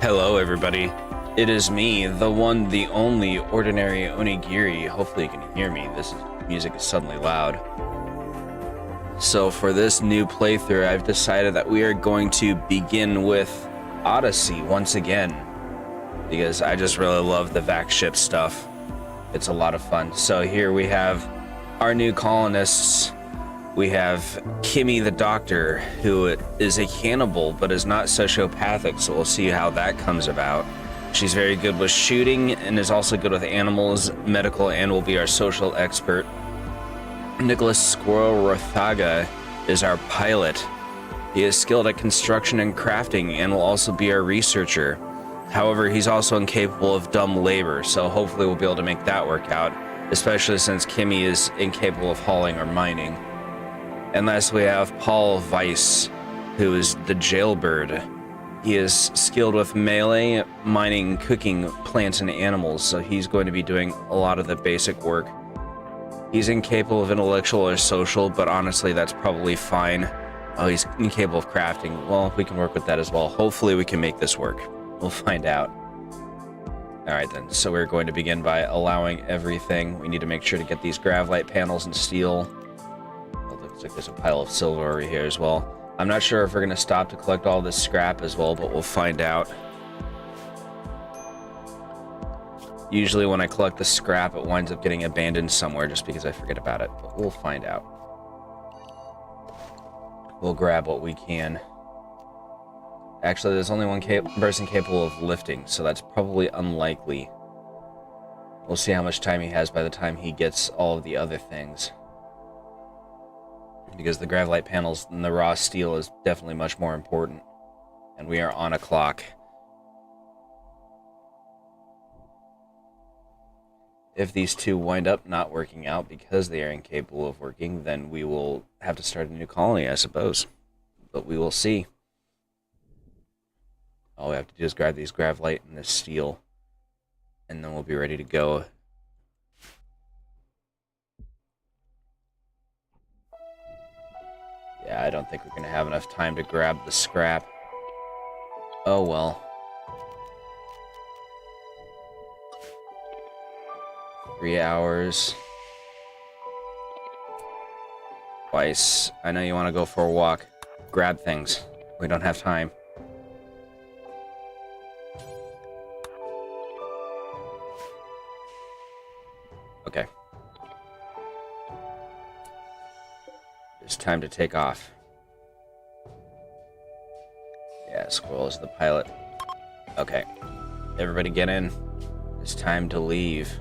Hello, everybody. It is me, the one, the only, ordinary Onigiri. Hopefully you can hear me. Music is suddenly loud. So for this new playthrough, I've decided that we are going to begin with Odyssey once again, because I just really love the vac ship stuff. It's a lot of fun. So here we have our new colonists. We have Kimmy the doctor, who is a cannibal but is not sociopathic, so we'll see how that comes about. She's very good with shooting and is also good with animals, medical, and will be our social expert. Nicholas Squirrel Rothaga is our pilot. He is skilled at construction and crafting and will also be our researcher. However, he's also incapable of dumb labor, so hopefully we'll be able to make that work out, especially since Kimmy is incapable of hauling or mining. And last we have Paul Weiss, who is the jailbird. He is skilled with melee, mining, cooking plants and animals, so he's going to be doing a lot of the basic work. He's incapable of intellectual or social, but honestly that's probably fine. Oh, he's incapable of crafting. Well, we can work with that as well. Hopefully we can make this work. We'll find out. Alright then, so we're going to begin by allowing everything. We need to make sure to get these gravlite panels and steel. Looks like there's a pile of silver over here as well. I'm not sure if we're going to stop to collect all this scrap as well, but we'll find out. Usually when I collect the scrap, it winds up getting abandoned somewhere just because I forget about it, but we'll find out. We'll grab what we can. Actually, there's only one person capable of lifting, so that's probably unlikely. We'll see how much time he has by the time he gets all of the other things. Because the gravlite panels and the raw steel is definitely much more important. And we are on a clock. If these two wind up not working out because they are incapable of working, then we will have to start a new colony, I suppose. But we will see. All we have to do is grab these gravlite and this steel, and then we'll be ready to go. Yeah, I don't think we're going to have enough time to grab the scrap. Oh well. 3 hours. Twice. I know you want to go for a walk. Grab things. We don't have time. Okay. It's time to take off. Yeah, Squirrel is the pilot. Okay. Everybody get in. It's time to leave.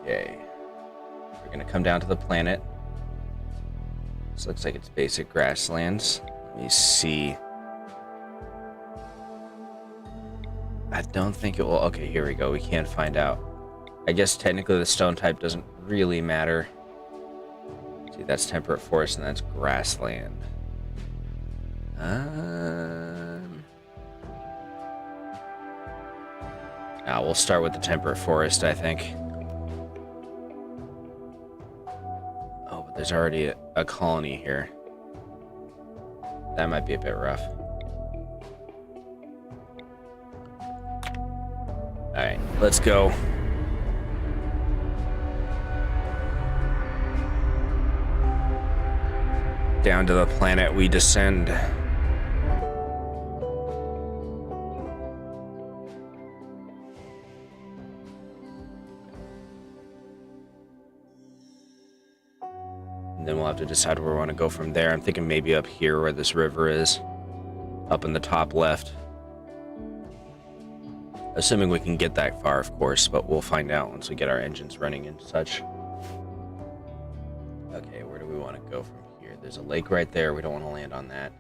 Okay. We're gonna come down to the planet. This looks like it's basic grasslands. Let me see. I don't think it will. Okay, here we go. We can't find out. I guess technically the stone type doesn't really matter. See, that's temperate forest and that's grassland. We'll start with the temperate forest, I think. Oh, but there's already a colony here. That might be a bit rough. Alright, let's go. Down to the planet we descend. And then we'll have to decide where we want to go from there. I'm thinking maybe up here where this river is. Up in the top left. Assuming we can get that far, of course, but we'll find out once we get our engines running and such. Okay, where do we want to go from here? There's a lake right there. We don't want to land on that.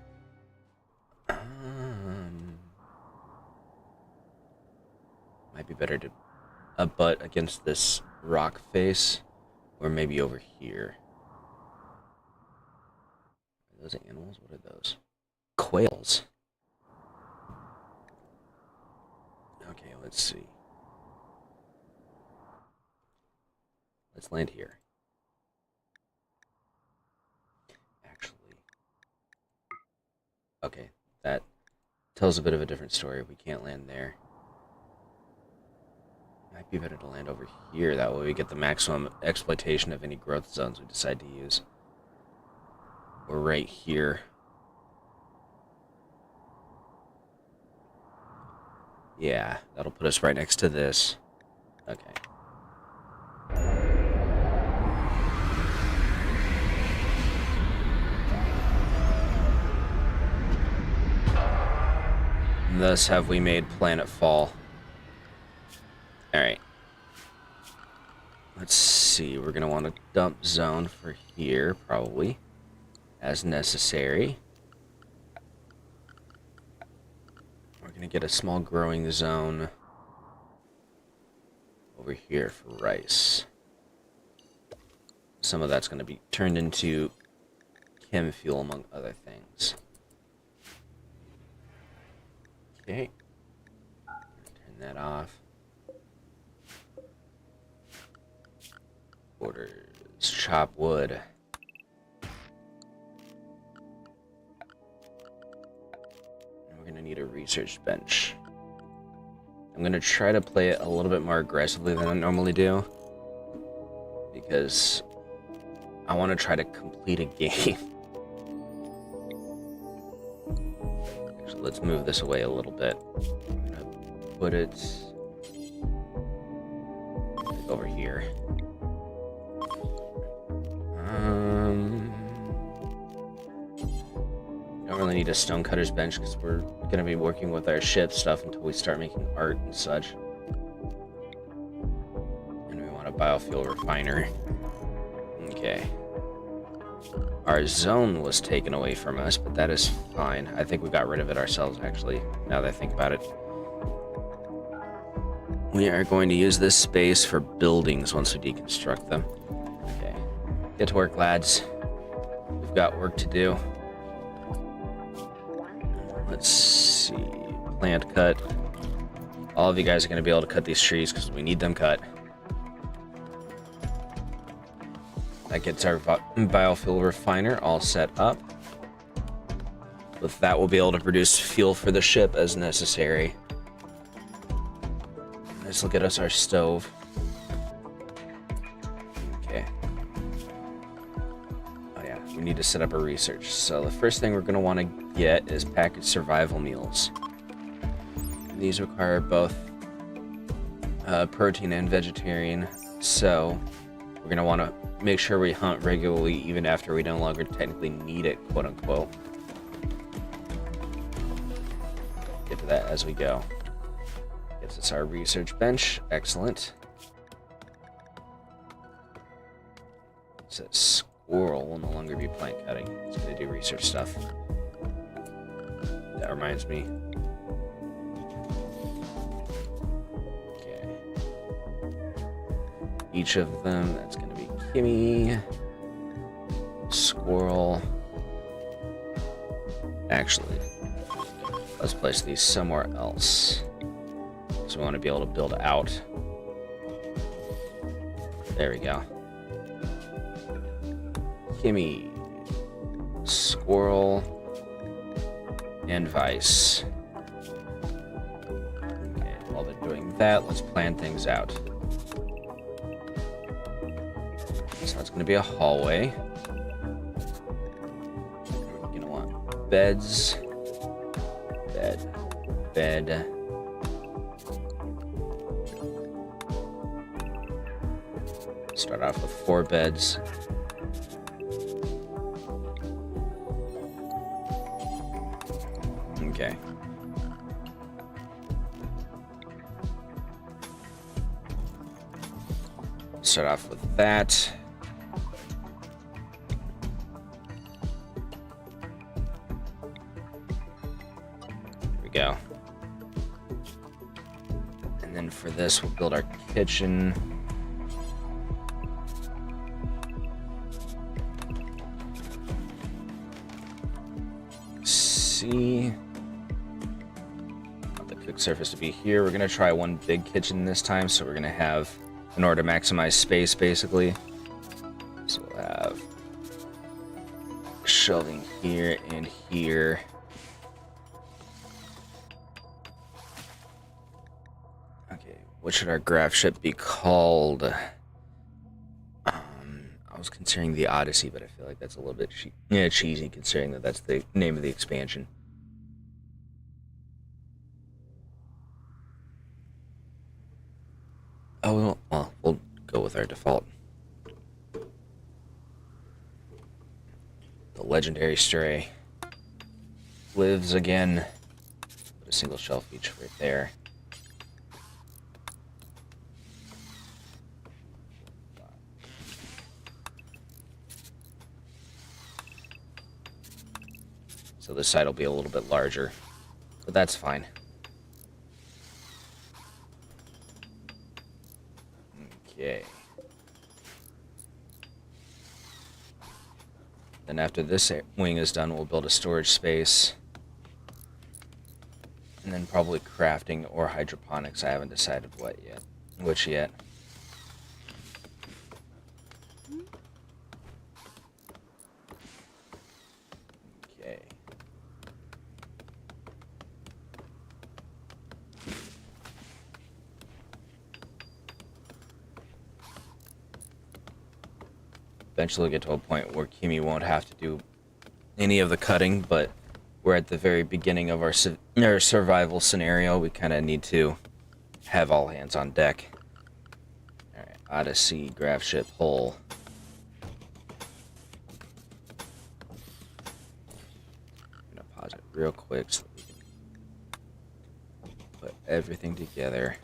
Might be better to abut against this rock face, or maybe over here. Are those animals? What are those? Quails. Okay, let's see. Let's land here. Actually. Okay, that tells a bit of a different story. We can't land there. Might be better to land over here. That way we get the maximum exploitation of any growth zones we decide to use. We're right here. Yeah, that'll put us right next to this. Okay. And thus have we made planet fall. Alright. Let's see. We're going to want a dump zone for here, probably, as necessary. We're going to get a small growing zone over here for rice. Some of that's going to be turned into chem fuel, among other things. Okay. Turn that off. Orders. Chop wood. And we're going to need a research bench. I'm going to try to play it a little bit more aggressively than I normally do, because I want to try to complete a game. Actually, let's move this away a little bit. I'm going to put it like over here. Don't really need a stonecutter's bench because we're going to be working with our ship stuff until we start making art and such. And we want a biofuel refiner. Okay. Our zone was taken away from us, but that is fine. I think we got rid of it ourselves, actually, now that I think about it. We are going to use this space for buildings once we deconstruct them. Okay. Get to work, lads. We've got work to do. Let's see. Plant cut. All of you guys are going to be able to cut these trees because we need them cut. That gets our biofuel refiner all set up. With that, we'll be able to produce fuel for the ship as necessary. Let's look at us, our stove. Okay. Oh yeah, we need to set up a research. So the first thing we're going to want to get is packaged survival meals. These require both protein and vegetarian, so we're going to want to make sure we hunt regularly even after we no longer technically need it, quote unquote. Get to that as we go. Gives us our research bench. Excellent. It says squirrel will no longer be plant cutting. It's going to do research stuff. That reminds me. Okay. Each of them, that's going to be Kimmy, squirrel. Actually, let's place these somewhere else. So we want to be able to build out. There we go. Kimmy, squirrel, and vice. Okay, while they're doing that, let's plan things out. So that's going to be a hallway. We're going to want beds, bed. Start off with 4 beds. Okay. Start off with that. There we go. And then for this, we'll build our kitchen. See. Want the cook surface to be here. We're gonna try one big kitchen this time, so we're gonna have, in order to maximize space, basically. So we'll have shelving here and here. Okay, what should our graph ship be called? I was considering the Odyssey, but I feel like that's a little bit cheesy considering that that's the name of the expansion. Oh, well, we'll go with our default. The legendary stray lives again. Put a single shelf each right there. So this side will be a little bit larger, but that's fine. Okay. Then after this wing is done, we'll build a storage space. And then probably crafting or hydroponics. I haven't decided which yet. Okay. Eventually we'll get to a point where Kimi won't have to do any of the cutting, but we're at the very beginning of our survival scenario. We kind of need to have all hands on deck. Alright, Odyssey, graph ship, hull. I'm going to pause it real quick so that we can put everything together.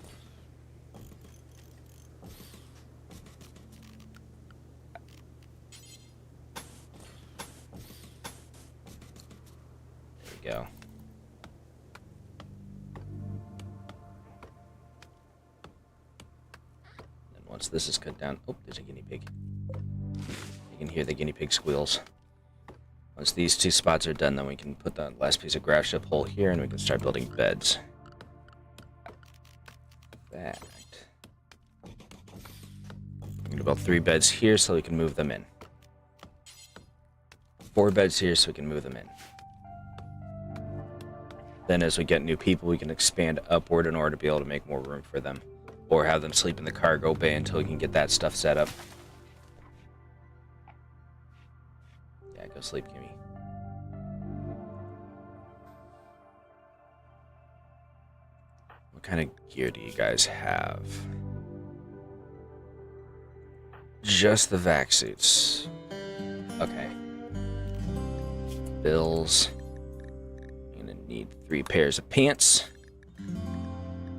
Go. And once this is cut down, oh, there's a guinea pig. You can hear the guinea pig squeals. Once these two spots are done, then we can put the last piece of graph ship hole here, and we can start building beds. That. I'm gonna build 3 beds here so we can move them in. 4 beds here so we can move them in. Then as we get new people, we can expand upward in order to be able to make more room for them. Or have them sleep in the cargo bay until we can get that stuff set up. Yeah, go sleep, Kimmy. What kind of gear do you guys have? Just the vac suits. Okay. Bills. Need 3 pairs of pants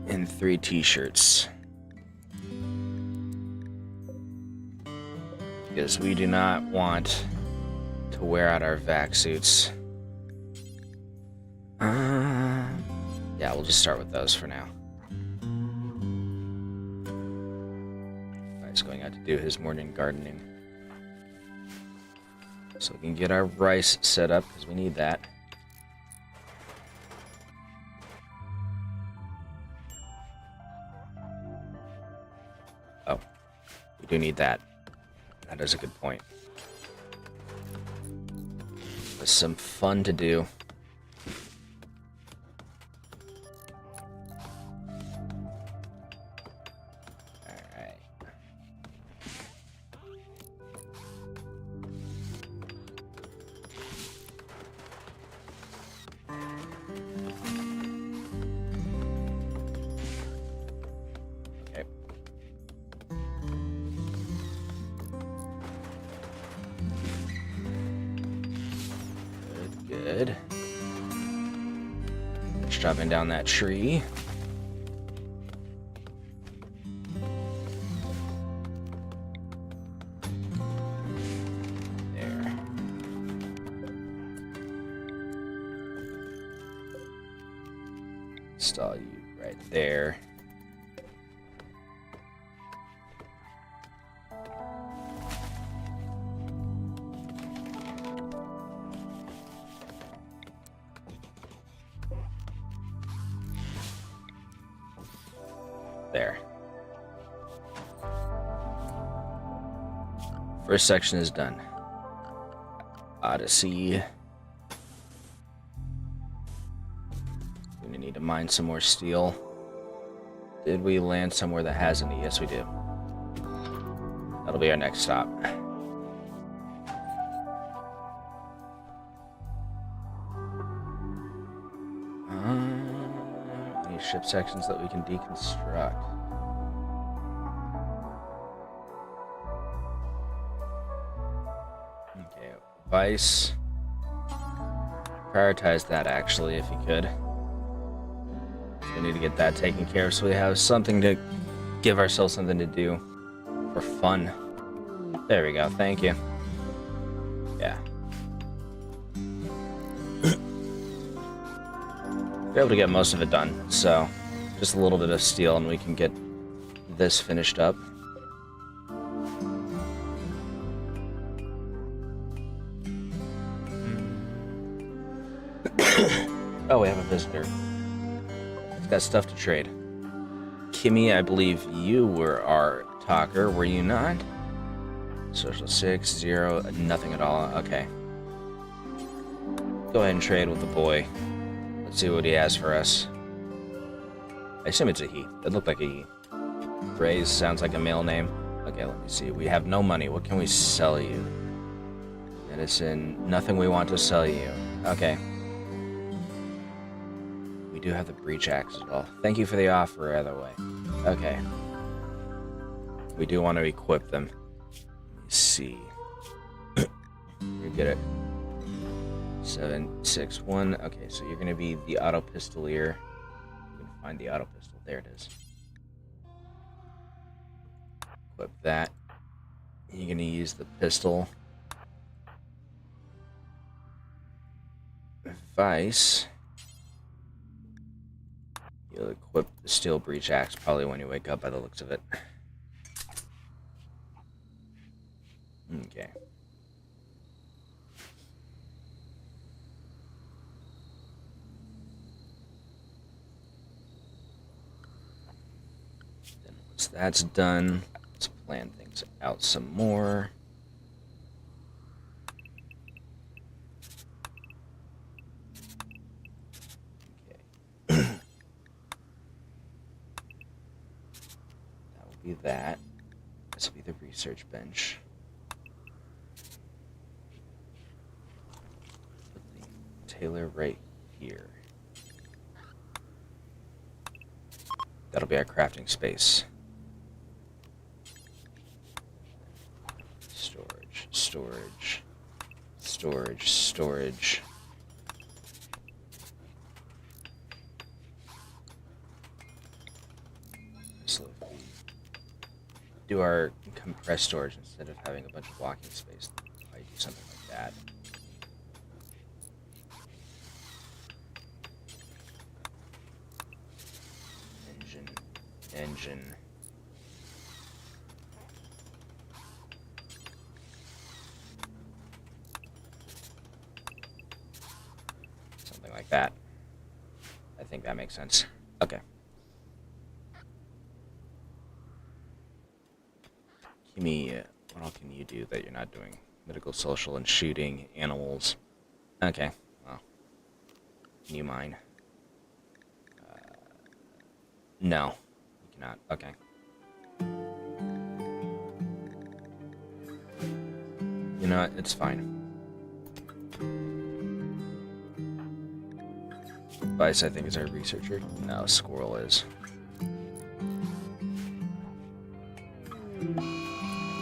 and 3 t-shirts because we do not want to wear out our vac suits. Yeah, we'll just start with those for now. Guy's going out to do his morning gardening, so we can get our rice set up because we need that. We do need that. That is a good point. There's some fun to do. Alright. Okay. Good. Let's dropping down that tree. There. Install you right there. There. First section is done. Odyssey. Gonna need to mine some more steel Did we land somewhere that has any? Yes, we do. That'll be our next stop. Any ship sections that we can deconstruct? Okay, Vice. Prioritize that, actually, if you could. We need to get that taken care of so we have something to give ourselves something to do for fun. There we go, thank you. Yeah. We're able to get most of it done, so just a little bit of steel and we can get this finished up. Oh, we have a visitor. He's got stuff to trade. Kimmy, I believe you were our talker, were you not? Social 6, 0, nothing at all. Okay. Go ahead and trade with the boy. Let's see what he has for us. I assume it's a he. It looked like a he. Raise sounds like a male name. Okay, let me see. We have no money. What can we sell you? Medicine. Nothing we want to sell you. Okay. We do have the breach axe as well. Thank you for the offer, either way. Okay. We do want to equip them. Let me see. You get it. 761. Okay, so you're going to be the auto pistolier. You can find the auto pistol. There it is. Equip that. You're going to use the pistol. Vice. You'll equip the steel breach axe probably when you wake up by the looks of it. Okay. Then once that's done, let's plan things out some more. That. This will be the research bench. Put the tailor right here. That'll be our crafting space. Storage, storage, storage, storage. Do our compressed storage instead of having a bunch of blocking space. I do something like that. Engine. Something like that. I think that makes sense. Okay. Kimmy, what all can you do that you're not doing? Medical, social, and shooting animals. Okay, well. Can you mine? No. You cannot. Okay. You know what? It's fine. Vice, I think, is our researcher. No, Squirrel is.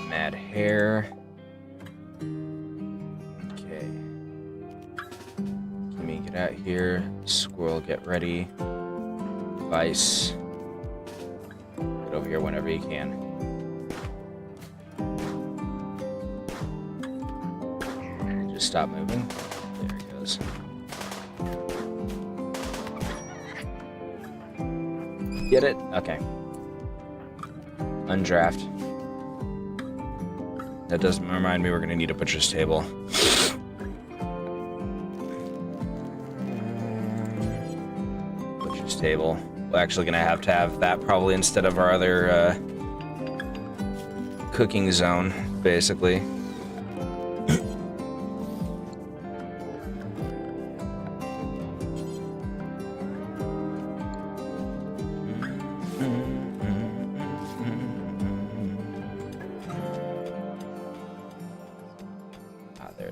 Mad hair. Okay. Kimmy, get out here. Squirrel, get ready. Vice. Get over here whenever you can. Just stop moving. There it goes. Get it? Okay. Undraft. That does remind me we're going to need a butcher's table. Butcher's table. We're actually going to have that probably instead of our other cooking zone, basically.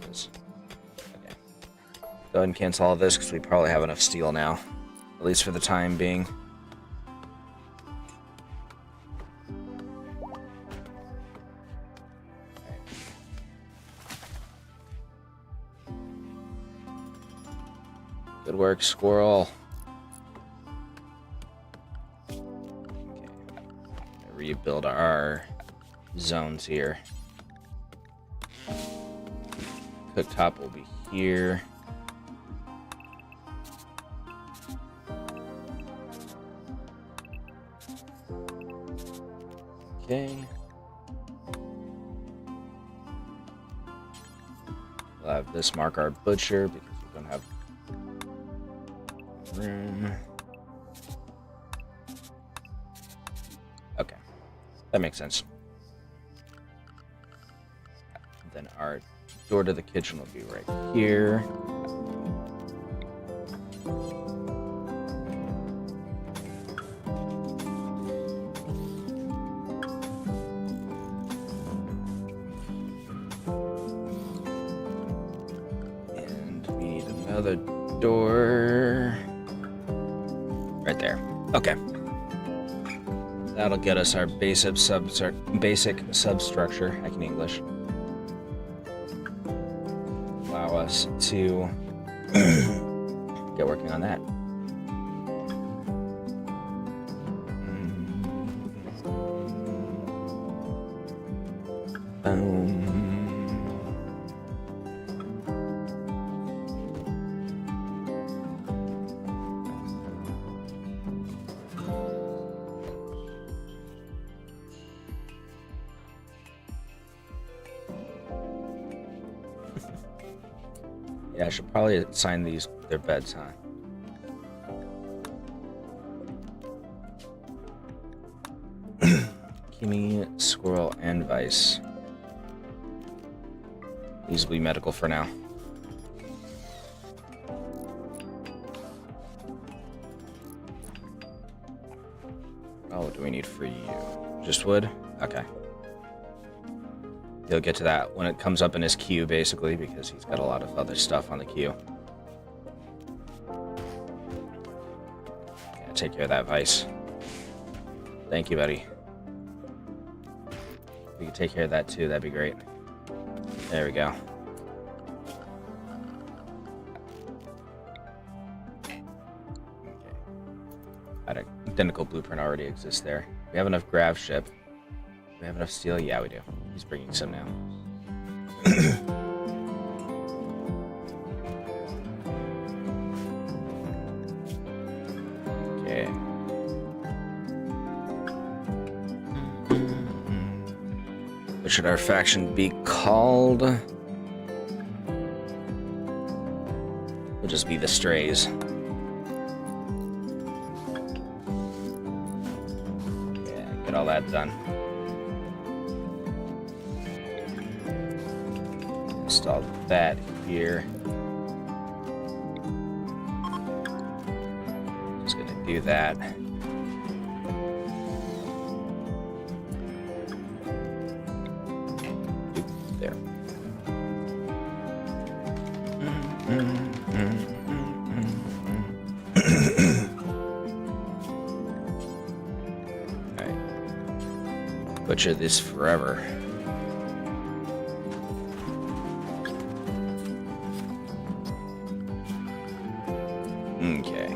it is. Okay. Go ahead and cancel all this because we probably have enough steel now. At least for the time being. Good work, squirrel. Okay. Rebuild our zones here. Cooktop will be here. Okay. We'll have this mark our butcher because we don't have room. Okay, that makes sense. Then our door to the kitchen will be right here. And we need another door right there. Okay. That'll get us our basic substructure. I can English. Allow us to get working on that. Yeah, I should probably assign these their beds, huh? Kimmy, Squirrel, and Vice. These will be medical for now. Oh, what do we need for you? Just wood? Okay. He'll get to that when it comes up in his queue, basically, because he's got a lot of other stuff on the queue. Yeah, take care of that, Vice. Thank you, buddy. If we could take care of that, too, that'd be great. There we go. Okay. That identical blueprint already exists there. We have enough grav ship. We have enough steel? Yeah, we do. He's bringing some now. Okay. What should our faction be called? We'll just be the Strays. Yeah, get all that done. Install that here. Just gonna do that. There. Alright. Butcher this forever. Okay.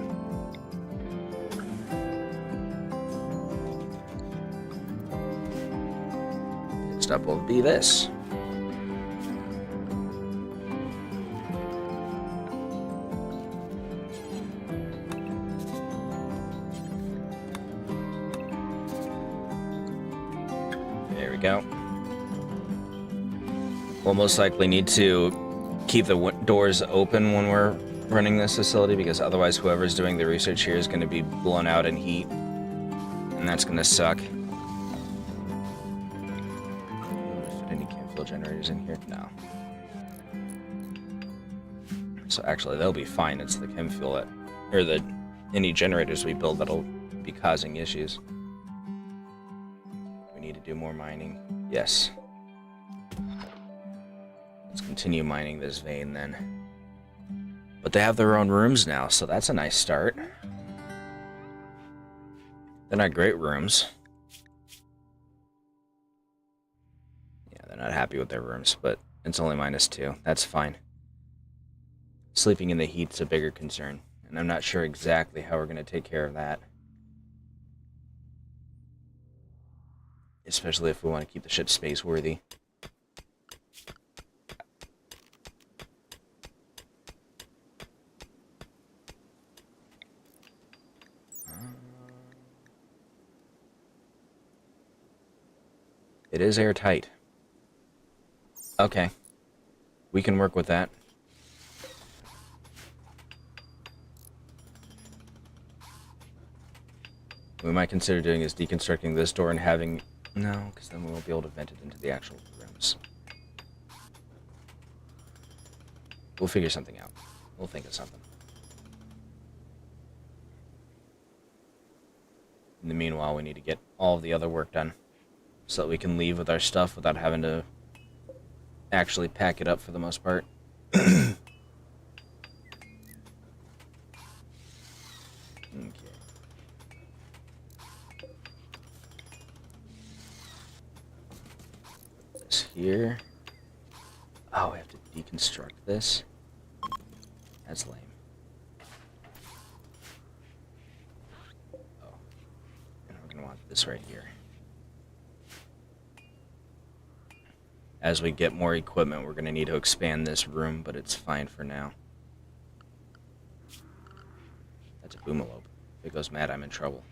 Next up will be this. There we go. We'll most likely need to keep the doors open when we're running this facility, because otherwise whoever's doing the research here is going to be blown out in heat, and that's going to suck. Any chemical generators in here? No. So actually they'll be fine. It's the chem fuel that, or the any generators we build that'll be causing issues. We need to do more mining. Yes. Let's continue mining this vein then. But they have their own rooms now, so that's a nice start. They're not great rooms. Yeah, they're not happy with their rooms, but it's only -2. That's fine. Sleeping in the heat's a bigger concern, and I'm not sure exactly how we're going to take care of that. Especially if we want to keep the ship space-worthy. It is airtight. Okay. We can work with that. What we might consider doing is deconstructing this door and having... No, because then we won't be able to vent it into the actual rooms. We'll figure something out. We'll think of something. In the meanwhile, we need to get all of the other work done so that we can leave with our stuff without having to actually pack it up for the most part. Okay. This here. Oh, we have to deconstruct this. That's lame. Oh. And we're gonna want this right here. As we get more equipment, we're going to need to expand this room, but it's fine for now. That's a boomalope. If it goes mad, I'm in trouble.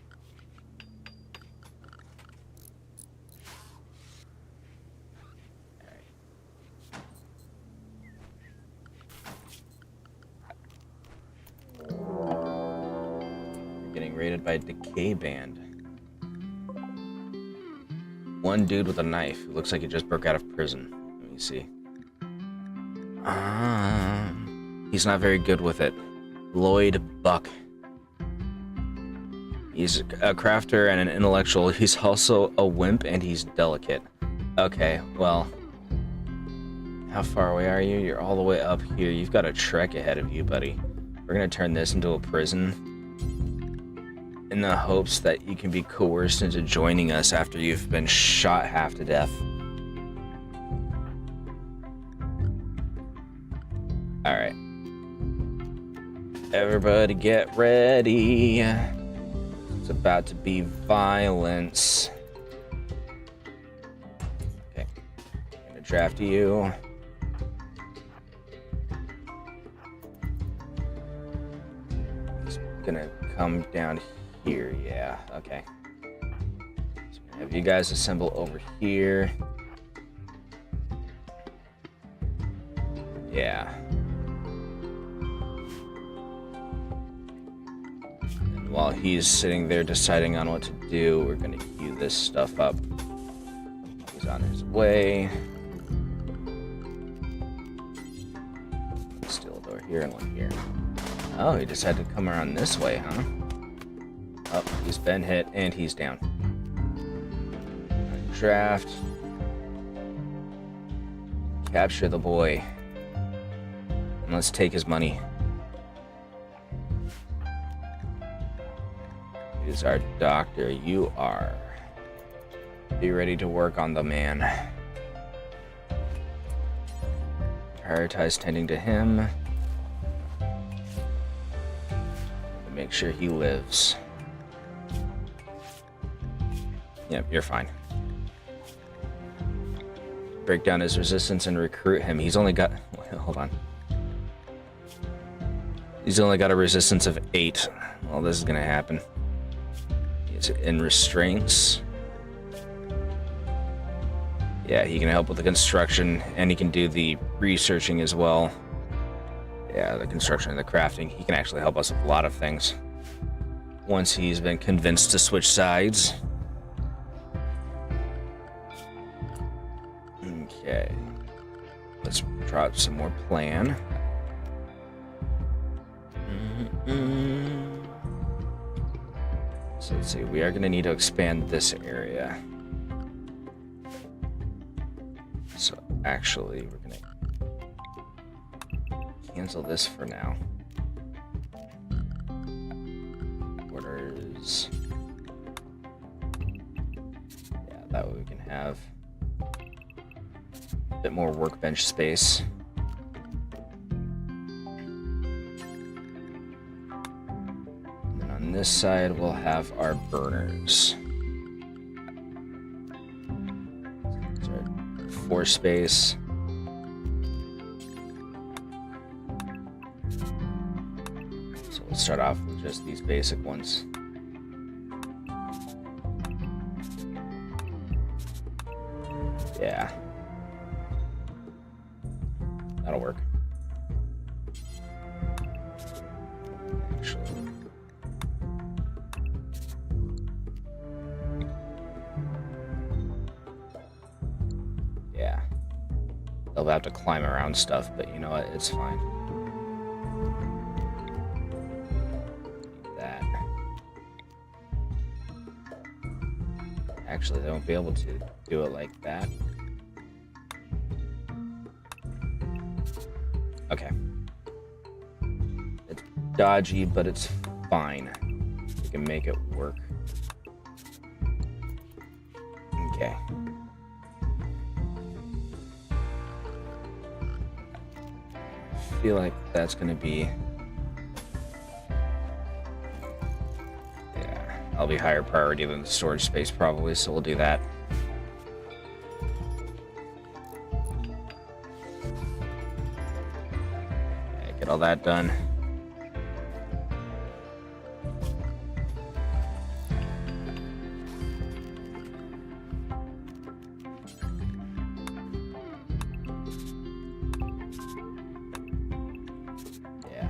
We're getting raided by Decay Band. One dude with a knife who looks like he just broke out of prison. Let me see. He's not very good with it. Lloyd Buck. He's a crafter and an intellectual. He's also a wimp and he's delicate. Okay, well. How far away are you? You're all the way up here. You've got a trek ahead of you, buddy. We're gonna turn this into a prison in the hopes that you can be coerced into joining us after you've been shot half to death. Alright. Everybody get ready. It's about to be violence. Okay. I'm gonna draft you. He's gonna come down here, yeah, okay. So have you guys assemble over here. Yeah. And while he's sitting there deciding on what to do, we're gonna queue this stuff up. He's on his way. Still a door here and one here. Oh, he decided to come around this way, huh? Oh, he's been hit, and he's down. Draft. Capture the boy. And let's take his money. He's our doctor. You are. Be ready to work on the man. Prioritize tending to him. Make sure he lives. Yep, you're fine. Break down his resistance and recruit him. He's only got... Hold on. He's only got a resistance of 8. Well, this is gonna happen. He's in restraints. Yeah, he can help with the construction, and he can do the researching as well. Yeah, the construction and the crafting. He can actually help us with a lot of things. Once he's been convinced to switch sides. Okay. Let's drop some more plan. So let's see, we are going to need to expand this area. So actually, we're going to cancel this for now. Orders. Yeah, that way we can have a bit more workbench space. And then on this side, we'll have our burners. These are 4 space. So we'll start off with just these basic ones. Yeah. That'll work. Actually. Yeah. They'll have to climb around stuff, but you know what? It's fine. That. Actually, they won't be able to do it like that. Okay. It's dodgy, but it's fine. We can make it work. Okay. I feel like that's gonna be... Yeah, I'll be higher priority than the storage space probably, so we'll do that. Get all that done. Yeah.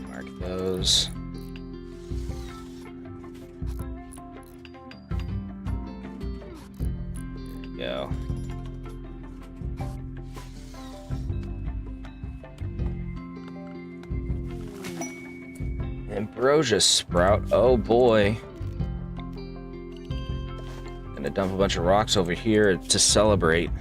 Mark those. Go. Ambrosia sprout. Oh boy. Gonna dump a bunch of rocks over here to celebrate.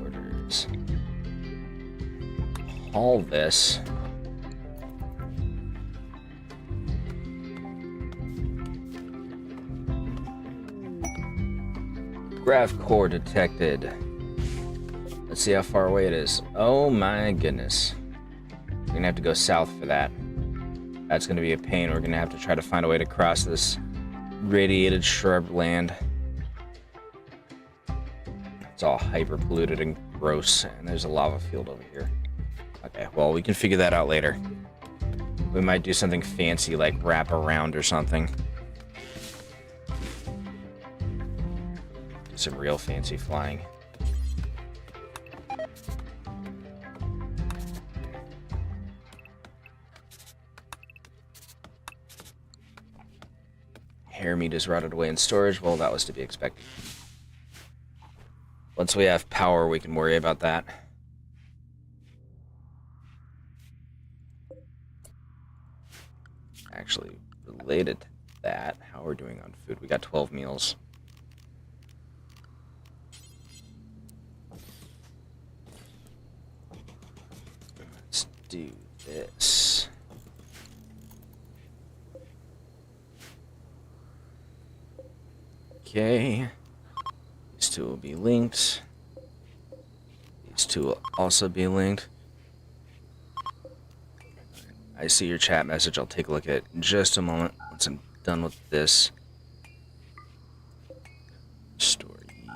Orders. Haul this. Grav core detected. Let's see how far away it is. Oh my goodness. We're gonna have to go south for that. That's gonna be a pain. We're gonna have to try to find a way to cross this radiated shrub land. It's all hyper polluted and gross, and there's a lava field over here. Okay, well, we can figure that out later. We might do something fancy like wrap around or something. Some real fancy flying. Hair meat is rotted away in storage. Well, that was to be expected. Once we have power, we can worry about that. Actually, related to that, how we're doing on food. We got 12 meals. Let's do this. Okay. These two will be linked. These two will also be linked. I see your chat message. I'll take a look at it in just a moment once I'm done with this. Store you,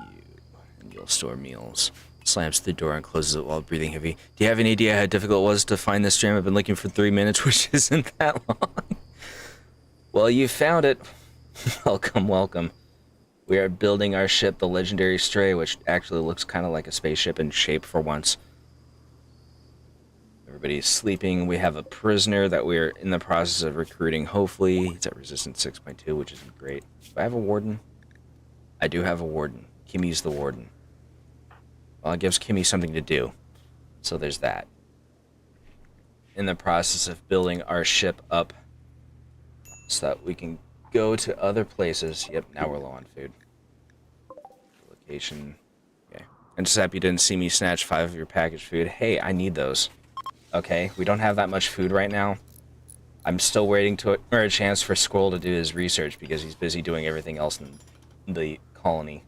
and you'll store meals. Slams the door and closes it while breathing heavy. Do you have any idea how difficult it was to find this stream? I've been looking for 3 minutes, which isn't that long. Well, you found it. Welcome, welcome. We are building our ship, the Legendary Stray, which actually looks kind of like a spaceship in shape for once. Everybody's sleeping. We have a prisoner that we're in the process of recruiting, hopefully. He's at resistance 6.2, which isn't great. Do I have a warden? I do have a warden. Kimmy's the warden. Well, it gives Kimmy something to do. So there's that. In the process of building our ship up so that we can go to other places. Yep, now we're low on food. Location. Okay. I'm just happy you didn't see me snatch 5 of your packaged food. Hey, I need those. Okay, we don't have that much food right now. I'm still waiting for a chance for Squirrel to do his research because he's busy doing everything else in the colony.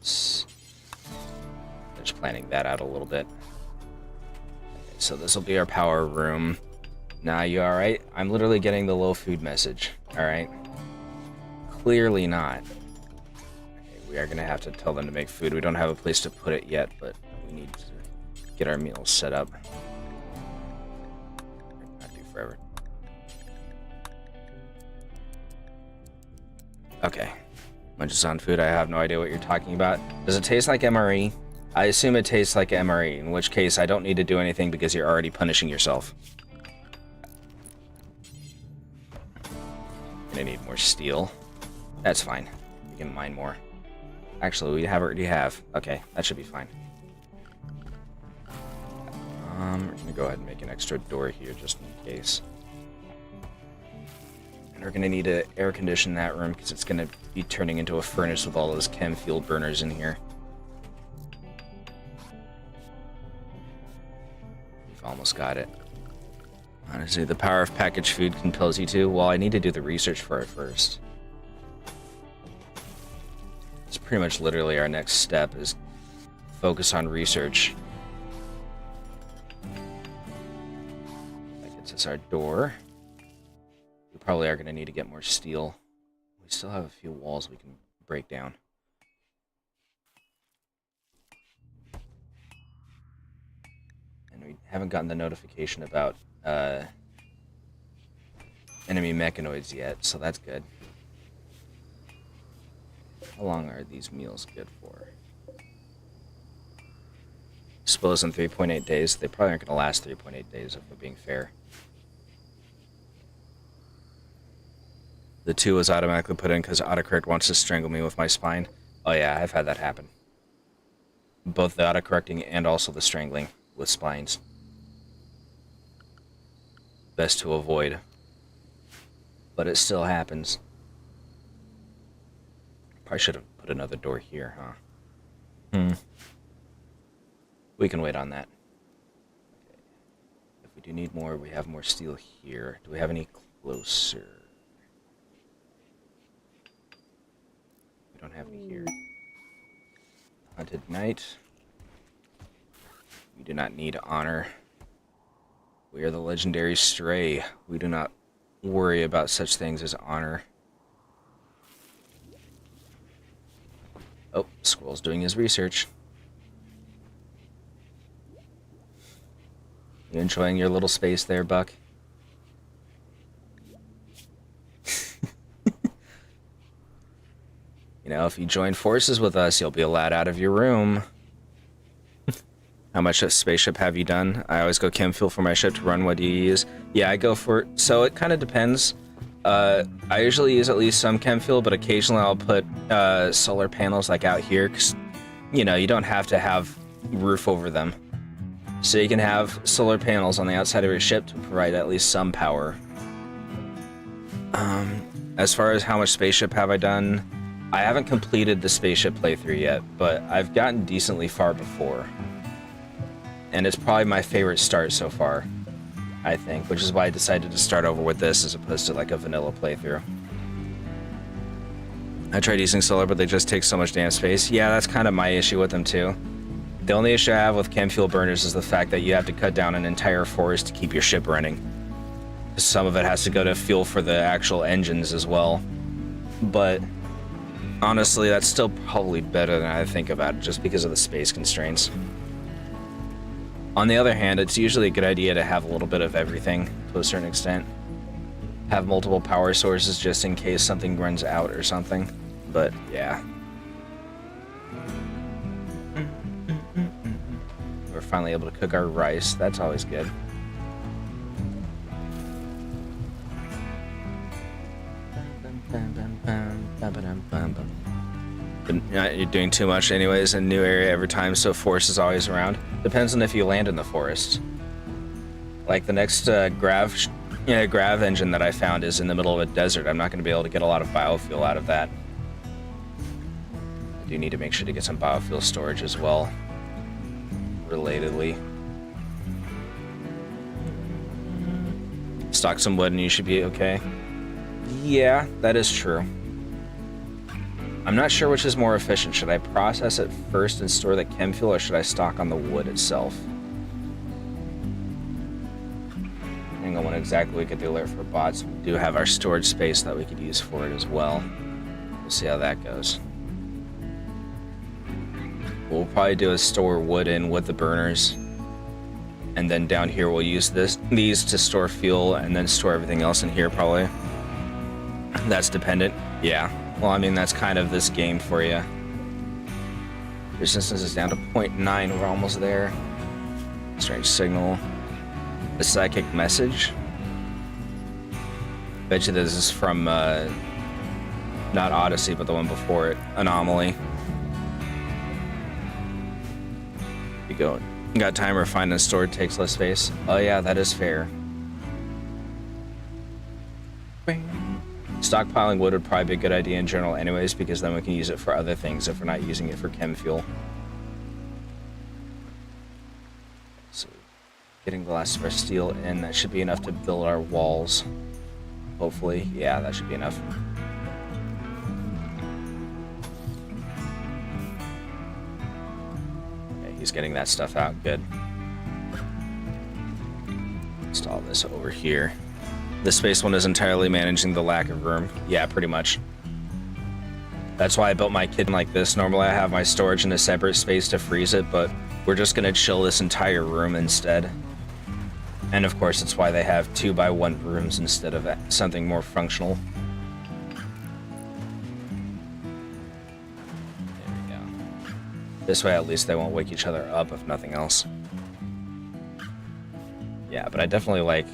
Just planning that out a little bit. So this will be our power room. Nah, you alright? I'm literally getting the low food message. Alright? Clearly not. Okay, we are going to have to tell them to make food. We don't have a place to put it yet, but we need to get our meals set up. Not do forever. Okay. Munches on food. I have no idea what you're talking about. Does it taste like MRE? I assume it tastes like MRE, in which case I don't need to do anything because you're already punishing yourself. Gonna need more steel. That's fine. We can mine more. Actually, we already have. Okay, that should be fine. We're gonna go ahead and make an extra door here just in case. And we're gonna need to air condition that room because it's gonna be turning into a furnace with all those chem fuel burners in here. We've almost got it. Honestly, the power of packaged food compels you to. Well, I need to do the research for it first. It's pretty much literally our next step is focus on research. That gets us our door. We probably are going to need to get more steel. We still have a few walls we can break down. And we haven't gotten the notification about enemy mechanoids yet, so that's good. How long are these meals good for? Suppose in 3.8 days. They probably aren't going to last 3.8 days if we're being fair. The 2 was automatically put in because autocorrect wants to strangle me with my spine. Oh yeah, I've had that happen. Both the autocorrecting and also the strangling with spines. Best to avoid. But it still happens. Probably should have put another door here, huh? We can wait on that. Okay. If we do need more, we have more steel here. Do we have any closer? We don't have any here. Hunted Knight. We do not need honor. We are the legendary Stray. We do not worry about such things as honor. Oh, Squirrel's doing his research. You enjoying your little space there, Buck? You know, if you join forces with us, you'll be allowed out of your room. How much of spaceship have you done? I always go chem fuel for my ship to run. What do you use? Yeah, I go for... So it kind of depends. I usually use at least some chem fuel, but occasionally I'll put solar panels like out here, because, you know, you don't have to have roof over them. So you can have solar panels on the outside of your ship to provide at least some power. As far as how much spaceship have I done, I haven't completed the spaceship playthrough yet, but I've gotten decently far before. And it's probably my favorite start so far, I think, which is why I decided to start over with this as opposed to like a vanilla playthrough. I tried using solar, but they just take so much damn space. Yeah, that's kind of my issue with them too. The only issue I have with chem fuel burners is the fact that you have to cut down an entire forest to keep your ship running. Some of it has to go to fuel for the actual engines as well. But honestly, that's still probably better than I think about it, just because of the space constraints. On the other hand, it's usually a good idea to have a little bit of everything to a certain extent. Have multiple power sources just in case something runs out or something. But yeah. We're finally able to cook our rice. That's always good. You're doing too much anyways. A new area every time, so forest is always around. Depends on if you land in the forest. Like the next grav engine that I found is in the middle of a desert. I'm not going to be able to get a lot of biofuel out of that. I do need to make sure to get some biofuel storage as well, relatedly. Stock some wood and you should be okay. Yeah, that is true. I'm not sure which is more efficient. Should I process it first and store the chem fuel, or should I stock on the wood itself? Depending on when exactly we get the alert for bots, we do have our storage space that we could use for it as well. We'll see how that goes. What we'll probably do is store wood in with the burners, and then down here we'll use these to store fuel, and then store everything else in here probably. That's dependent. Yeah. Well, I mean, that's kind of this game for you. Resistance is down to 0.9. We're almost there. Strange signal. The psychic message. Bet you this is from, not Odyssey, but the one before it. Anomaly. You go. You got timer, find and stored takes less space. Oh yeah, that is fair. Stockpiling wood would probably be a good idea in general anyways, because then we can use it for other things if we're not using it for chem fuel. So, getting the last of our steel in, that should be enough to build our walls. Hopefully. Yeah, that should be enough. Okay, he's getting that stuff out. Good. Install this over here. The space one is entirely managing the lack of room. Yeah, pretty much. That's why I built my kitchen like this. Normally I have my storage in a separate space to freeze it, but we're just gonna chill this entire room instead. And of course, it's why they have 2x1 rooms instead of something more functional. There we go. This way at least they won't wake each other up if nothing else. Yeah, but I definitely like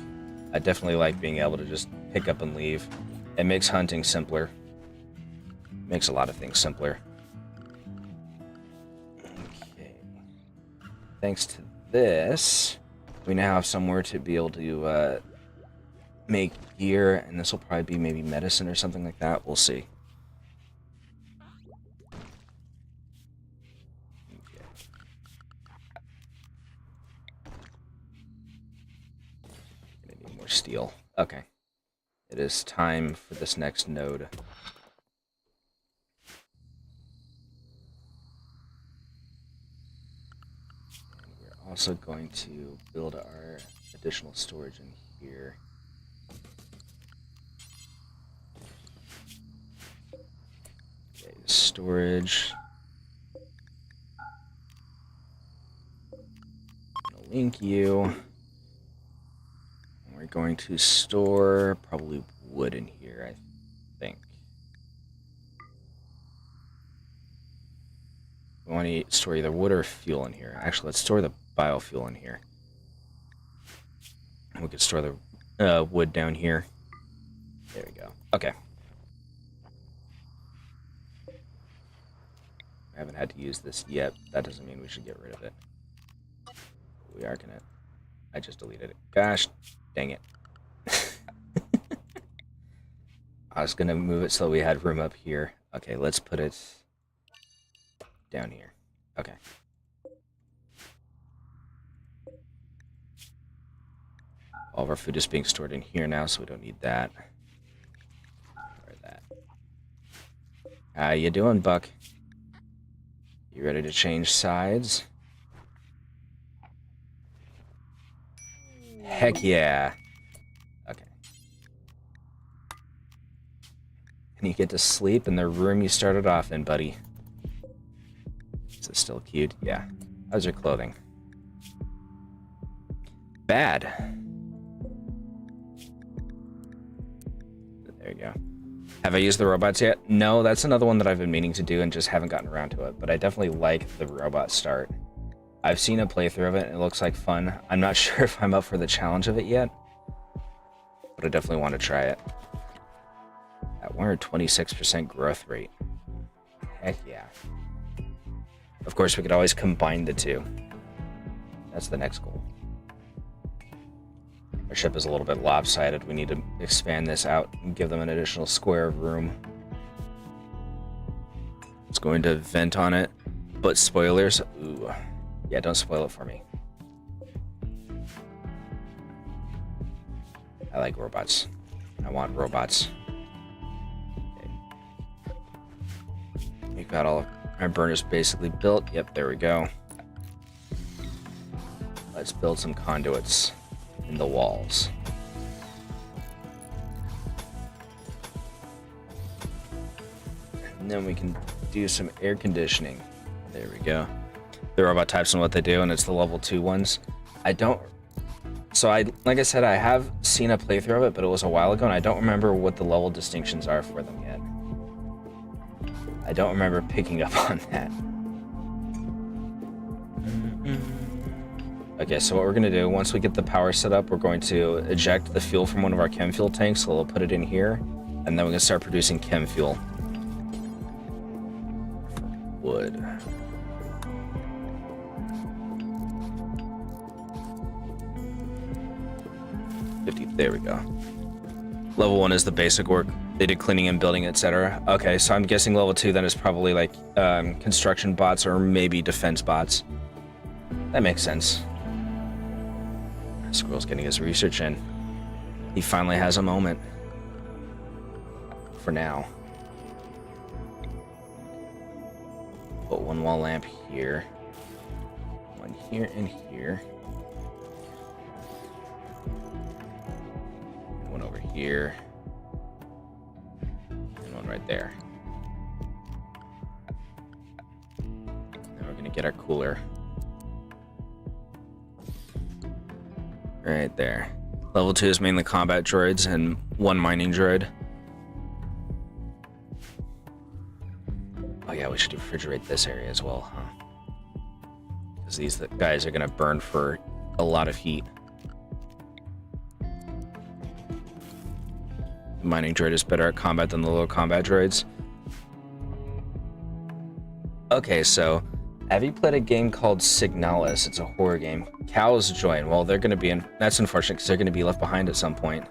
being able to just pick up and leave. It makes hunting simpler. Makes a lot of things simpler. Okay. Thanks to this, we now have somewhere to be able to make gear, and this will probably be maybe medicine or something like that. We'll see. Steel. Okay. It is time for this next node. And we're also going to build our additional storage in here. Okay, storage. I'll link you. We're going to store probably wood in here, I think. We want to store either wood or fuel in here. Actually, let's store the biofuel in here. We could store the wood down here. There we go. Okay. I haven't had to use this yet. That doesn't mean we should get rid of it. We are gonna... I just deleted it. Gosh. Dang it. I was going to move it so we had room up here. Okay, let's put it down here. Okay. All of our food is being stored in here now, so we don't need that. Or that. How you doing, Buck? You ready to change sides? Heck yeah. Okay. And you get to sleep in the room you started off in, buddy. Is it still cute? Yeah. How's your clothing? Bad. There you go. Have I used the robots yet? No, that's another one that I've been meaning to do and just haven't gotten around to it. But I definitely like the robot start. I've seen a playthrough of it, and it looks like fun. I'm not sure if I'm up for the challenge of it yet, but I definitely want to try it. At 126% growth rate. Heck yeah. Of course, we could always combine the two. That's the next goal. Our ship is a little bit lopsided. We need to expand this out and give them an additional square of room. It's going to vent on it, but spoilers. Ooh, yeah, don't spoil it for me. I like robots. I want robots. Okay. We've got all of our burners basically built. Yep, there we go. Let's build some conduits in the walls. And then we can do some air conditioning. There we go. The robot types and what they do, and it's the level 2 ones. Like I said, I have seen a playthrough of it, but it was a while ago, and I don't remember what the level distinctions are for them yet. I don't remember picking up on that. Okay, so what we're going to do, once we get the power set up, we're going to eject the fuel from one of our chem fuel tanks, so we'll put it in here, and then we can start producing chem fuel. Wood. There we go. Level 1 is the basic work. They did cleaning and building, etc. Okay, so I'm guessing level 2 then is probably like construction bots or maybe defense bots. That makes sense. Squirrel's getting his research in. He finally has a moment. For now. Put one wall lamp here. One here and here. One over here. And one right there. Now we're gonna get our cooler. Right there. Level 2 is mainly combat droids and one mining droid. Oh yeah, we should refrigerate this area as well, huh? Because these guys are gonna burn for a lot of heat. The mining droid is better at combat than the low combat droids. Okay, so have you played a game called Signalis? It's a horror game. Cows join. Well, they're going to be in... That's unfortunate because they're going to be left behind at some point.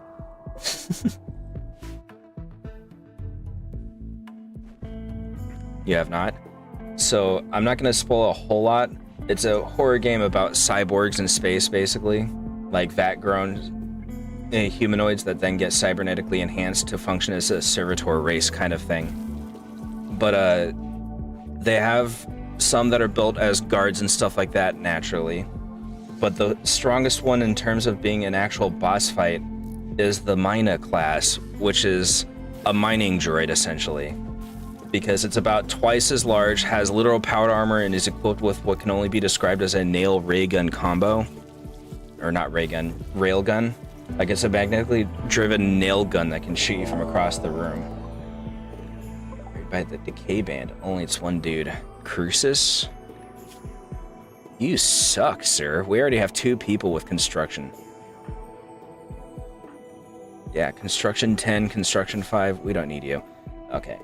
You have not? So I'm not going to spoil a whole lot. It's a horror game about cyborgs in space, basically. Like vat-grown humanoids that then get cybernetically enhanced to function as a servitor race kind of thing. But they have some that are built as guards and stuff like that naturally. But the strongest one in terms of being an actual boss fight is the Mina class, which is a mining droid essentially. Because it's about twice as large, has literal powered armor, and is equipped with what can only be described as a nail ray gun combo. Or not ray gun, rail gun. Like it's a magnetically driven nail gun that can shoot you from across the room. Right by the decay band, only it's one dude. Crucis? You suck, sir. We already have 2 people with construction. Yeah, construction 10, construction 5. We don't need you. Okay.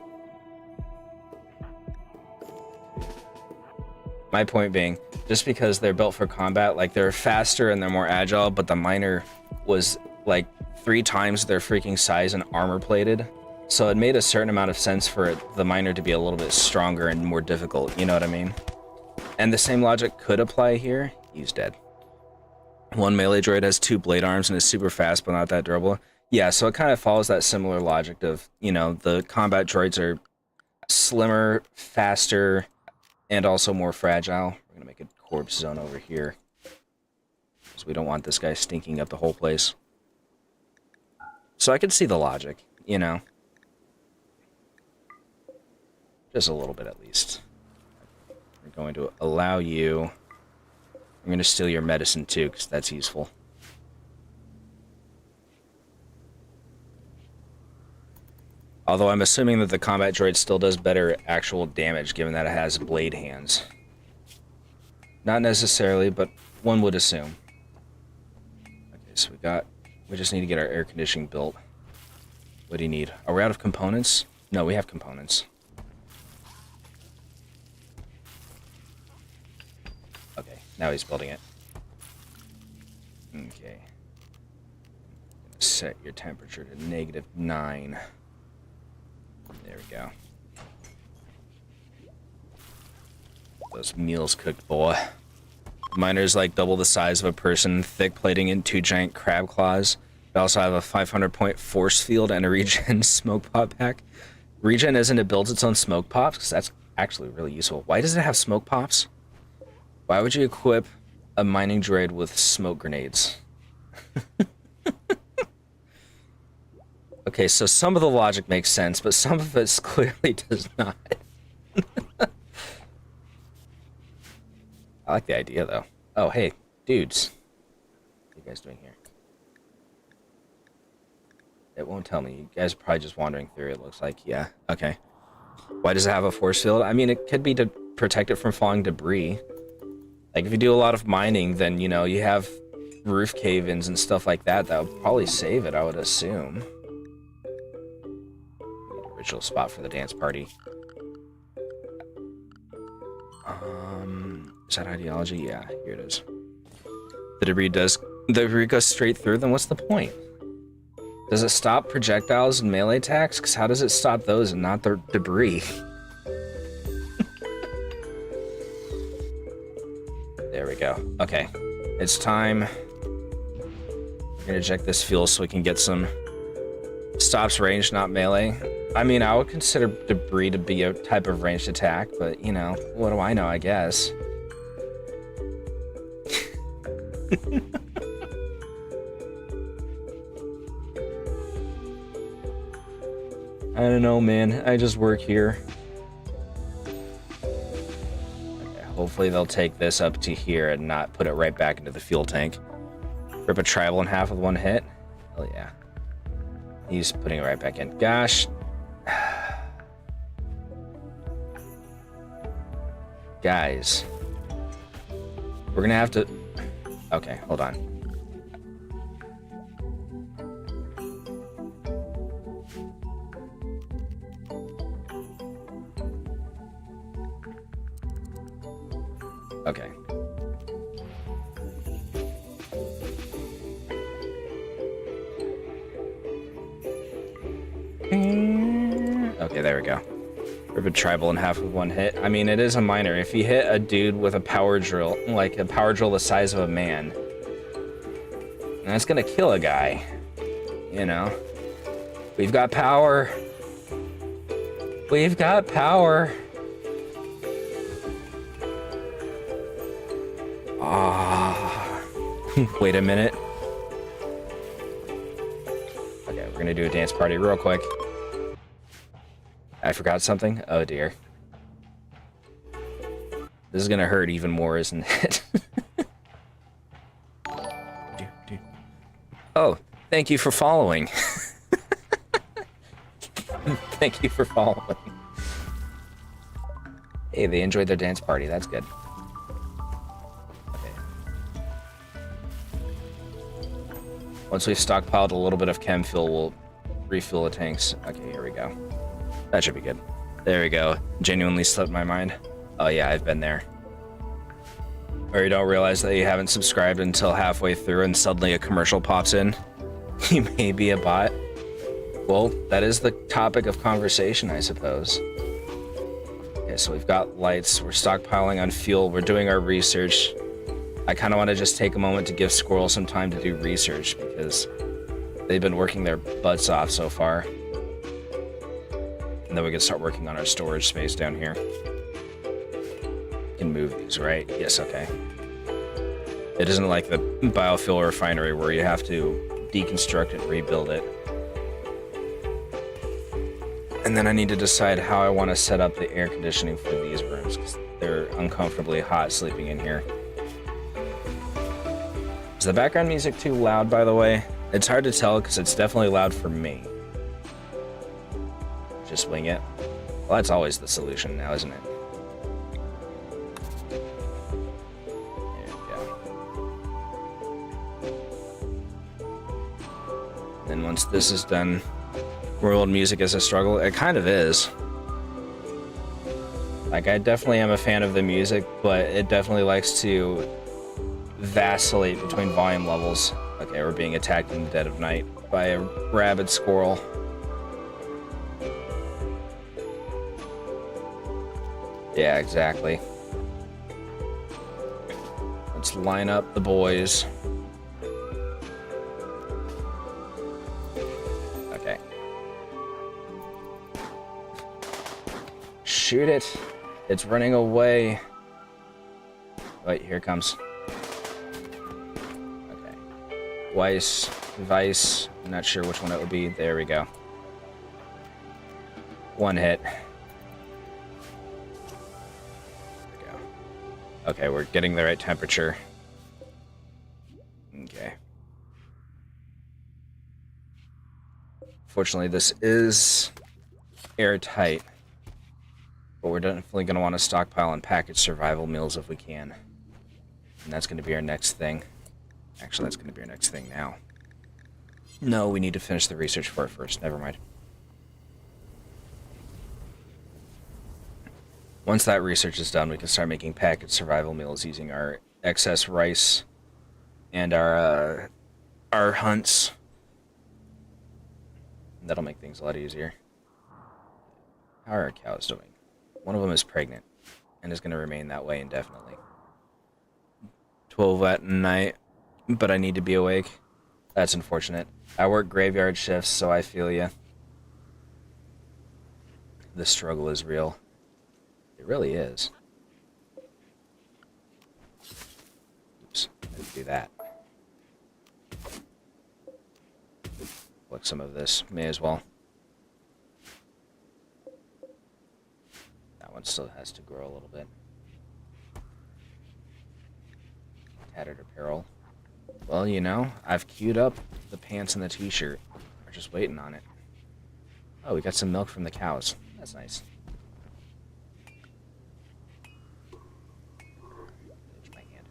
My point being, just because they're built for combat, like they're faster and they're more agile, but the miner was like 3 times their freaking size and armor plated. So it made a certain amount of sense for the miner to be a little bit stronger and more difficult, you know what I mean? And the same logic could apply here. He's dead. One melee droid has 2 blade arms and is super fast but not that durable. Yeah, so it kind of follows that similar logic of, you know, the combat droids are slimmer, faster, and also more fragile. We're gonna make a corpse zone over here. Because we don't want this guy stinking up the whole place. So I can see the logic, you know. Just a little bit at least. We're going to allow you... I'm going to steal your medicine too, because that's useful. Although I'm assuming that the combat droid still does better actual damage, given that it has blade hands. Not necessarily, but one would assume. Okay, so we just need to get our air conditioning built. What do you need? Are we out of components? No, we have components. Okay, now he's building it. Okay. set your temperature to -9. There we go. Those meals cooked, boy. Miner's like double the size of a person, thick plating and 2 giant crab claws. They also have a 500-point force field and a regen smoke pop pack. Regen isn't, it builds its own smoke pops, because that's actually really useful. Why does it have smoke pops? Why would you equip a mining droid with smoke grenades? Okay, so some of the logic makes sense, but some of it clearly does not. I like the idea, though. Oh, hey, dudes. What are you guys doing here? It won't tell me. You guys are probably just wandering through, it looks like. Yeah, okay. Why does it have a force field? I mean, it could be to protect it from falling debris. Like, if you do a lot of mining, then, you know, you have roof cave-ins and stuff like that. That would probably save it, I would assume. Ritual spot for the dance party. Is that ideology? Yeah, here it is. The debris goes straight through, then what's the point? Does it stop projectiles and melee attacks? Because how does it stop those and not the debris? There we go. Okay. It's time. We're gonna eject this fuel so we can get some stops range, not melee. I mean, I would consider debris to be a type of ranged attack, but, you know, what do I know, I guess. I don't know, man. I just work here. Okay, hopefully they'll take this up to here and not put it right back into the fuel tank. Rip a tribal in half with one hit. Oh, yeah. He's putting it right back in. Gosh. Guys. We're gonna have to... Okay, hold on. Okay. Okay, there we go. Rip a tribal in half with one hit. I mean, it is a miner. If you hit a dude with a power drill, like a power drill the size of a man, that's gonna kill a guy. You know? We've got power. We've got power. Ah. Wait a minute. Okay, we're gonna do a dance party real quick. I forgot something? Oh dear. This is gonna hurt even more, isn't it? Oh, thank you for following. Thank you for following. Hey, they enjoyed their dance party. That's good. Okay. Once we've stockpiled a little bit of chem fuel, we'll refill the tanks. Okay, here we go. That should be good. There we go. Genuinely slipped my mind. Oh yeah, I've been there. Or you don't realize that you haven't subscribed until halfway through and suddenly a commercial pops in. You may be a bot. Well, that is the topic of conversation, I suppose. Okay, so we've got lights. We're stockpiling on fuel. We're doing our research. I kind of want to just take a moment to give Squirrel some time to do research because they've been working their butts off so far. And then we can start working on our storage space down here. Can move these, right? Yes, okay. It isn't like the biofuel refinery where you have to deconstruct it and rebuild it. And then I need to decide how I want to set up the air conditioning for these rooms because they're uncomfortably hot sleeping in here. Is the background music too loud, by the way? It's hard to tell because it's definitely loud for me. Just wing it. Well, that's always the solution now, isn't it? There we go. Then once this is done, world music is a struggle. It kind of is. Like, I definitely am a fan of the music, but it definitely likes to vacillate between volume levels. Okay, we're being attacked in the dead of night by a rabid squirrel. Yeah, exactly. Let's line up the boys. Okay. Shoot it. It's running away. Wait, here it comes. Okay. Weiss, Vice. I'm not sure which one it would be. There we go. One hit. There we go. Okay, we're getting the right temperature. Okay. Fortunately, this is airtight. But we're definitely going to want to stockpile and package survival meals if we can. And that's going to be our next thing. Actually, that's going to be our next thing now. No, we need to finish the research for it first. Never mind. Once that research is done, we can start making packaged survival meals using our excess rice and our hunts. That'll make things a lot easier. How are our cows doing? One of them is pregnant and is going to remain that way indefinitely. 12 at night, but I need to be awake. That's unfortunate. I work graveyard shifts, so I feel ya. The struggle is real. It really is. Oops, I didn't do that. Collect some of this, may as well. That one still has to grow a little bit. Tattered apparel. Well, you know, I've queued up the pants and the t-shirt. We're just waiting on it. Oh, we got some milk from the cows. That's nice. There's my hand.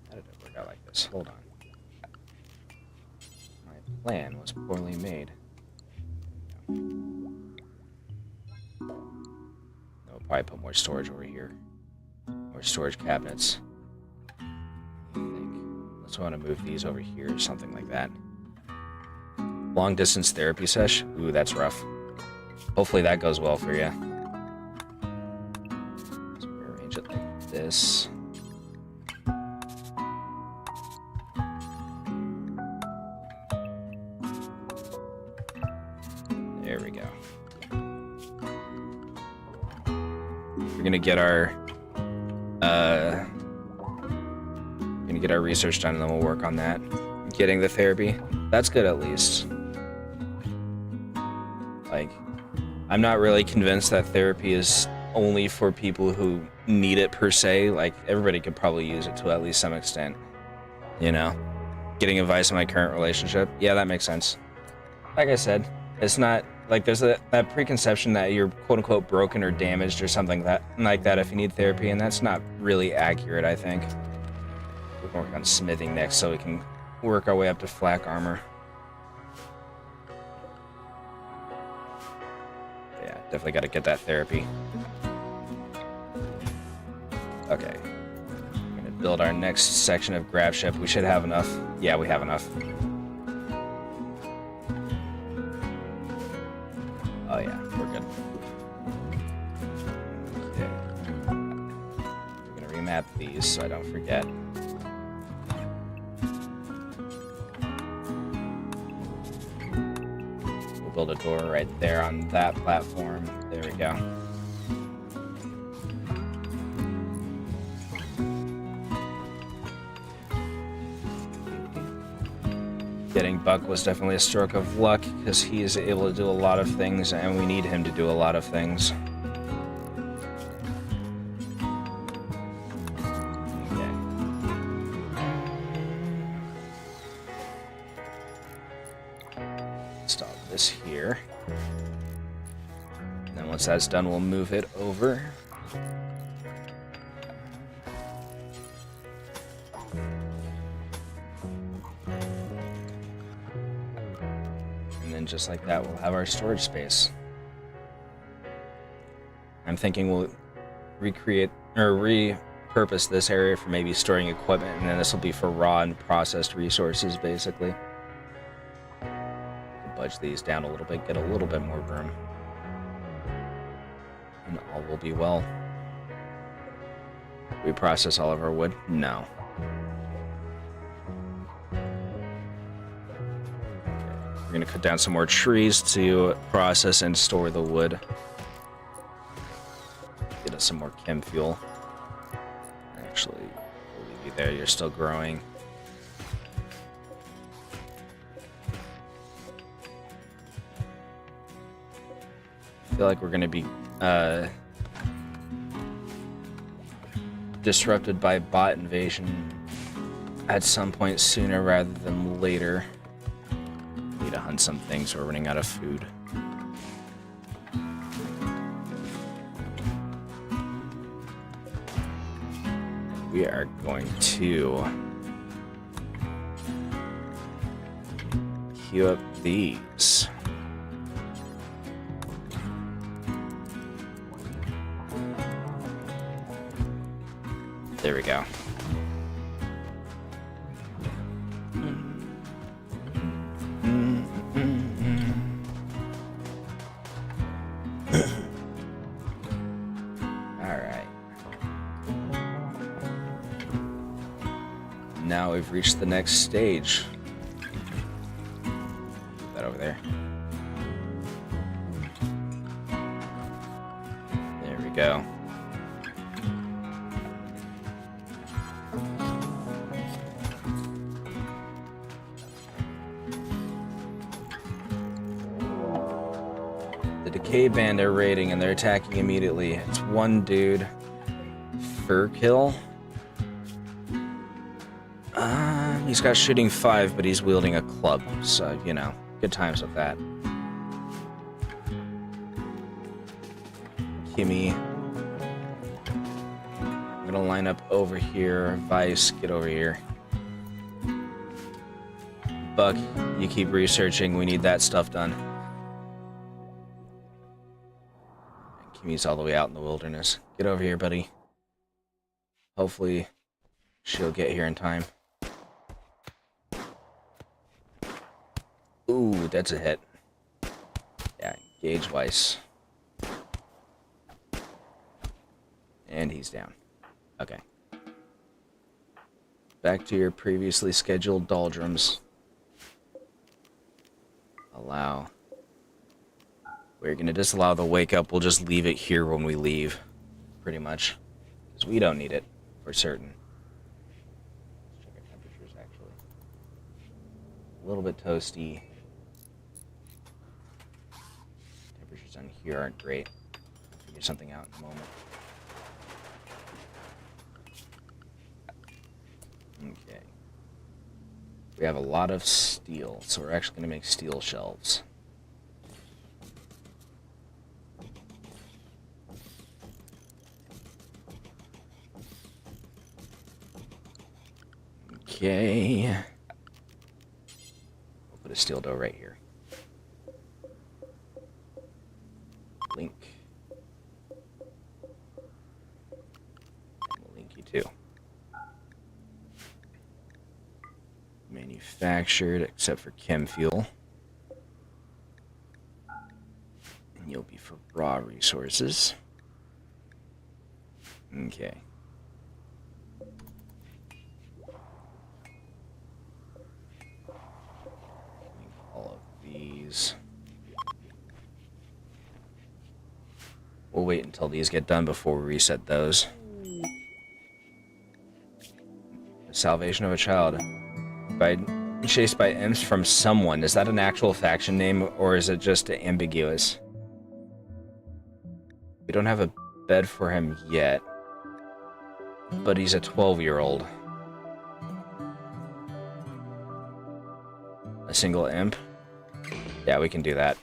How did it work out like this? Hold on. My plan was poorly made. I'll probably put more storage over here. More storage cabinets. I think. Let's want to move these over here or something like that. Long distance therapy sesh? Ooh, that's rough. Hopefully that goes well for you. Let's rearrange it like this. There we go. We're gonna get our research done, and then we'll work on that. Getting the therapy. That's good at least. Like, I'm not really convinced that therapy is only for people who need it per se. Like, everybody could probably use it to at least some extent. You know? Getting advice on my current relationship. Yeah, that makes sense. Like I said, it's not like there's that preconception that you're quote unquote broken or damaged or something like that if you need therapy, and that's not really accurate, I think. We're going to work on smithing next so we can work our way up to flak armor. Yeah, definitely got to get that therapy. Okay. We're going to build our next section of grab ship. We should have enough. Yeah, we have enough. Oh yeah, we're good. Okay. We're going to remap these so I don't forget. Build a door right there on that platform. There we go. Getting Buck was definitely a stroke of luck because he is able to do a lot of things and we need him to do a lot of things. Here. And then once that's done, we'll move it over. And then just like that, we'll have our storage space. I'm thinking we'll recreate or purpose this area for maybe storing equipment, and then this will be for raw and processed resources, basically. Budge these down a little bit, get a little bit more room, and all will be well. We process all of our wood? No. We're gonna cut down some more trees to process and store the wood. Get us some more chem fuel. Actually, we'll leave you there. You're still growing. I feel like we're gonna be disrupted by bot invasion at some point sooner rather than later. Need to hunt some things. We're running out of food. We are going to queue up these. There we go. Now we've reached the next stage. Put that over there. There we go. The Decay Band are raiding and they're attacking immediately. It's one dude. Fur kill. He's got shooting 5, but he's wielding a club, so, you know, good times with that. Kimmy. I'm gonna line up over here. Vice, get over here. Buck, you keep researching. We need that stuff done. Kimmy's all the way out in the wilderness. Get over here, buddy. Hopefully, she'll get here in time. Ooh, that's a hit. Yeah, Gage Weiss. And he's down. Okay. Back to your previously scheduled doldrums. Allow. We're going to disallow the wake up. We'll just leave it here when we leave. Pretty much. Because we don't need it. For certain. Let's check our temperatures, actually. A little bit toasty. Temperatures on here aren't great. I'll figure something out in a moment. Okay. We have a lot of steel, so we're actually going to make steel shelves. Okay. We'll put a steel door right here. Link. And we'll link you too. Manufactured, except for chem fuel. And you'll be for raw resources. Okay. All of these. We'll wait until these get done before we reset those. The salvation of a child. Chased by imps from someone. Is that an actual faction name, or is it just ambiguous? We don't have a bed for him yet. But he's a 12-year-old. A single imp? Yeah, we can do that.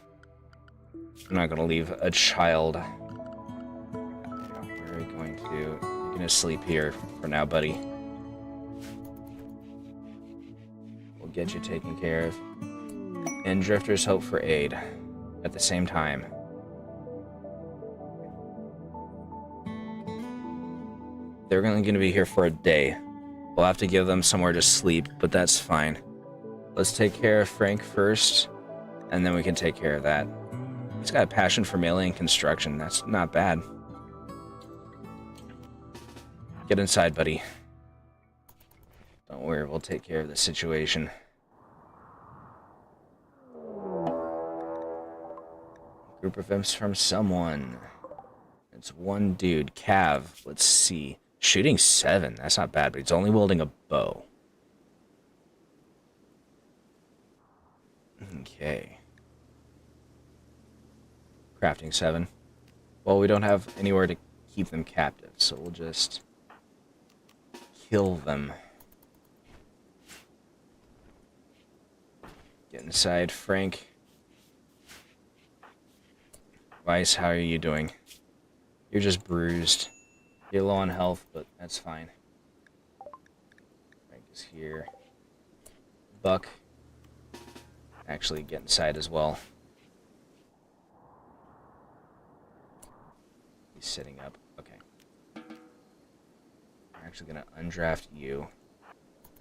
I'm not gonna leave a child. Where are you going to? You're gonna sleep here for now, buddy. We'll get you taken care of. And drifters hope for aid at the same time. They're only going to be here for a day. We'll have to give them somewhere to sleep, but that's fine. Let's take care of Frank first, and then we can take care of that. He's got a passion for melee and construction. That's not bad. Get inside, buddy. Don't worry, we'll take care of the situation. Group of imps from someone. It's one dude, Cav. Let's see. Shooting 7. That's not bad, but he's only wielding a bow. Okay. Crafting 7. Well, we don't have anywhere to keep them captive, so we'll just kill them. Get inside, Frank. Vice, how are you doing? You're just bruised. You're low on health, but that's fine. Frank is here. Buck. Actually, get inside as well. He's sitting up. Okay. I'm actually going to undraft you.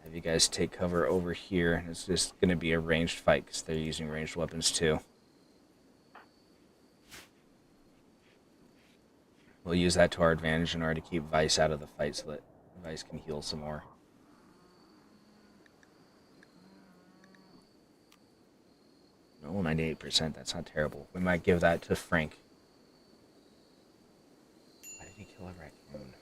Have you guys take cover over here. And it's just going to be a ranged fight because they're using ranged weapons too. We'll use that to our advantage in order to keep Vice out of the fight so that Vice can heal some more. No, 98%. That's not terrible. We might give that to Frank. Why did he kill a raccoon?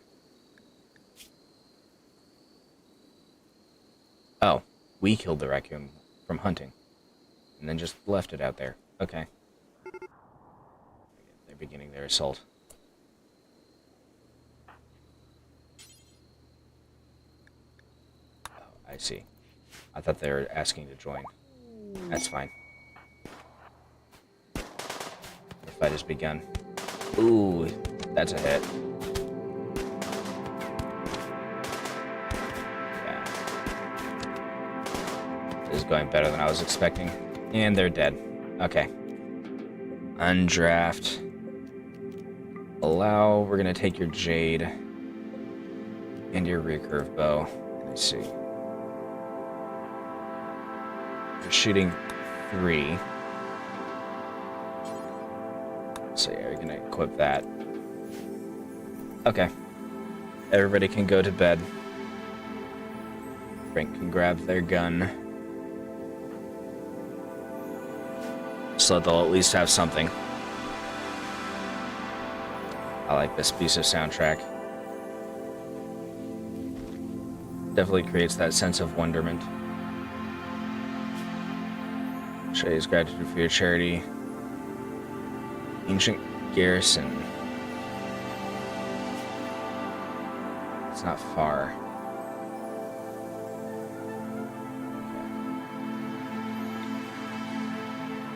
Oh, we killed the raccoon from hunting. And then just left it out there. Okay. They're beginning their assault. I see. I thought they were asking to join. That's fine. The fight has begun. Ooh, that's a hit. Yeah. This is going better than I was expecting. And they're dead. Okay. Undraft. Allow. We're going to take your Jade. And your recurve bow. Let's see. You're shooting 3. So yeah, you're gonna equip that. Okay. Everybody can go to bed. Frank can grab their gun. So they'll at least have something. I like this piece of soundtrack. Definitely creates that sense of wonderment. Show his gratitude for your charity. Ancient garrison. It's not far. Okay.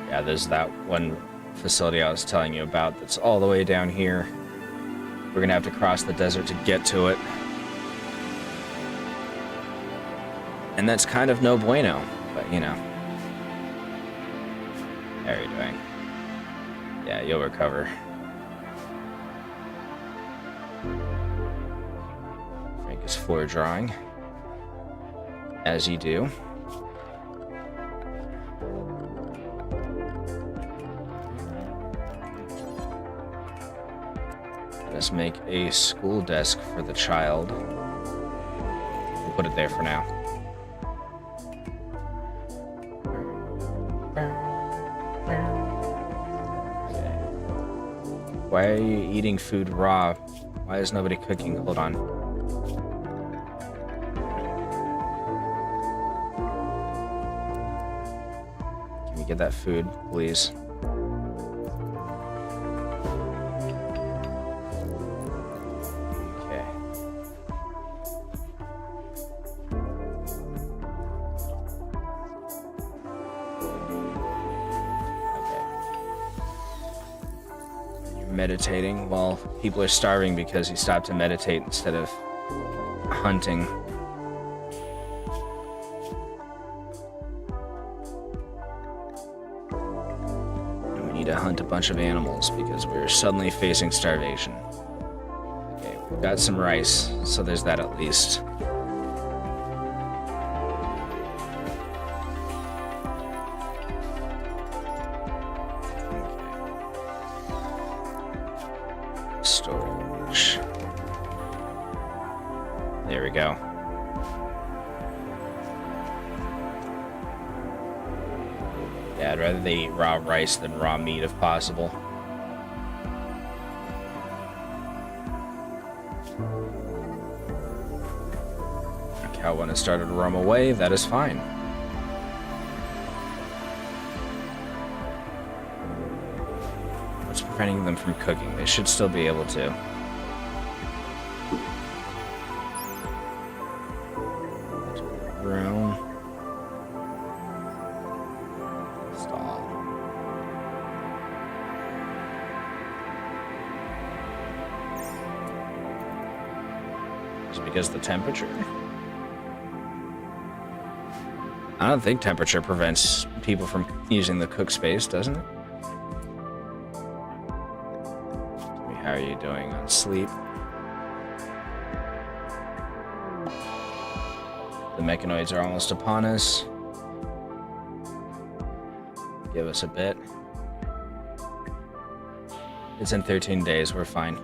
Yeah, there's that one facility I was telling you about that's all the way down here. We're gonna have to cross the desert to get to it. And that's kind of no bueno, but you know. How are you doing? Yeah, you'll recover. Frank is floor drawing. As you do. Let's make a school desk for the child. We'll put it there for now. Why are you eating food raw? Why is nobody cooking? Hold on. Can we get that food, please? Okay. Meditating while people are starving because he stopped to meditate instead of hunting. And we need to hunt a bunch of animals because we're suddenly facing starvation. Okay, Got some rice, so there's that at least. Storage. There we go. Yeah, I'd rather they eat raw rice than raw meat if possible. The cow when it started to roam away, that is fine. What's preventing them from cooking? They should still be able to. Room. Because the temperature? I don't think temperature prevents people from using the cook space, doesn't it? How are you doing on sleep? The mechanoids are almost upon us. Give us a bit. It's in 13 days, we're fine.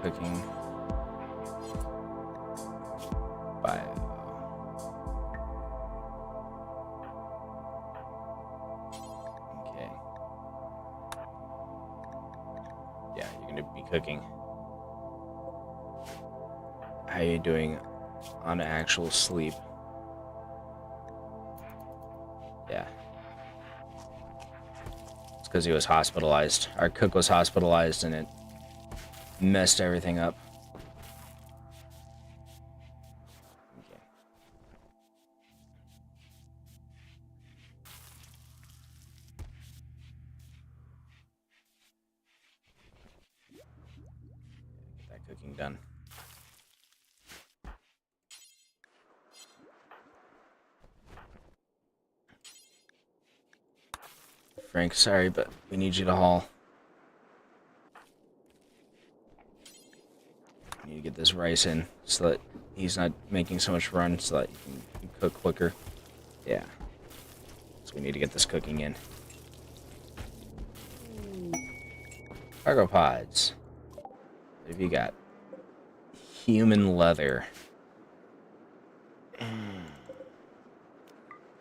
Cooking. Bio. Okay. Yeah, you're gonna be cooking. How are you doing on actual sleep? Yeah. It's because he was hospitalized. Our cook was hospitalized and it messed everything up. Okay. Get that cooking done. Frank, sorry, but we need you to haul. Need to get this rice in so that he's not making so much run, so that you can cook quicker. Yeah. So we need to get this cooking in. Cargo pods. What have you got? Human leather.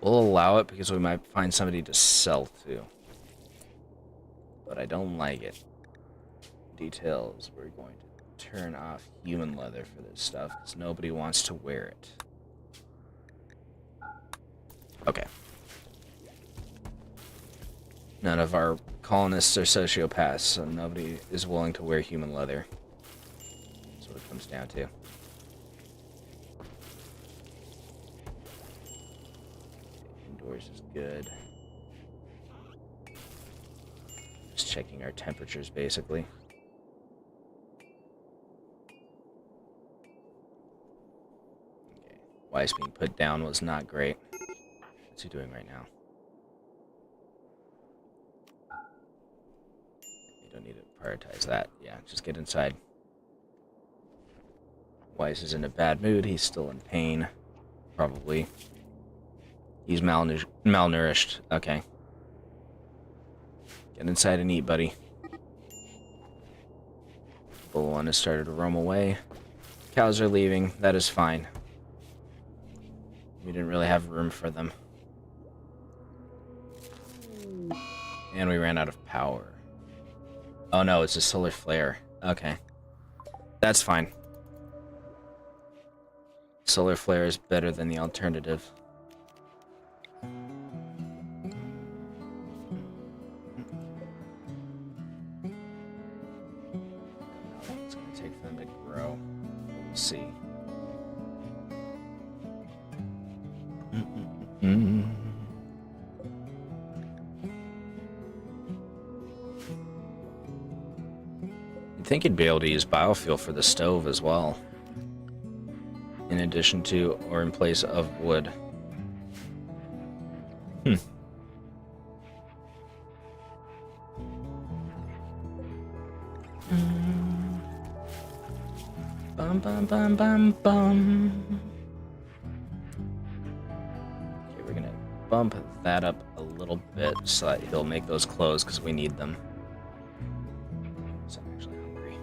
We'll allow it because we might find somebody to sell to. But I don't like it. Details. We're going to turn off human leather for this stuff because nobody wants to wear it. Okay. None of our colonists are sociopaths, so nobody is willing to wear human leather. That's what it comes down to. Indoors is good. Just checking our temperatures, basically. Weiss being put down was not great. What's he doing right now? You don't need to prioritize that. Yeah, just get inside. Weiss is in a bad mood. He's still in pain. Probably. He's malnourished. Okay. Get inside and eat, buddy. Bull one has started to roam away. Cows are leaving. That is fine. We didn't really have room for them. And we ran out of power. Oh no, it's a solar flare. Okay. That's fine. Solar flare is better than the alternative. It's gonna take for them to grow. We'll see. You'd think you'd be able to use biofuel for the stove as well, in addition to or in place of wood. Bum bum bum bum bum. Okay, we're gonna bump that up a little bit so that he'll make those clothes because we need them. So I'm actually hungry.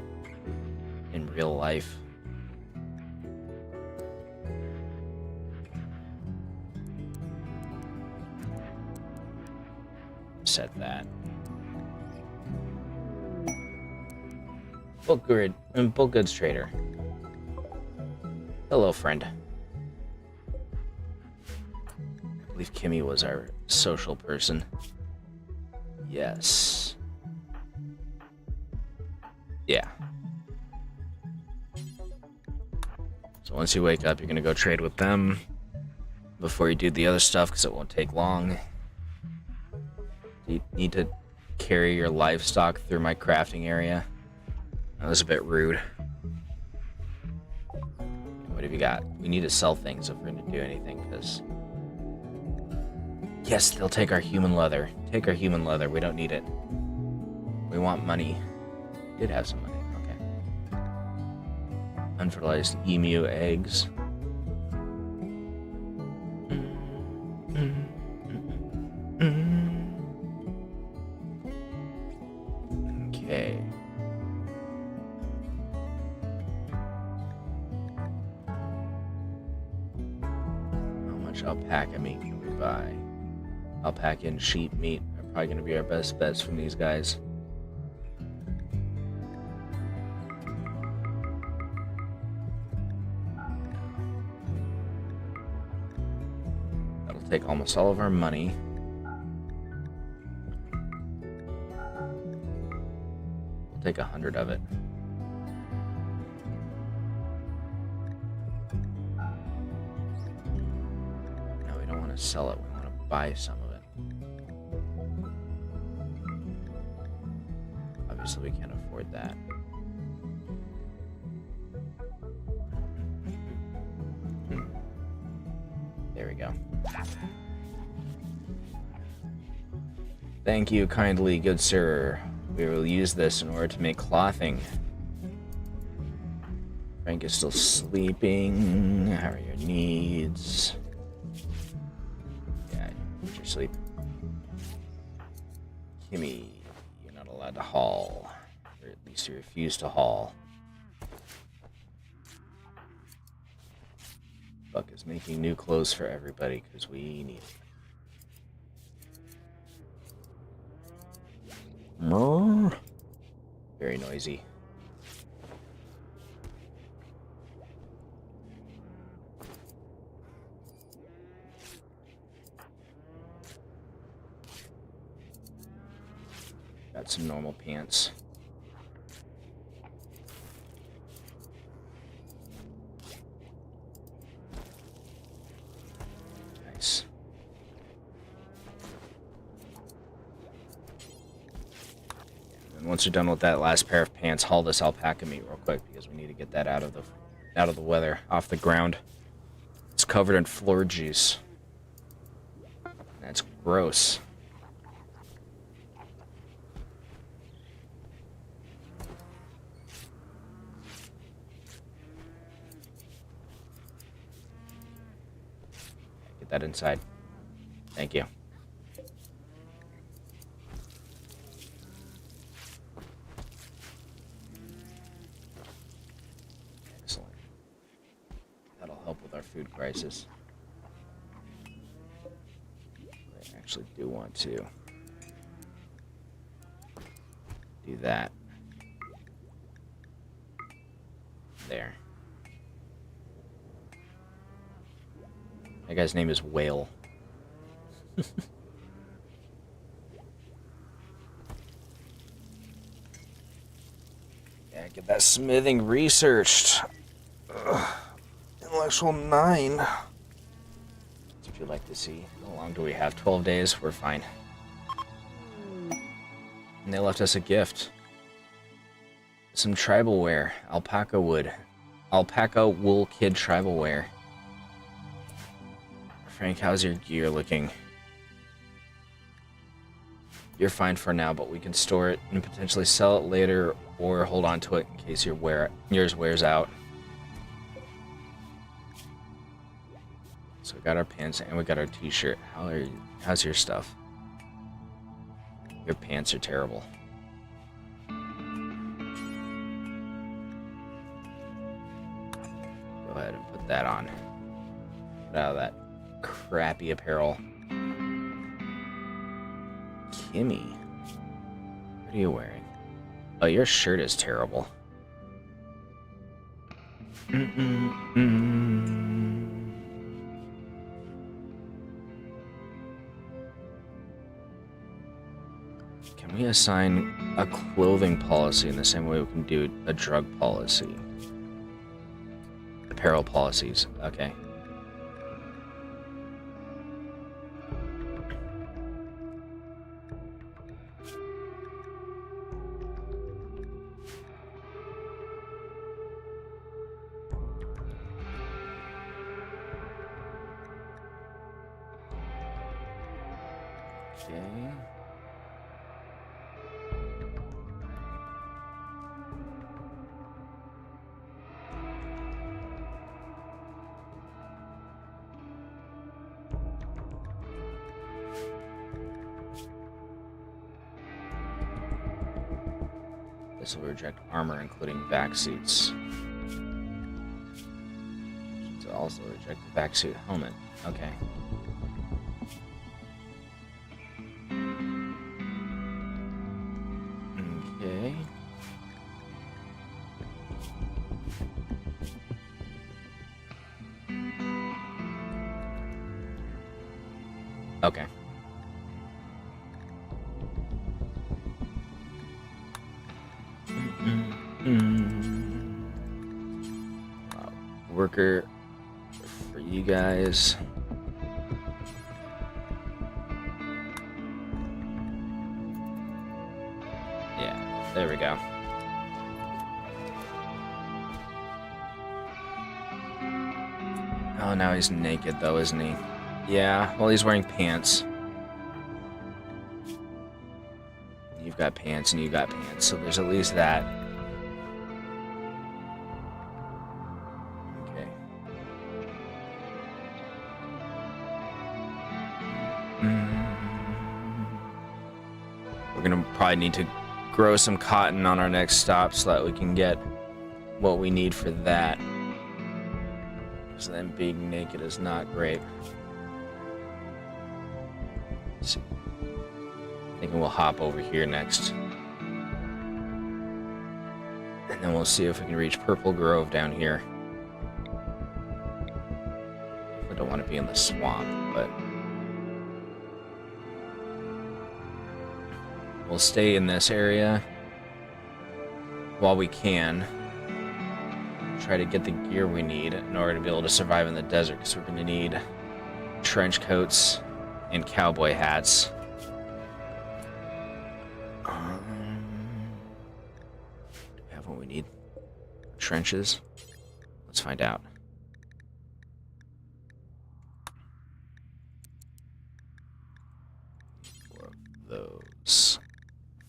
In real life. Set that. Bulk goods trader. Hello, friend. I believe Kimmy was our social person. Yes. Yeah. So once you wake up, you're gonna go trade with them before you do the other stuff because it won't take long. You need to carry your livestock through my crafting area. That was a bit rude. What have you got? We need to sell things if we're going to do anything, because... Yes, they'll take our human leather. Take our human leather. We don't need it. We want money. We did have some money. Okay. Unfertilized emu eggs. Okay. Alpaca meat can we buy? Alpaca and sheep meat are probably going to be our best bets from these guys. That'll take almost all of our money. We'll take 100 of it. Sell it. We want to buy some of it. Obviously, we can't afford that. There we go. Thank you kindly, good sir. We will use this in order to make clothing. Frank is still sleeping. How are your needs? Sleep. Kimmy, you're not allowed to haul. Or at least you refuse to haul. Buck is making new clothes for everybody because we need it. Very noisy. Got some normal pants. Nice. And once you're done with that last pair of pants, haul this alpaca meat real quick because we need to get that out of the weather, off the ground. It's covered in floor juice. That's gross. That inside. Thank you. Excellent. That'll help with our food crisis. I actually do want to do that. There. That guy's name is Whale. Yeah, get that smithing researched. Intellectual 9. That's what you'd like to see. How long do we have? 12 days? We're fine. And they left us a gift. Some tribal wear. Alpaca wood. Alpaca wool kid tribal wear. Frank, how's your gear looking? You're fine for now, but we can store it and potentially sell it later or hold on to it in case yours wears out. So we got our pants and we got our t-shirt. How's your stuff? Your pants are terrible. Go ahead and put that on. Get out of that crappy apparel. Kimmy, what are you wearing? Oh, your shirt is terrible. Can we assign a clothing policy in the same way we can do a drug policy? Apparel policies, okay. Okay. This will reject armor, including vac suits. To also reject the vac suit helmet. Okay. Okay. Okay. Worker for you guys. Yeah, there we go. Oh, now he's naked though, isn't he? Yeah, well, he's wearing pants. You've got pants and you got pants, so there's at least that. Okay. We're gonna probably need to grow some cotton on our next stop so that we can get what we need for that. Because then being naked is not great. Let's see. Thinking we'll hop over here next. And then we'll see if we can reach Purple Grove down here. I don't want to be in the swamp, but we'll stay in this area while we can. Try to get the gear we need in order to be able to survive in the desert, because we're going to need trench coats and cowboy hats. Do we have what we need? Trenches? Let's find out. 4 of those.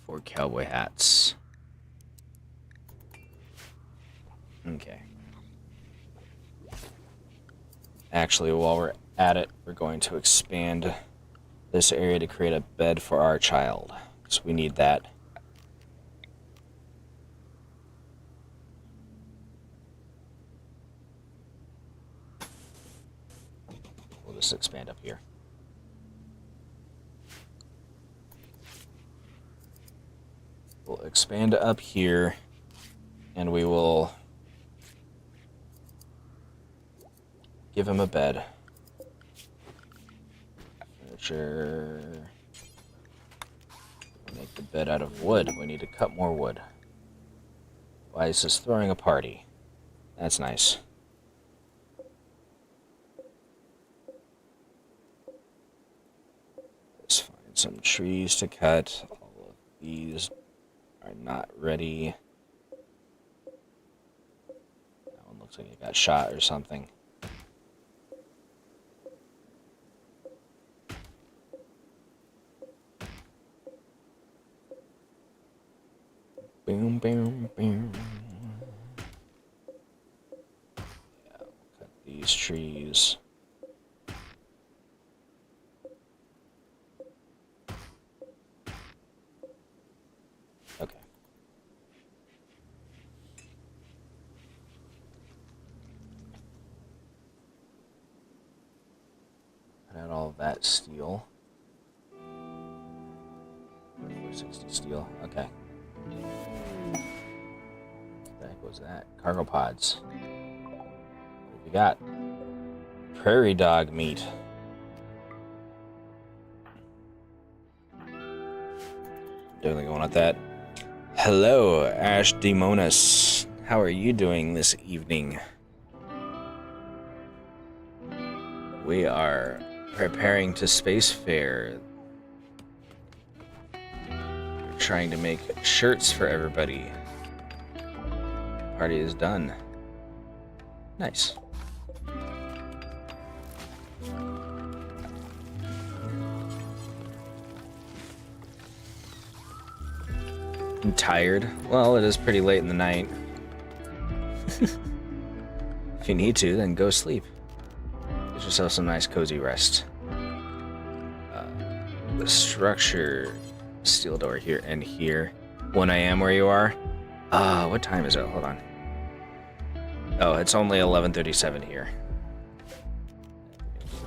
4 cowboy hats. Okay. Actually, while we're at it, we're going to expand this area to create a bed for our child. So we need that. We'll just expand up here. We'll expand up here, and we will give him a bed. Furniture. We'll make the bed out of wood. We need to cut more wood. Why is this throwing a party? That's nice. Let's find some trees to cut. All of these are not ready. That one looks like it got shot or something. Boom, boom, boom. Yeah, we'll cut these trees. Okay. Cut out all of that steel. 460 steel. Okay. What the heck was that? Cargo pods. What have you got? Prairie dog meat. Definitely going with that. Hello, Ash Demonis. How are you doing this evening? We are preparing to spacefair. We're trying to make shirts for everybody. Party is done. Nice. I'm tired. Well, it is pretty late in the night. If you need to, then go sleep. Get yourself some nice cozy rest. The structure, steel door here and here. 1 a.m. where you are. What time is it? Hold on. Oh, it's only 11:37 here.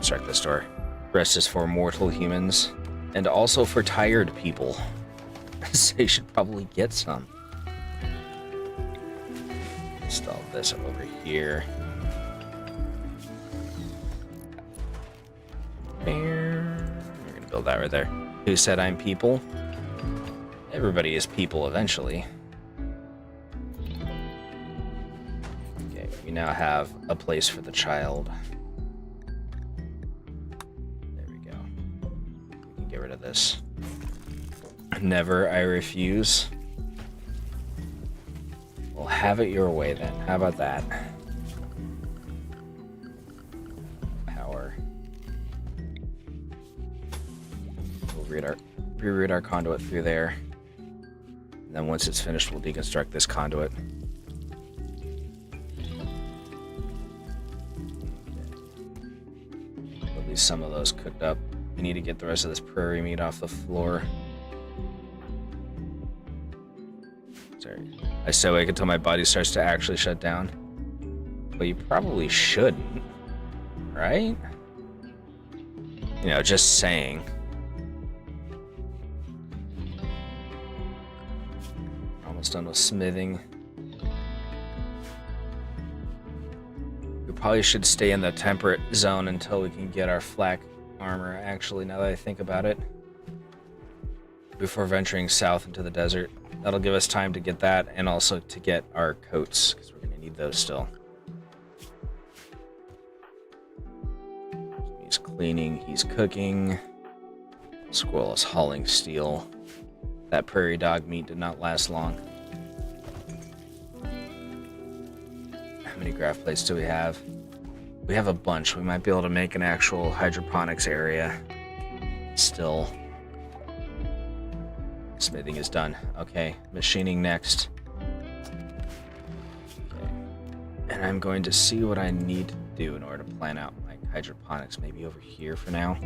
Start this door. Rest is for mortal humans, and also for tired people. So you should probably get some. Install this over here. We're gonna build that right there. Who said I'm people? Everybody is people eventually. Okay, we now have a place for the child. There we go. We can get rid of this. Never, I refuse. Well, have it your way then. How about that? Power. We'll reroute our conduit through there. And then once it's finished, we'll deconstruct this conduit. At least some of those cooked up. We need to get the rest of this prairie meat off the floor. Sorry. I stay awake until my body starts to actually shut down. Well, you probably shouldn't, right? You know, just saying. Almost done with smithing. We probably should stay in the temperate zone until we can get our flak armor, actually, now that I think about it. Before venturing south into the desert. That'll give us time to get that, and also to get our coats, because we're going to need those still. He's cleaning, he's cooking. Squirrel is hauling steel. That prairie dog meat did not last long. How many graph plates do we have? We have a bunch. We might be able to make an actual hydroponics area still. Smithing is done. Okay, machining next. Okay. And I'm going to see what I need to do in order to plan out my hydroponics. Maybe over here for now.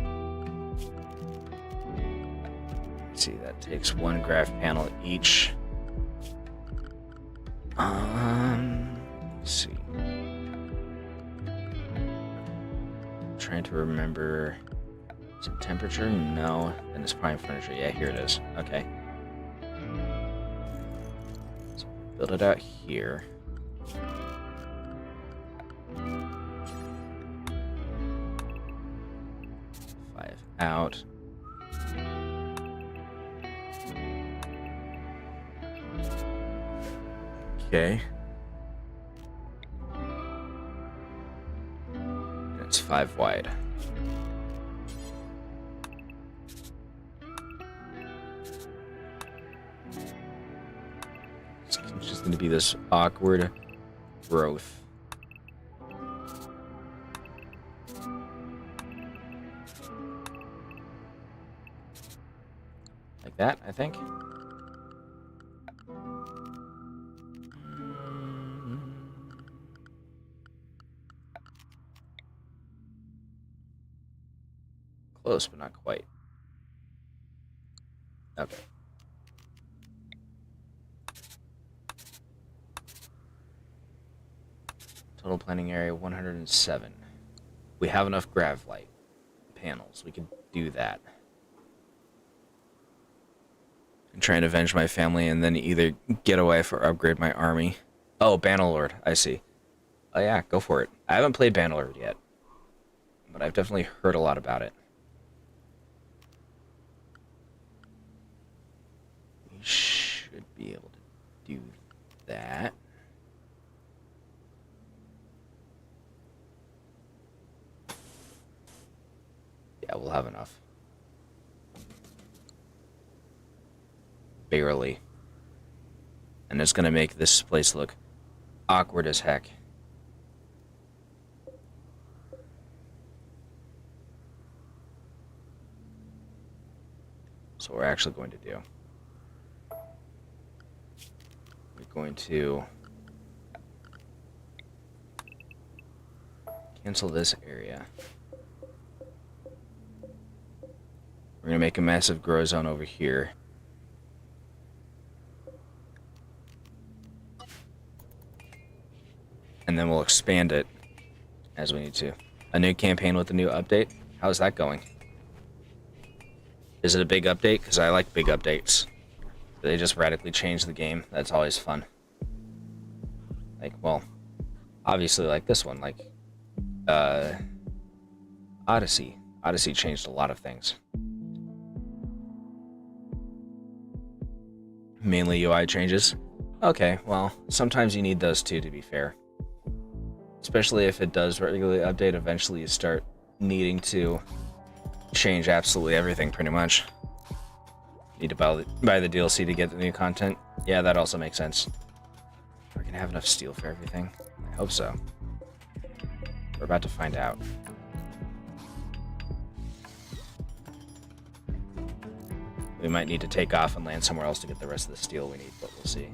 Let's see, that takes 1 graph panel each. Let's see. I'm trying to remember. Is it temperature? No. And it's prime furniture. Yeah, here it is. Okay. So build it out here. 5 out. Okay. And it's 5 wide. It's just going to be this awkward growth. Like that, I think. Close, but not quite. Okay. Total planning area 107. We have enough grav light panels. We can do that. And try and avenge my family and then either get a wife or upgrade my army. Oh, Bannerlord. I see. Oh yeah, go for it. I haven't played Bannerlord yet, but I've definitely heard a lot about it. We should be able to do that. Yeah, we'll have enough. Barely. And it's going to make this place look awkward as heck. So what we're actually going to do, we're going to cancel this area. We're going to make a massive grow zone over here. And then we'll expand it as we need to. A new campaign with a new update. How's that going? Is it a big update? Because I like big updates. They just radically change the game. That's always fun. Like, well, obviously like this one. Like, Odyssey. Odyssey changed a lot of things. Mainly UI changes. Okay, well, sometimes you need those too, to be fair. Especially if it does regularly update, eventually you start needing to change absolutely everything, pretty much. Need to buy the DLC to get the new content. Yeah, that also makes sense. We're gonna have enough steel for everything. I hope so. We're about to find out. We might need to take off and land somewhere else to get the rest of the steel we need, but we'll see.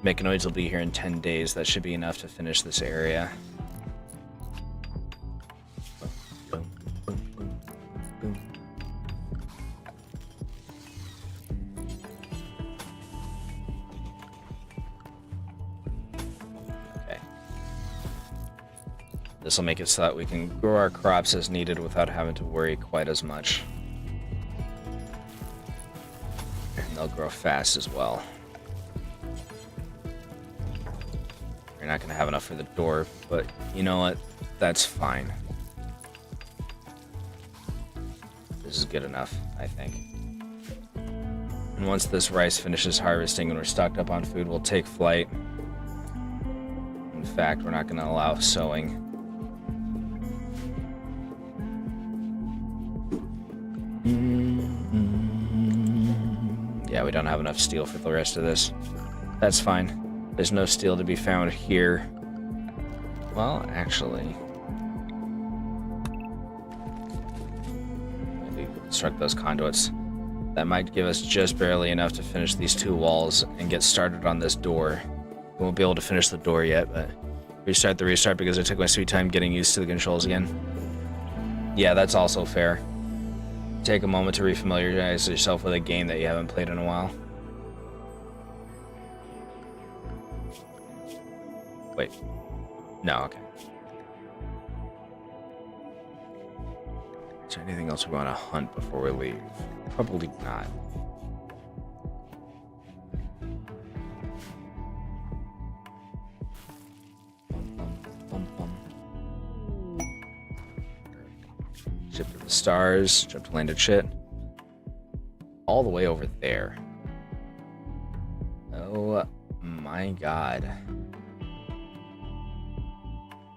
Mechanoids will be here in 10 days. That should be enough to finish this area. Okay. This will make it so that we can grow our crops as needed without having to worry quite as much. And they'll grow fast as well. You're not going to have enough for the door, but you know what? That's fine. This is good enough, I think. And once this rice finishes harvesting and we're stocked up on food, we'll take flight. In fact, we're not going to allow sowing. Yeah, we don't have enough steel for the rest of this. That's fine. There's no steel to be found here. Well, actually, maybe construct those conduits. That might give us just barely enough to finish these two walls and get started on this door. We won't be able to finish the door yet, but restart the restart because I took my sweet time getting used to the controls again. Yeah, that's also fair. Take a moment to refamiliarize yourself with a game that you haven't played in a while. Wait. No, okay. Is there anything else we want to hunt before we leave? Probably not. Ship to the stars, jump to landed shit. All the way over there. Oh my god.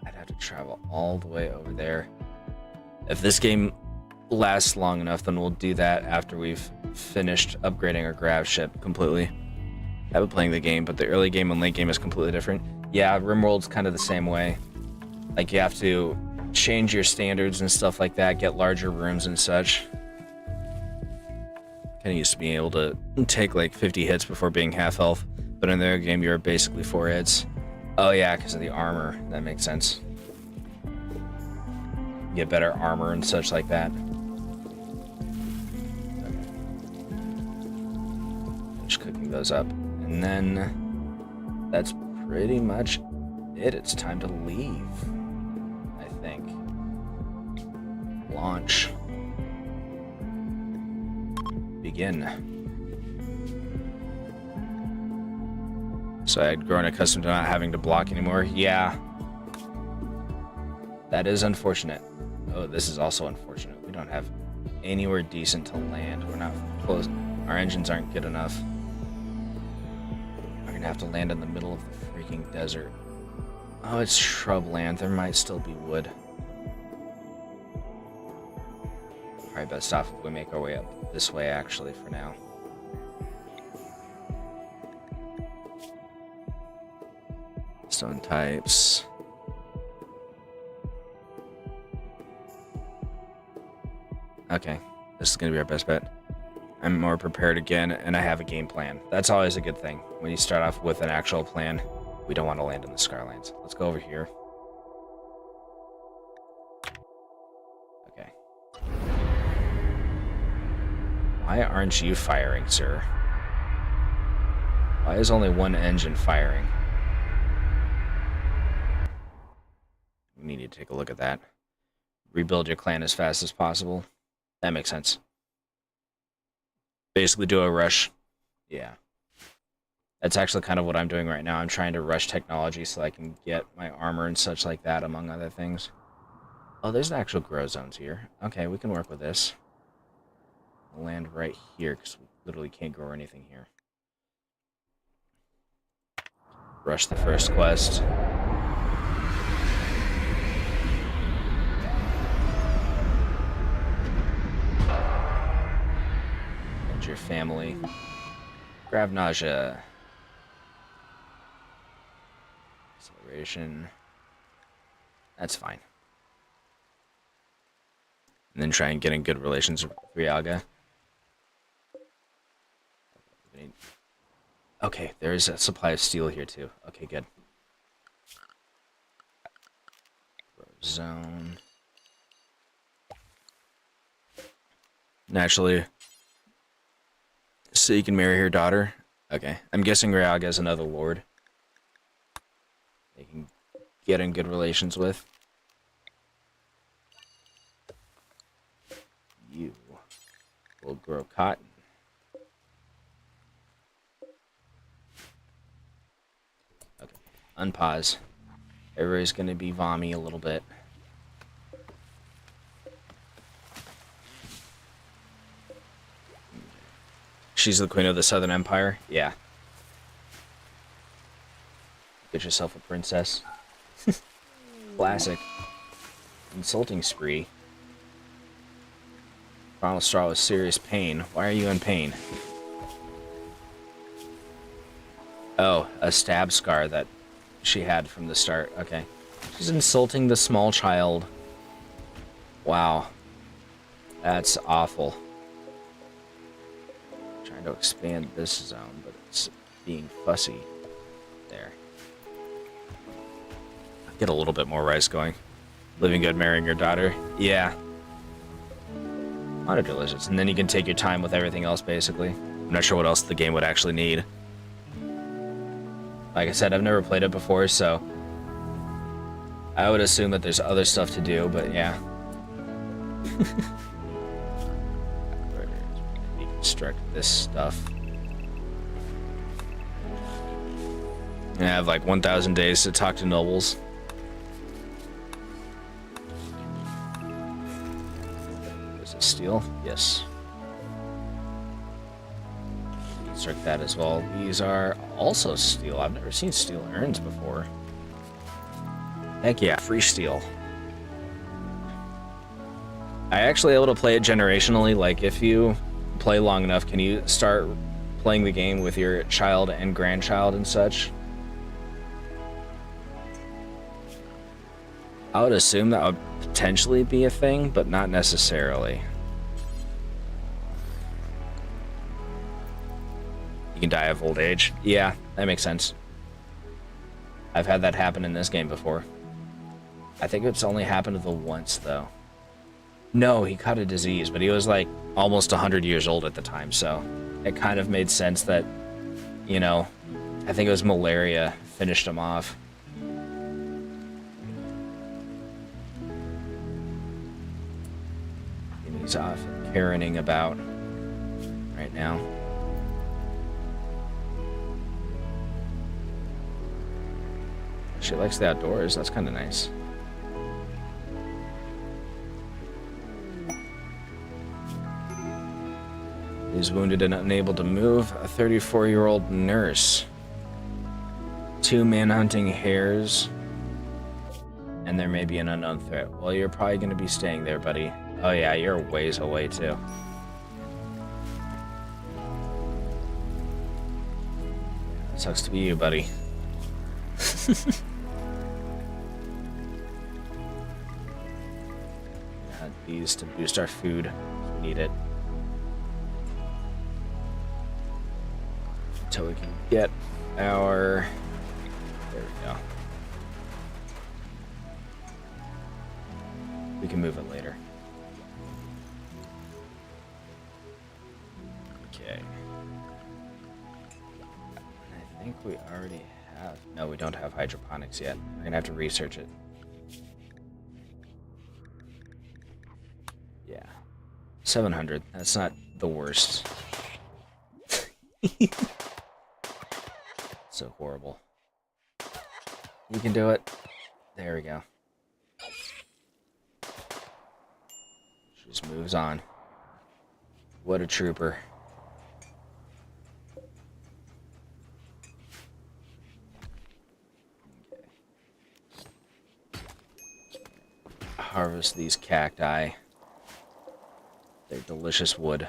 I'd have to travel all the way over there. If this game lasts long enough, then we'll do that after we've finished upgrading our grav ship completely. I've been playing the game, but the early game and late game is completely different. Yeah, Rimworld's kind of the same way. Like, you have to change your standards and stuff like that, get larger rooms and such. Kinda used to being able to take like 50 hits before being half health, but in their game you're basically 4 hits. Oh yeah, because of the armor. That makes sense. Get better armor and such like that. those up. And then that's pretty much it. It's time to leave, I think. Launch. Begin. So I'd grown accustomed to not having to block anymore. Yeah. That is unfortunate. Oh, this is also unfortunate. We don't have anywhere decent to land. We're not close. Our engines aren't good enough. We're gonna have to land in the middle of the freaking desert. Oh, it's shrubland. There might still be wood. Probably best off if we make our way up this way, actually, for now. Stone types. Okay, this is gonna be our best bet. I'm more prepared again, and I have a game plan. That's always a good thing. When you start off with an actual plan, we don't want to land in the Skylands. Let's go over here. Okay. Why aren't you firing, sir? Why is only one engine firing? We need to take a look at that. Rebuild your clan as fast as possible. That makes sense. Basically do a rush. Yeah. That's actually kind of what I'm doing right now. I'm trying to rush technology so I can get my armor and such like that, among other things. Oh, there's actual grow zones here. Okay, we can work with this. We'll land right here because we literally can't grow anything here. Rush the first quest. Your family. Grab nausea. Acceleration. That's fine. And then try and get in good relations with Ryaga. Okay, there's a supply of steel here too. Okay, good. Zone. Naturally. So you can marry her daughter? Okay. I'm guessing Ryaga is another lord. They can get in good relations with. You will grow cotton. Okay. Unpause. Everybody's going to be vommy a little bit. She's the queen of the Southern Empire? Yeah. Get yourself a princess. Classic. Insulting spree. Final straw was serious pain. Why are you in pain? Oh, a stab scar that she had from the start. Okay. She's insulting the small child. Wow. That's awful. Trying to expand this zone, but it's being fussy. There. I'll get a little bit more rice going. Living good, marrying your daughter. Yeah. A lot of delicious. And then you can take your time with everything else, basically. I'm not sure what else the game would actually need. Like I said, I've never played it before, so I would assume that there's other stuff to do, but yeah. Deconstruct this stuff. I have like 1,000 days to talk to nobles. Is it steel? Yes. Deconstruct that as well. These are also steel. I've never seen steel urns before. Heck yeah, free steel. I actually able to play it generationally. Like if you play long enough, can you start playing the game with your child and grandchild and such? I would assume that would potentially be a thing, but not necessarily. You can die of old age. Yeah, that makes sense. I've had that happen in this game before. I think it's only happened to the once, though. No, he caught a disease, but he was like almost 100 years old at the time, so it kind of made sense that you know, I think it was malaria finished him off. And he's off caroning about right now. She likes the outdoors. That's kind of nice. He's wounded and unable to move. A 34-year-old nurse. 2 manhunting hares. And there may be an unknown threat. Well, you're probably going to be staying there, buddy. Oh yeah, you're ways away too. Sucks to be you, buddy. Add these to boost our food. We need it. Until we can get our... There we go. We can move it later. Okay. I think we already have... No, we don't have hydroponics yet. We're gonna have to research it. Yeah. 700. That's not the worst. So horrible. We can do it. There we go. She just moves on. What a trooper. Okay. Harvest these cacti. They're delicious wood.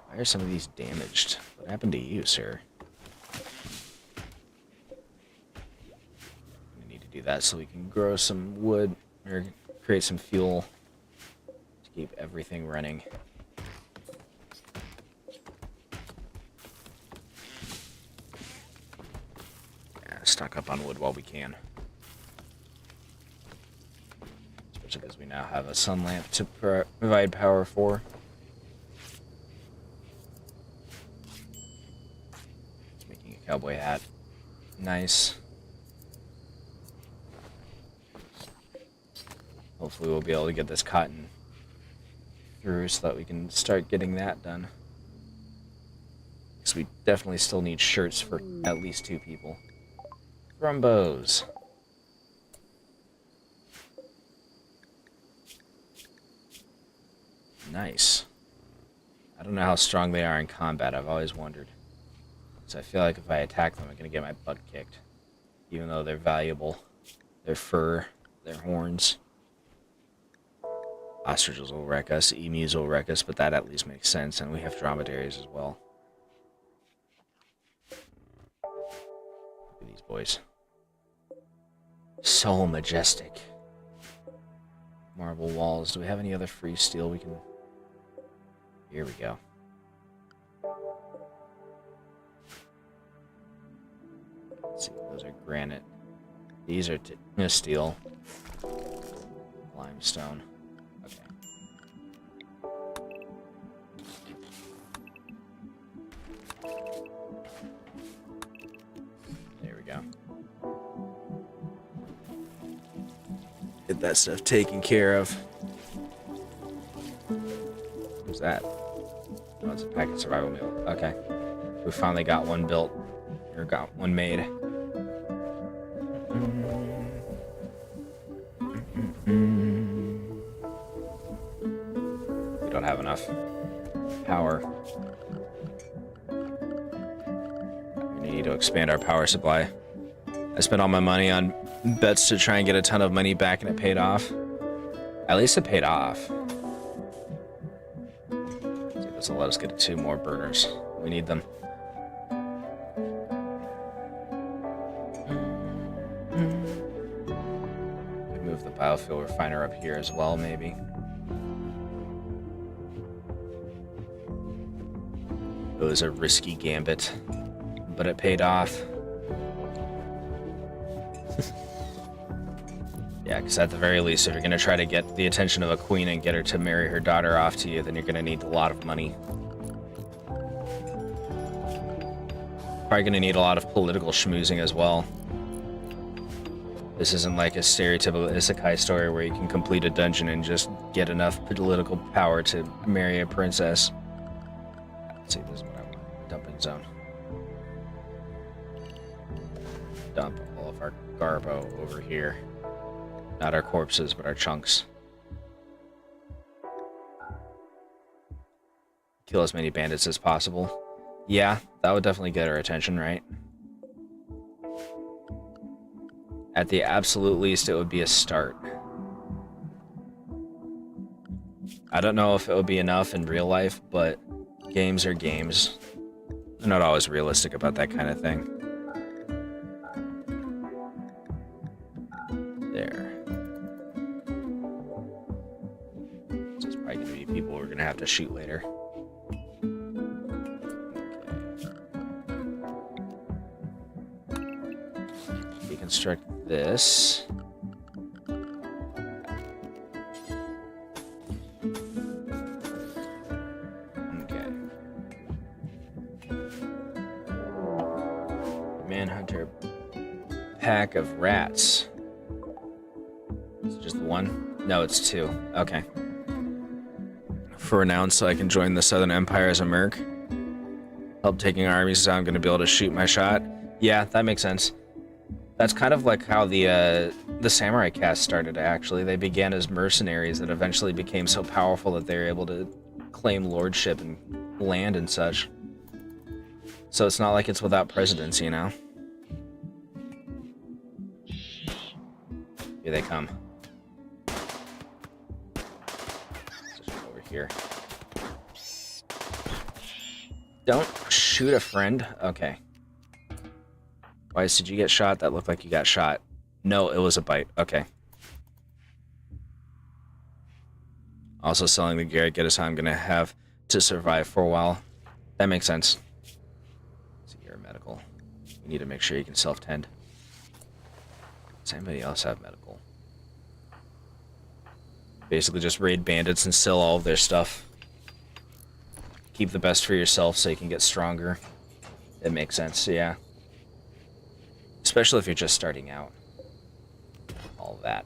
Why are some of these damaged? What happened to you, sir? We need to do that so we can grow some wood or create some fuel to keep everything running. Yeah, stock up on wood while we can. Especially because we now have a sun lamp to provide power for. Cowboy hat. Nice. Hopefully we'll be able to get this cotton through so that we can start getting that done. Because we definitely still need shirts for at least 2 people. Thrumbos. Nice. I don't know how strong they are in combat. I've always wondered. So I feel like if I attack them, I'm going to get my butt kicked. Even though they're valuable. Their fur, their horns. Ostriches will wreck us, emus will wreck us, but that at least makes sense, and we have dromedaries as well. Look at these boys. So majestic. Marble walls. Do we have any other free steel we can... Here we go. Let's see, those are granite. These are steel. Limestone. Okay. There we go. Get that stuff taken care of. What's that? Oh, it's a packet survival meal. Okay. We finally got one built. Or got one made. We don't have enough power. We need to expand our power supply. I spent all my money on bets to try and get a ton of money back, and it paid off. At least it paid off. See, this will let us get 2 more burners. We need them. Move the biofuel refiner up here as well, maybe. It was a risky gambit, but it paid off. Yeah, because at the very least, if you're going to try to get the attention of a queen and get her to marry her daughter off to you, then you're going to need a lot of money. probably going to need a lot of political schmoozing as well. This isn't like a stereotypical isekai story where you can complete a dungeon and just get enough political power to marry a princess. Let's see, this is what I want. Dumping zone. Dump all of our garbo over here. Not our corpses, but our chunks. Kill as many bandits as possible. Yeah, that would definitely get our attention, right? At the absolute least, it would be a start. I don't know if it would be enough in real life, but games are games. They're not always realistic about that kind of thing. There. This is probably going to be people we're going to have to shoot later. Deconstruct this. Okay. Manhunter pack of rats. Is it just one? No, it's two. Okay. For renown, so I can join the Southern Empire as a merc. Help taking armies, so I'm going to be able to shoot my shot. Yeah, that makes sense. That's kind of like how the samurai caste started, actually. They began as mercenaries that eventually became so powerful that they were able to claim lordship and land and such. So it's not like it's without precedence, you know? Here they come. Just over here. Don't shoot a friend. Okay. Weiss, did you get shot? That looked like you got shot. No, it was a bite. Okay. Also selling the gear, get us how I'm going to have to survive for a while. That makes sense. So you're medical. You need to make sure you can self-tend. Does anybody else have medical? Basically just raid bandits and sell all of their stuff. Keep the best for yourself so you can get stronger. It makes sense, yeah. Especially if you're just starting out. All that.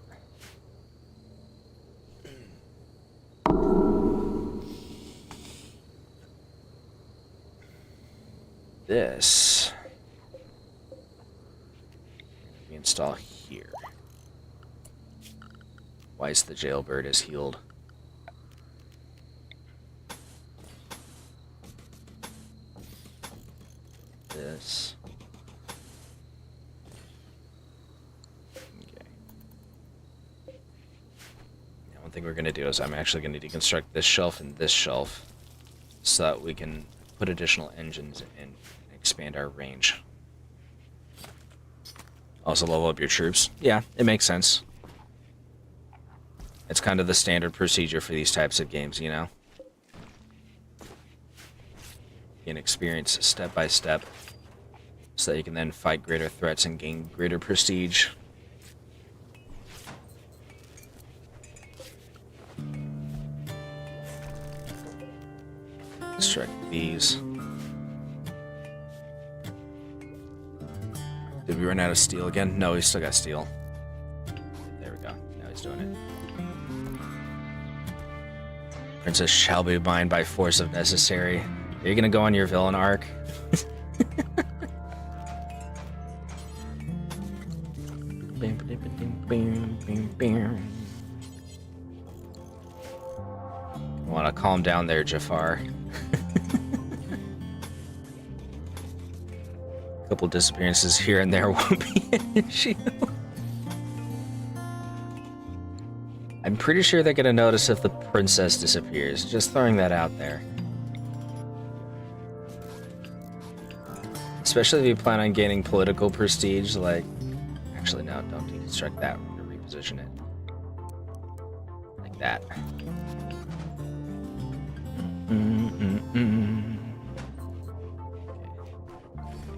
This. We install here. Weiss the jailbird is healed. This. One thing we're going to do is I'm actually going to deconstruct this shelf and this shelf so that we can put additional engines in and expand our range. Also level up your troops. Yeah, it makes sense. It's kind of the standard procedure for these types of games, you know? Gain experience step by step so that you can then fight greater threats and gain greater prestige. Extract these. Did we run out of steel again? No, we still got steel. There we go. Now he's doing it. Princess shall be mine by force if necessary. Are you gonna go on your villain arc? I want to calm down there, Jafar. A couple disappearances here and there won't be an issue. I'm pretty sure they're gonna notice if the princess disappears. Just throwing that out there. Especially if you plan on gaining political prestige, like... Actually, no, don't deconstruct that. We're gonna reposition it. Like that.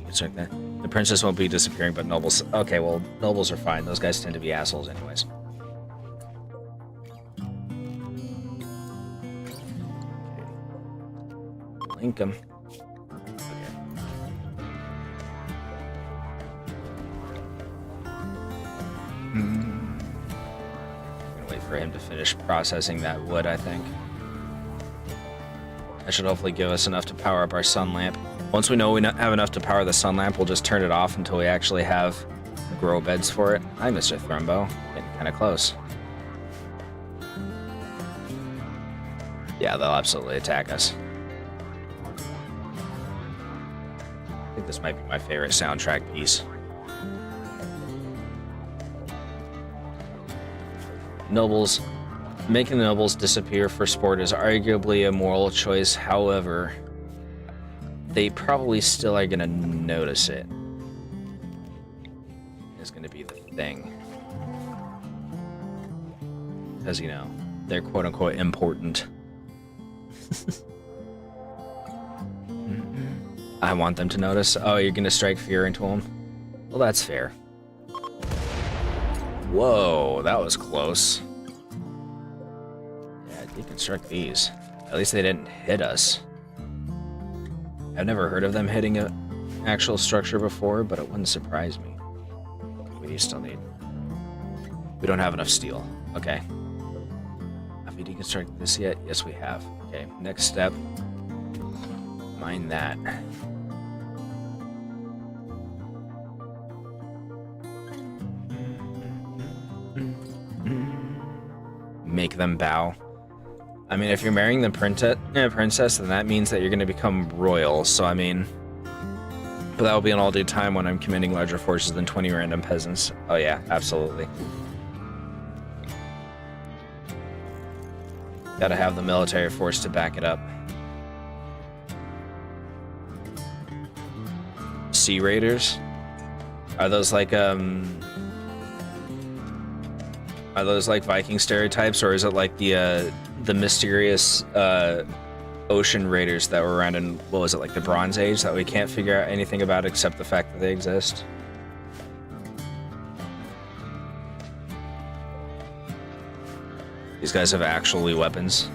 Deconstruct that. The princess won't be disappearing, but nobles... Okay, well, nobles are fine. Those guys tend to be assholes anyways. Link them. Okay. him to finish processing that wood, I think. That should hopefully give us enough to power up our sun lamp. Once we know we have enough to power the sun lamp, we'll just turn it off until we actually have grow beds for it. Hi, Mr. Thrumbo. Getting kind of close. Yeah, they'll absolutely attack us. I think this might be my favorite soundtrack piece. Nobles. Making the nobles disappear for sport is arguably a moral choice. However, they probably still are going to notice it. Is going to be the thing. Because, you know, they're quote-unquote important. I want them to notice. Oh, you're going to strike fear into them? Well, that's fair. Whoa, that was close. Yeah, deconstruct these. At least they didn't hit us. I've never heard of them hitting an actual structure before, but it wouldn't surprise me. What do you still need? We don't have enough steel. Okay. Have we deconstructed this yet? Yes, we have. Okay, next step. Mine that. Make them bow. I mean, if you're marrying the princess, then that means that you're going to become royal. So, I mean, but that will be an all-day time when I'm commanding larger forces than 20 random peasants. Oh yeah, absolutely. Gotta have the military force to back it up. Sea Raiders? Are those like Viking stereotypes, or is it like the mysterious ocean raiders that were around in, what was it, like the Bronze Age, that we can't figure out anything about except the fact that they exist? These guys have actually weapons,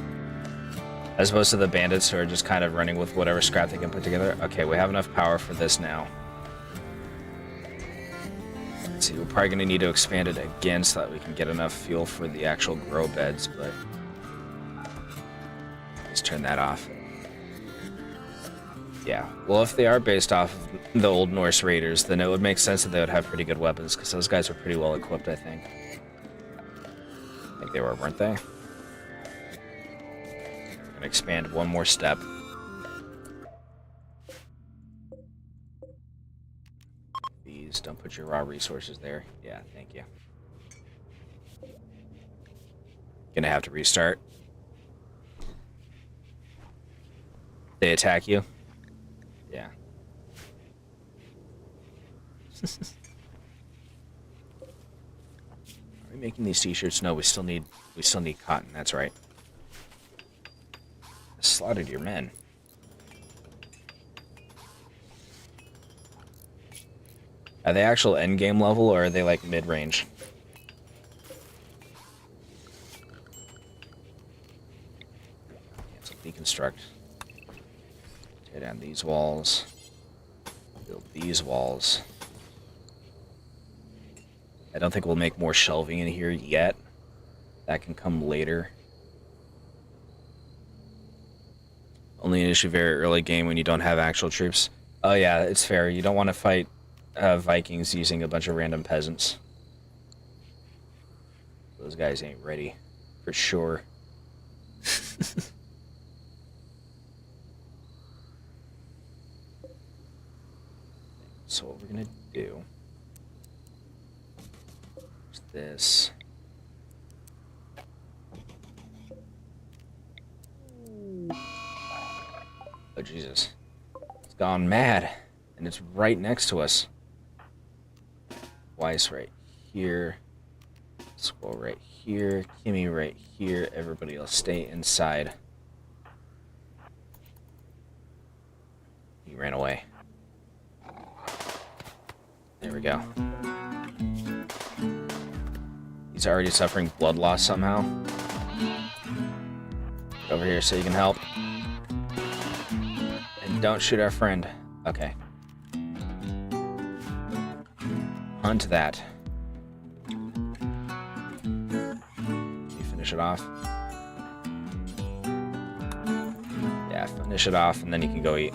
as opposed to the bandits who are just kind of running with whatever scrap they can put together. Okay, we have enough power for this now. Let's see, we're probably going to need to expand it again so that we can get enough fuel for the actual grow beds, but let's turn that off. Yeah, well, if they are based off of the Old Norse raiders, then it would make sense that they would have pretty good weapons, because those guys are pretty well equipped, I think. I think they were, weren't they? We're gonna expand one more step. These, don't put your raw resources there. Yeah, thank you. Gonna have to restart. They attack you? Yeah. Are we making these t-shirts? No, we still need cotton, that's right. Slaughtered your men. Are they actual endgame level, or are they like mid-range? So deconstruct. Tear down these walls. Build these walls. I don't think we'll make more shelving in here yet. That can come later. Only an issue very early game when you don't have actual troops. Oh yeah, it's fair. You don't want to fight Vikings using a bunch of random peasants. Those guys ain't ready, for sure. So what we're gonna do is this. Oh Jesus, it's gone mad, and it's right next to us. Weiss right here, Squirrel right here, Kimmy right here, everybody else stay inside. He ran away. There we go. He's already suffering blood loss somehow. Get over here so you can help. And don't shoot our friend. Okay. Hunt that. You finish it off. Yeah, finish it off, and then you can go eat.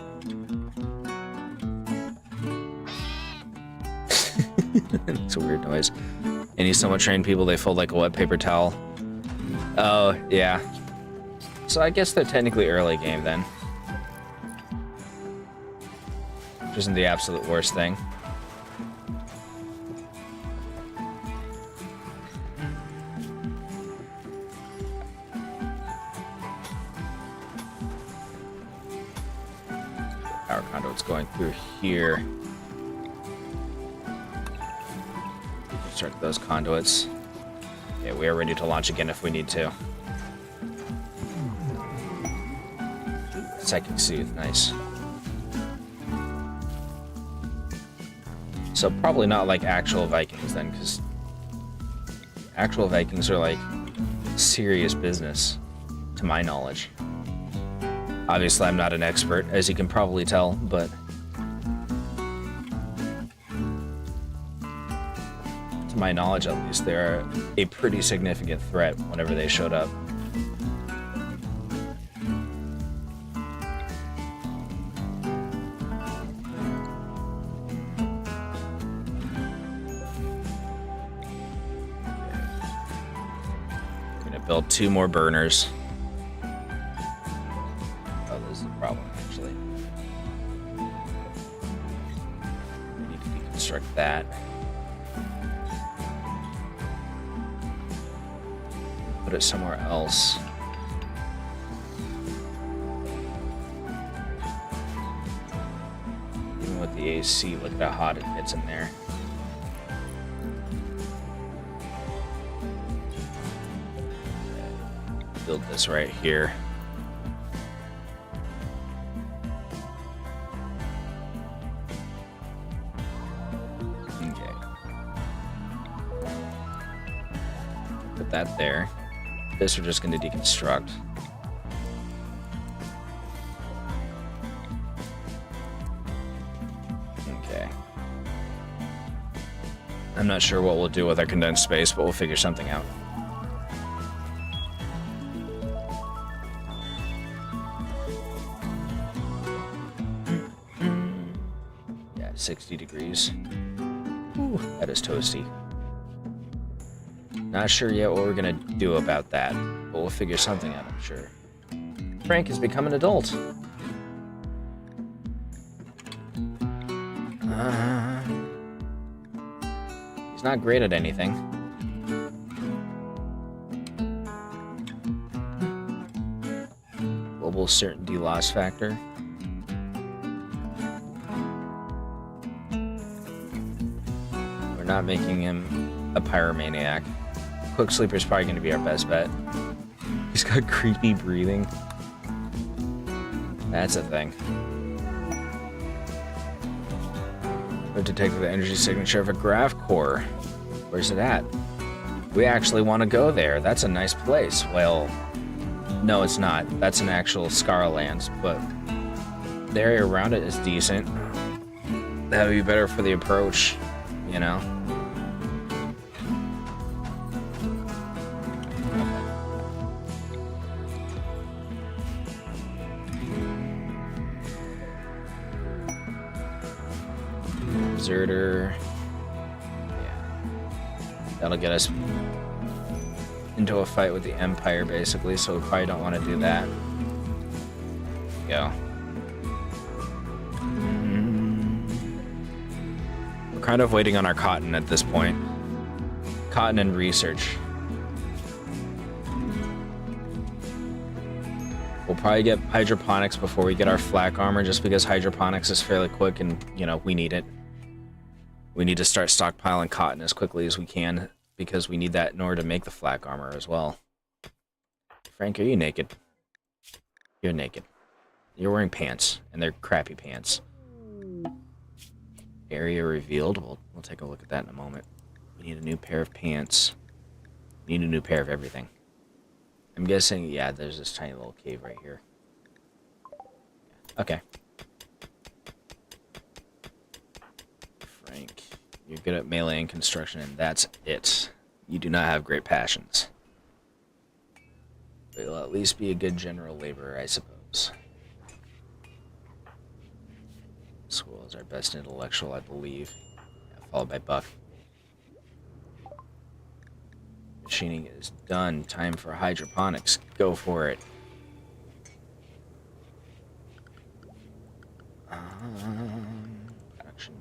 It's a weird noise. Any somewhat trained people, they fold like a wet paper towel. Oh, yeah. So I guess they're technically early game then. Which isn't the absolute worst thing. Power conduit's going through here. Start those conduits. Yeah, we are ready to launch again if we need to. Psychic Soothe, nice. So probably not like actual Vikings then, because actual Vikings are like serious business, to my knowledge. Obviously, I'm not an expert, as you can probably tell, but to my knowledge, at least, they're a pretty significant threat whenever they showed up. I'm gonna build 2 more burners. Oh, this is a problem, actually. We need to deconstruct that. Put it somewhere else. Even with the AC, look at how hot it gets in there. Build this right here. Okay. Put that there. This we're just going to deconstruct. Okay. I'm not sure what we'll do with our condensed space, but we'll figure something out. Yeah, 60 degrees. Ooh, that is toasty. Not sure yet what we're gonna do about that, but we'll figure something out, I'm sure. Frank has become an adult. He's not great at anything. Global certainty loss factor. We're not making him a pyromaniac. Quick Sleeper's probably going to be our best bet. He's got creepy breathing. That's a thing. We've detected the energy signature of a graph core. Where's it at? We actually want to go there. That's a nice place. Well, no, it's not. That's an actual Scarlands, but the area around it is decent. That would be better for the approach, you know? Deserter. Yeah. That'll get us into a fight with the Empire, basically, so we probably don't want to do that. Go. We're kind of waiting on our cotton at this point. Cotton and research. We'll probably get hydroponics before we get our flak armor, just because hydroponics is fairly quick and, you know, we need it. We need to start stockpiling cotton as quickly as we can, because we need that in order to make the flak armor as well. Frank, are you naked? You're naked. You're wearing pants, and they're crappy pants. Area revealed. We'll take a look at that in a moment. We need a new pair of pants. We need a new pair of everything. I'm guessing, yeah, there's this tiny little cave right here. Okay. Frank, you're good at melee and construction, and that's it. You do not have great passions. But he'll at least be a good general laborer, I suppose. Squirrel is our best intellectual, I believe. Yeah, followed by Buck. Machining is done. Time for hydroponics. Go for it. Production.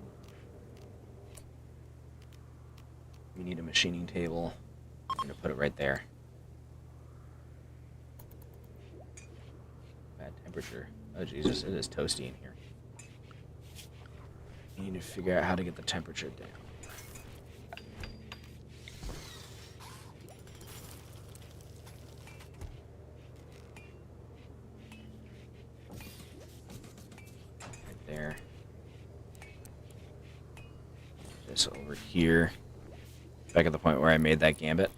We need a machining table. I'm going to put it right there. Bad temperature. Oh, Jesus, it is toasty in here. You need to figure out how to get the temperature down. Right there. Just over here. Back at the point where I made that gambit.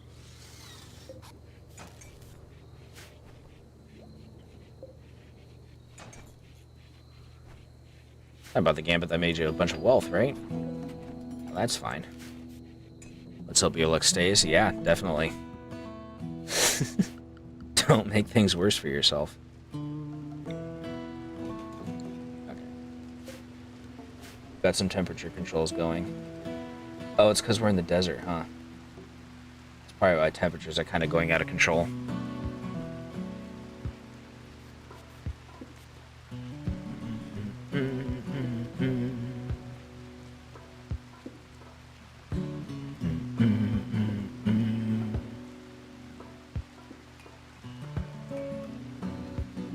How about the gambit that made you a bunch of wealth, right? Well, that's fine. Let's hope your luck stays. Yeah, definitely. Don't make things worse for yourself. Okay. Got some temperature controls going. Oh, it's because we're in the desert, huh? That's probably why temperatures are kind of going out of control.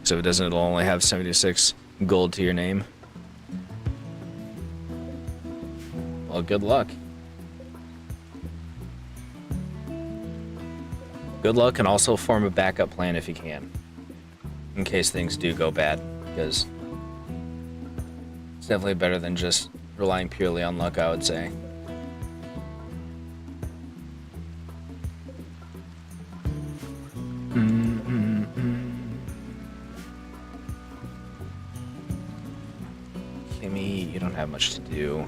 So it doesn't, it'll only have 76 gold to your name. Well, good luck. Good luck, and also form a backup plan if you can. In case things do go bad, because it's definitely better than just relying purely on luck, I would say. Kimmy, you don't have much to do.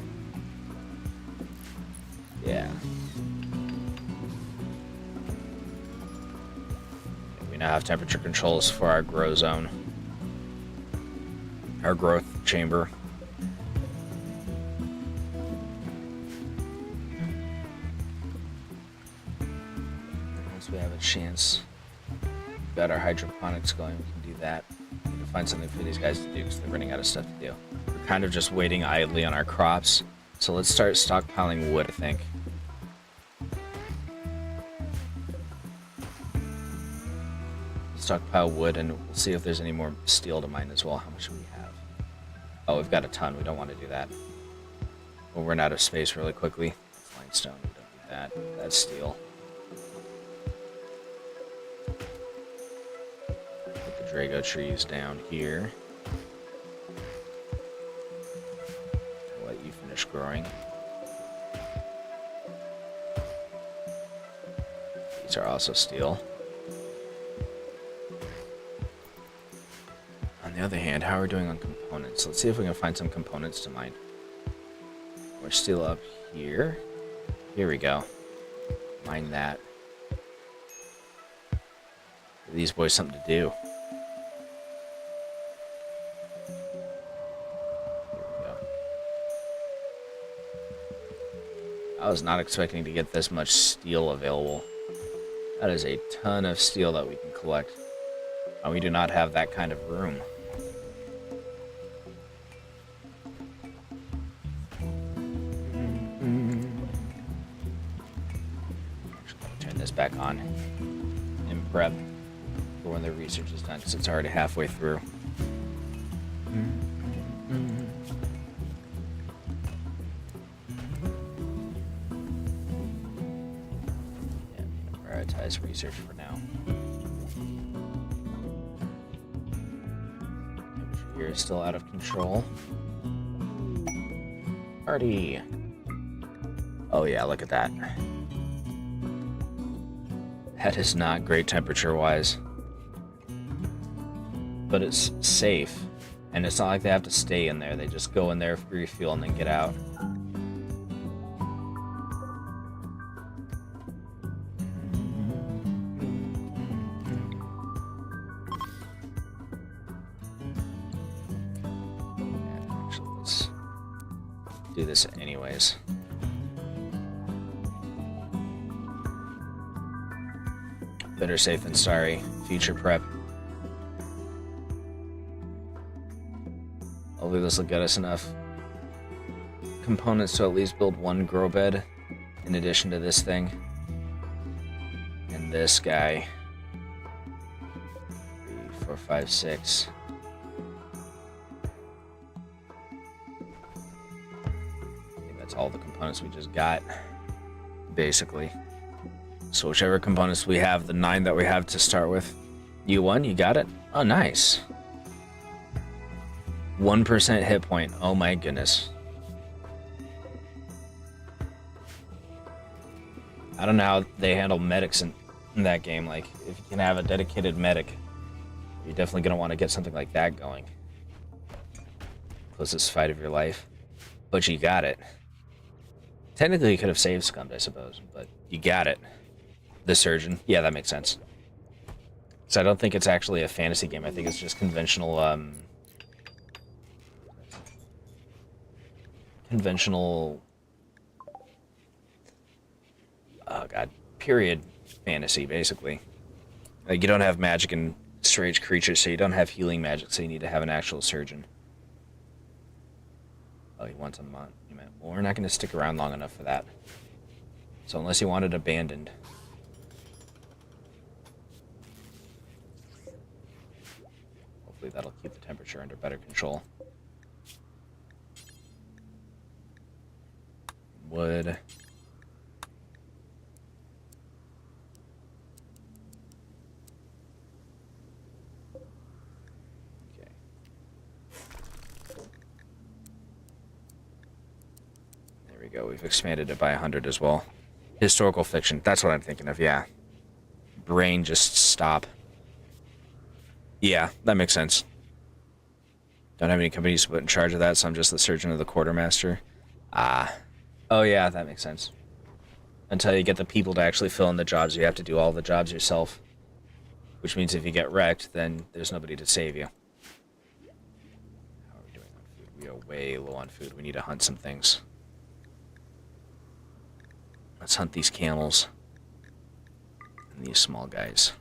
Yeah. We now have temperature controls for our grow zone. Our growth chamber. Once we have a chance, we've got our hydroponics going, we can do that. We need to find something for these guys to do because they're running out of stuff to do. We're kind of just waiting idly on our crops. So let's start stockpiling wood, I think. Stockpile wood, and we'll see if there's any more steel to mine as well. How much do we have? Oh, we've got a ton. We don't want to do that. We'll run out of space really quickly. That's limestone. We don't need that. That's steel. Put the Drago trees down here. I'll let you finish growing. These are also steel. On the other hand, how are we doing on components? Let's see if we can find some components to mine. We're still up here. Here we go. Mine that. Give these boys something to do. Here we go. I was not expecting to get this much steel available. That is a ton of steel that we can collect. And we do not have that kind of room. Back on in prep for when the research is done, because it's already halfway through. Yeah, prioritize research for now. Temperature here is still out of control. Party. Oh yeah, look at that. That is not great temperature-wise. But it's safe. And it's not like they have to stay in there. They just go in there, refuel, and then get out. do this anyways. Better safe than sorry. Future prep. Hopefully this will get us enough components to at least build one grow bed in addition to this thing. And this guy. 3, 4, 5, 6. I think that's all the components we just got, basically. So whichever components we have, the 9 that we have to start with. You won? You got it? Oh, nice. 1% hit point. Oh my goodness. I don't know how they handle medics in that game. Like, if you can have a dedicated medic, you're definitely going to want to get something like that going. Closest fight of your life. But you got it. Technically, you could have saved Scummed, I suppose, but you got it. The Surgeon. Yeah, that makes sense. So I don't think it's actually a fantasy game. I think it's just conventional, oh god, period fantasy, basically. Like, you don't have magic and strange creatures, so you don't have healing magic, so you need to have an actual surgeon. Oh, he wants a monument. Well, we're not going to stick around long enough for that. So unless you want it abandoned. Hopefully that'll keep the temperature under better control. Wood. Okay. There we go. We've expanded it by 100 as well. Historical fiction. That's what I'm thinking of, yeah. Brain just stop. Yeah, that makes sense. Don't have any companies to put in charge of that, so I'm just the surgeon of the quartermaster. Ah. Oh yeah, that makes sense. Until you get the people to actually fill in the jobs, you have to do all the jobs yourself. Which means if you get wrecked, then there's nobody to save you. How are we doing on food? We are way low on food. We need to hunt some things. Let's hunt these camels. And these small guys.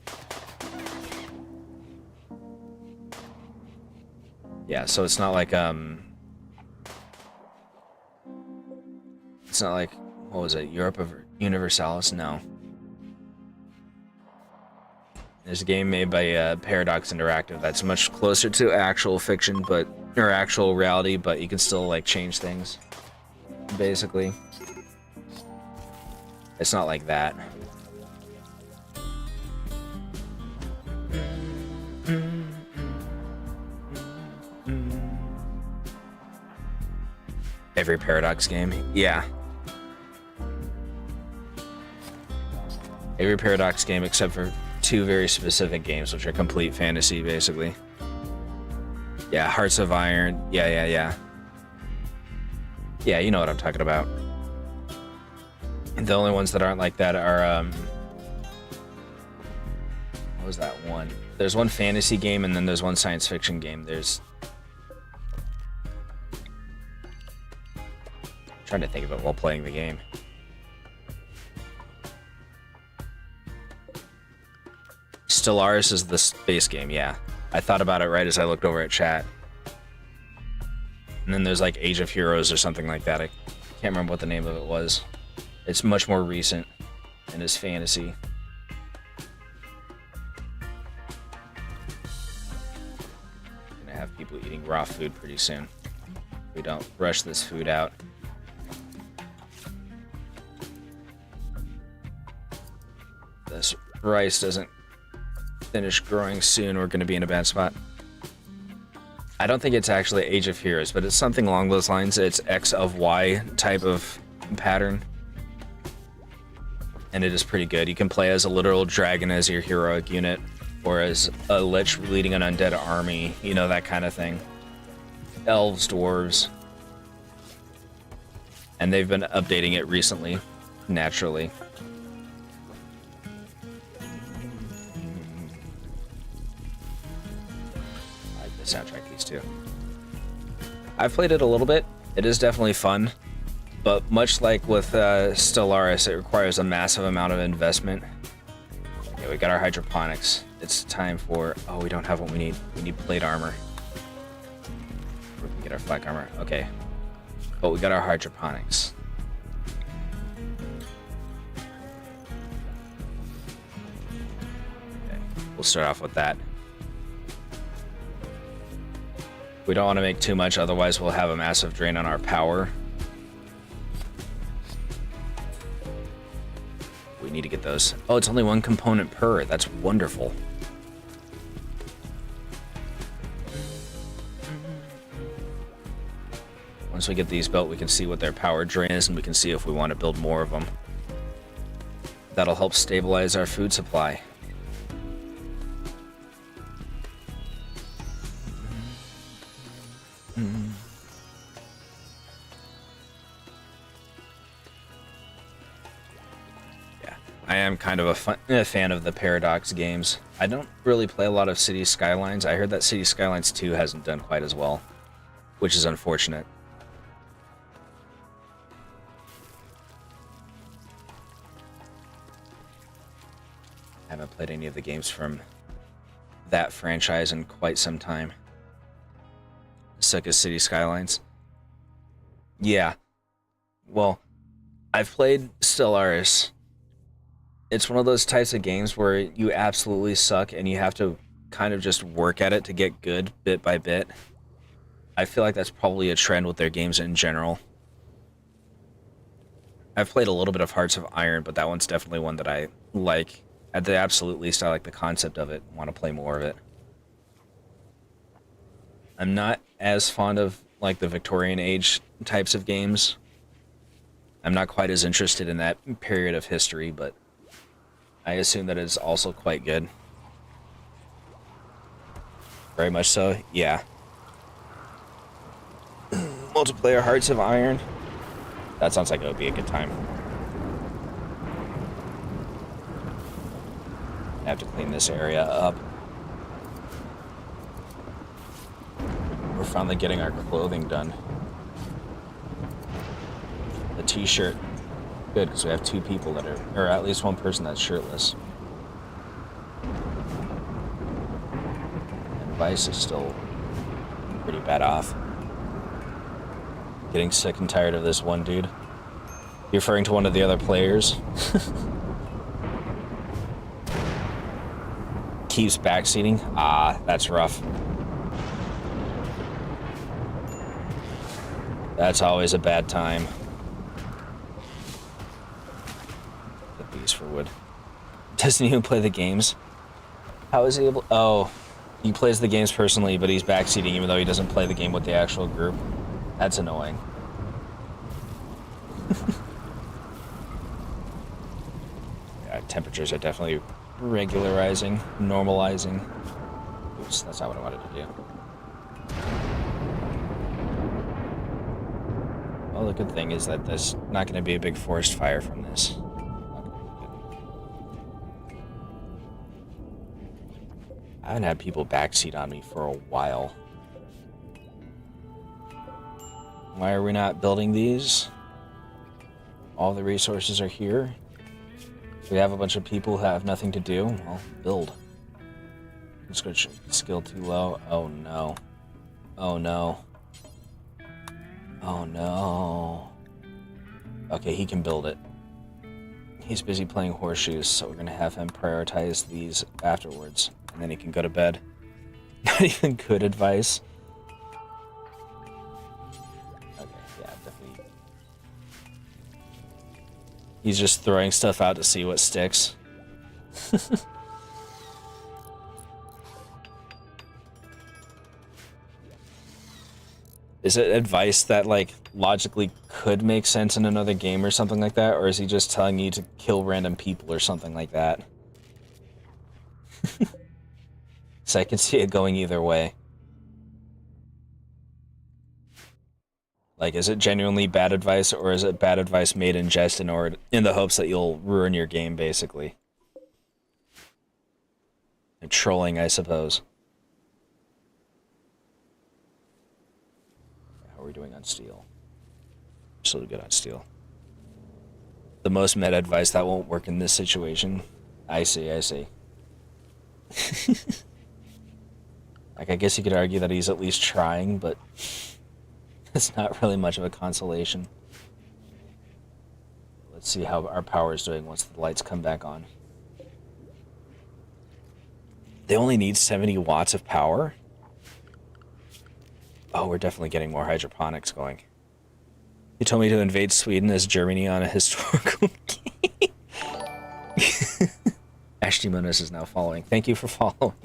Yeah, so it's not like, it's not like, what was it, Europe of Universalis? No. There's a game made by Paradox Interactive that's much closer to actual fiction, but, or actual reality, but you can still, like, change things, basically. It's not like that. Every Paradox game, yeah. Every Paradox game except for 2 very specific games, which are complete fantasy, basically. Yeah, Hearts of Iron, yeah. Yeah, you know what I'm talking about. The only ones that aren't like that are, what was that one? There's one fantasy game, and then there's one science fiction game. There's... trying to think of it while playing the game. Stellaris is the space game, yeah. I thought about it right as I looked over at chat. And then there's like Age of Heroes or something like that. I can't remember what the name of it was. It's much more recent and is fantasy. Gonna have people eating raw food pretty soon. If we don't rush this food out. This rice doesn't finish growing soon, we're going to be in a bad spot. I don't think it's actually Age of Heroes, but it's something along those lines. It's X of Y type of pattern. And it is pretty good. You can play as a literal dragon as your heroic unit, or as a lich leading an undead army, you know, that kind of thing. Elves, dwarves. And they've been updating it recently, naturally. Soundtrack these two. I've played it a little bit. It is definitely fun. But much like with Stellaris, it requires a massive amount of investment. Okay, we got our hydroponics. It's time for... Oh, we don't have what we need. We need plate armor. We can get our flak armor. Okay. But we got our hydroponics. Okay, we'll start off with that. We don't want to make too much, otherwise we'll have a massive drain on our power. We need to get those. Oh, it's only one component per. That's wonderful. Once we get these built, we can see what their power drain is, and we can see if we want to build more of them. That'll help stabilize our food supply. I am kind of a fan of the Paradox games. I don't really play a lot of City Skylines. I heard that City Skylines 2 hasn't done quite as well, which is unfortunate. I haven't played any of the games from that franchise in quite some time. Suck as City Skylines. Yeah. Well, I've played Stellaris. It's one of those types of games where you absolutely suck and you have to kind of just work at it to get good bit by bit. I feel like that's probably a trend with their games in general. I've played a little bit of Hearts of Iron, but that one's definitely one that I like. At the absolute least, I like the concept of it. Want to play more of it. I'm not as fond of like the Victorian Age types of games. I'm not quite as interested in that period of history, but I assume that it's also quite good. Very much so, yeah. Multiplayer Hearts of Iron. That sounds like it would be a good time. I have to clean this area up. We're finally getting our clothing done. The t-shirt. Good, because we have two people that are, or at least one person that's shirtless. And Vice is still pretty bad off. Getting sick and tired of this one dude. You referring to one of the other players? Keeps backseating? Ah, that's rough. That's always a bad time. The beast for wood. Doesn't even play the games. How is he able... Oh, he plays the games personally, but he's backseating even though he doesn't play the game with the actual group. That's annoying. Yeah, temperatures are definitely regularizing, normalizing. Oops, that's not what I wanted to do. Well, the good thing is that there's not going to be a big forest fire from this. I haven't had people backseat on me for a while. Why are we not building these? All the resources are here. We have a bunch of people who have nothing to do. Well, build. Description. Skill too low. Oh no. Oh no. Oh no. Okay, he can build it. He's busy playing horseshoes, so we're gonna have him prioritize these afterwards. And then he can go to bed. Not even good advice. Okay, yeah, definitely. He's just throwing stuff out to see what sticks. Is it advice that, like, logically could make sense in another game or something like that? Or is he just telling you to kill random people or something like that? So I can see it going either way. Like, is it genuinely bad advice, or is it bad advice made in jest in the hopes that you'll ruin your game, basically? And trolling, I suppose. How are we doing on steel? Absolutely good on steel. The most meta advice that won't work in this situation. I see. Like, I guess you could argue that he's at least trying, but it's not really much of a consolation. Let's see how our power is doing once the lights come back on. They only need 70 watts of power? Oh, we're definitely getting more hydroponics going. You told me to invade Sweden as Germany on a historical game. Ashley Moniz is now following. Thank you for following.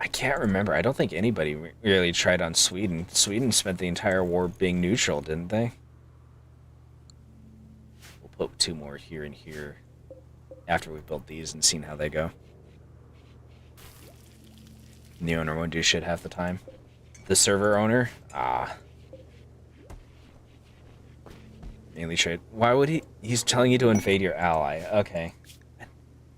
I can't remember. I don't think anybody really tried on Sweden. Sweden spent the entire war being neutral, didn't they? We'll put 2 more here and here after we've built these and seen how they go. And the owner won't do shit half the time. The server owner? Mainly trade. Why would he? He's telling you to invade your ally. Okay.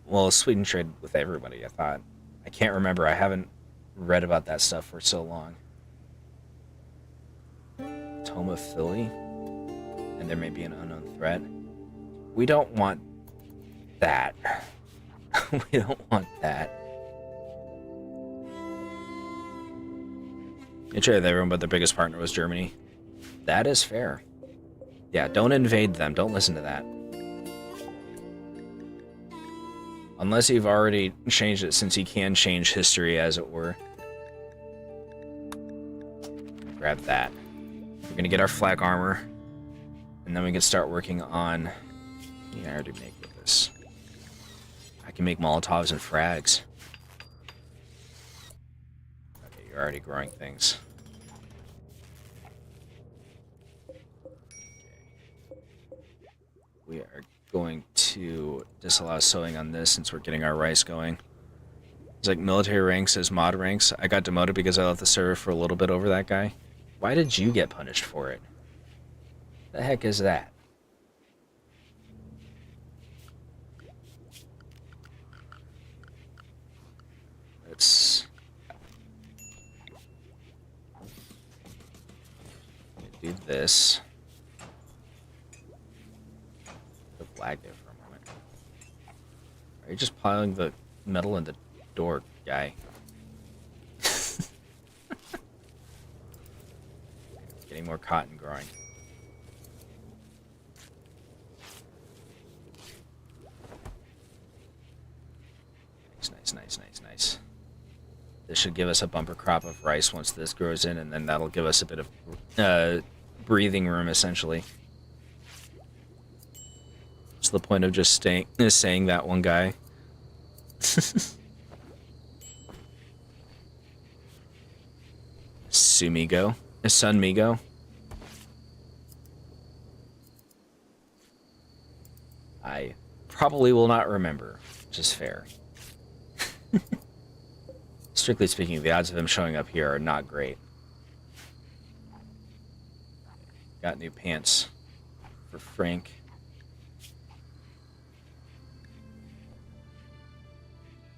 Well, Sweden trade with everybody, I thought. I can't remember. I haven't read about that stuff for so long. Toma Philly? And there may be an unknown threat. We don't want that. We don't want that. You traded with everyone, but their biggest partner was Germany. That is fair. Yeah, don't invade them. Don't listen to that. Unless you've already changed it, since he can change history, as it were. Grab that. We're going to get our flak armor. And then we can start working on... Yeah, I already make with this. I can make Molotovs and frags. Okay, you're already growing things. We are going to disallow sewing on this since we're getting our rice going. It's like military ranks as mod ranks. I got demoted because I left the server for a little bit over that guy. Why did you get punished for it? The heck is that? Let's do this. Lag there for a moment. Are you just piling the metal in the door, guy? Getting more cotton growing. Nice. This should give us a bumper crop of rice once this grows in, and then that'll give us a bit of breathing room, essentially. What's the point of just saying that one guy? Sumigo? Sun Migo? I probably will not remember, which is fair. Strictly speaking, the odds of him showing up here are not great. Got new pants for Frank.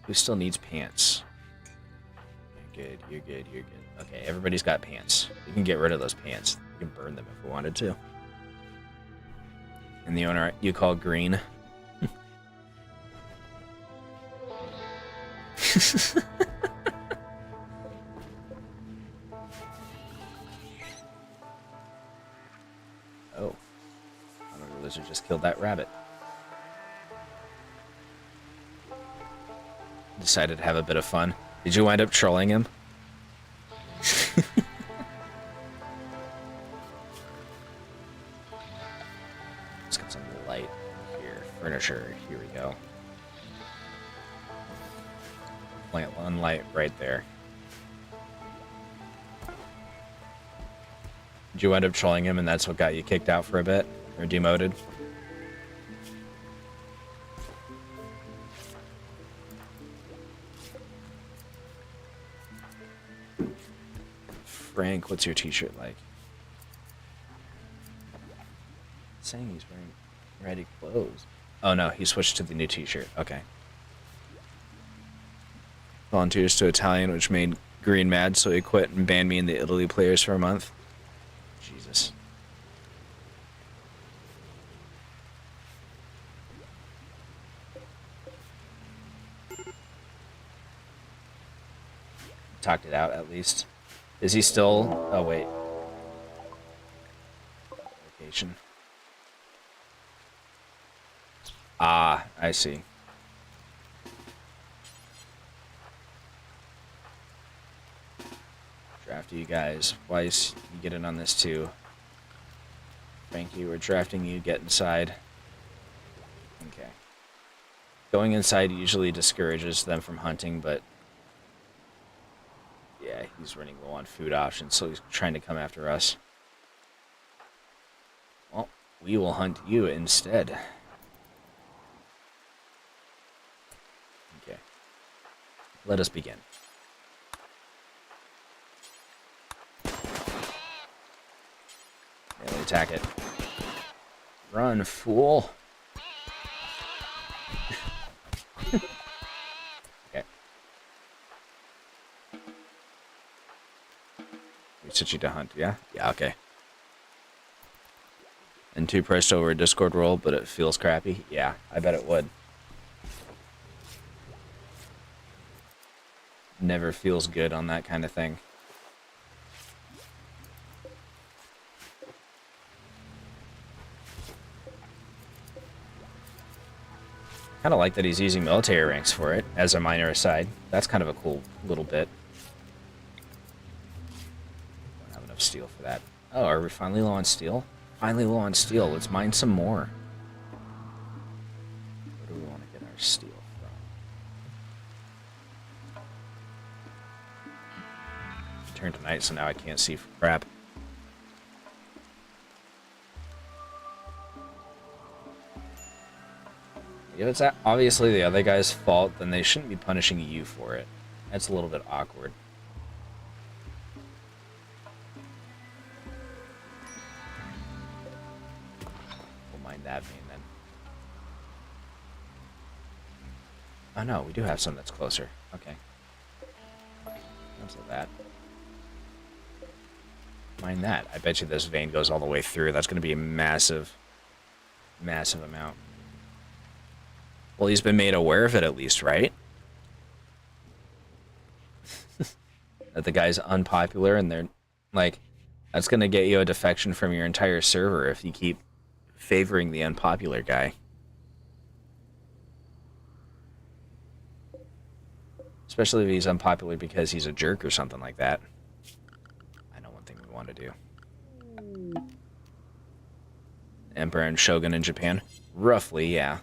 Who still needs pants? You're good. Okay, everybody's got pants. We can get rid of those pants. We can burn them if we wanted to. And the owner you call green. Oh. Another lizard just killed that rabbit. Decided to have a bit of fun. Did you wind up trolling him? Let's get some light here. Furniture. Here we go. Plant one light right there. Did you wind up trolling him and that's what got you kicked out for a bit? Or demoted? Frank, what's your t-shirt like? It's saying he's wearing ready clothes. Oh no, he switched to the new t-shirt. Okay. volunteers to Italian, which made Green mad, so he quit and banned me and the Italy players for a month. Jesus. Talked it out, at least. Is he still... Oh, wait. Location. Ah, I see. Drafting you guys. Weiss, you get in on this too. Frankie, we're drafting you. Get inside. Okay. Going inside usually discourages them from hunting, but... Yeah, he's running low on food options, so he's trying to come after us. Well, we will hunt you instead. Okay. Let us begin. Melee attack it. Run, fool! Okay. We set you to hunt, yeah? Yeah, okay. And too pressed over a Discord role, but it feels crappy? Yeah, I bet it would. Never feels good on that kind of thing. Kind of like that he's using military ranks for it, as a minor aside. That's kind of a cool little bit. Don't have enough steel for that. Oh, are we finally low on steel? Finally low on steel. Let's mine some more. Where do we want to get our steel from? Turned to night, so now I can't see for crap. If it's obviously the other guy's fault, then they shouldn't be punishing you for it. That's a little bit awkward. We'll mind that being then. Oh no, we do have some that's closer. Okay. Cancel that. Mind that. I bet you this vein goes all the way through. That's going to be a massive, massive amount. Well, he's been made aware of it at least, right? That the guy's unpopular and they're like, that's going to get you a defection from your entire server if you keep favoring the unpopular guy. Especially if he's unpopular because he's a jerk or something like that. I know one thing we want to do. Emperor and Shogun in Japan? Roughly, yeah.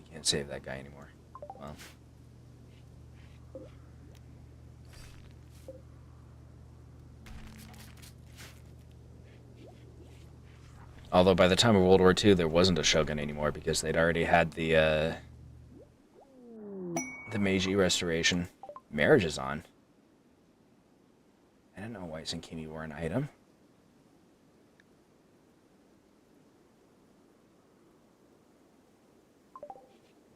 Can't save that guy anymore. Well. Although by the time of World War II, there wasn't a shogun anymore because they'd already had the Meiji Restoration. Marriage is on. I didn't know Weiss and Kimi were an item.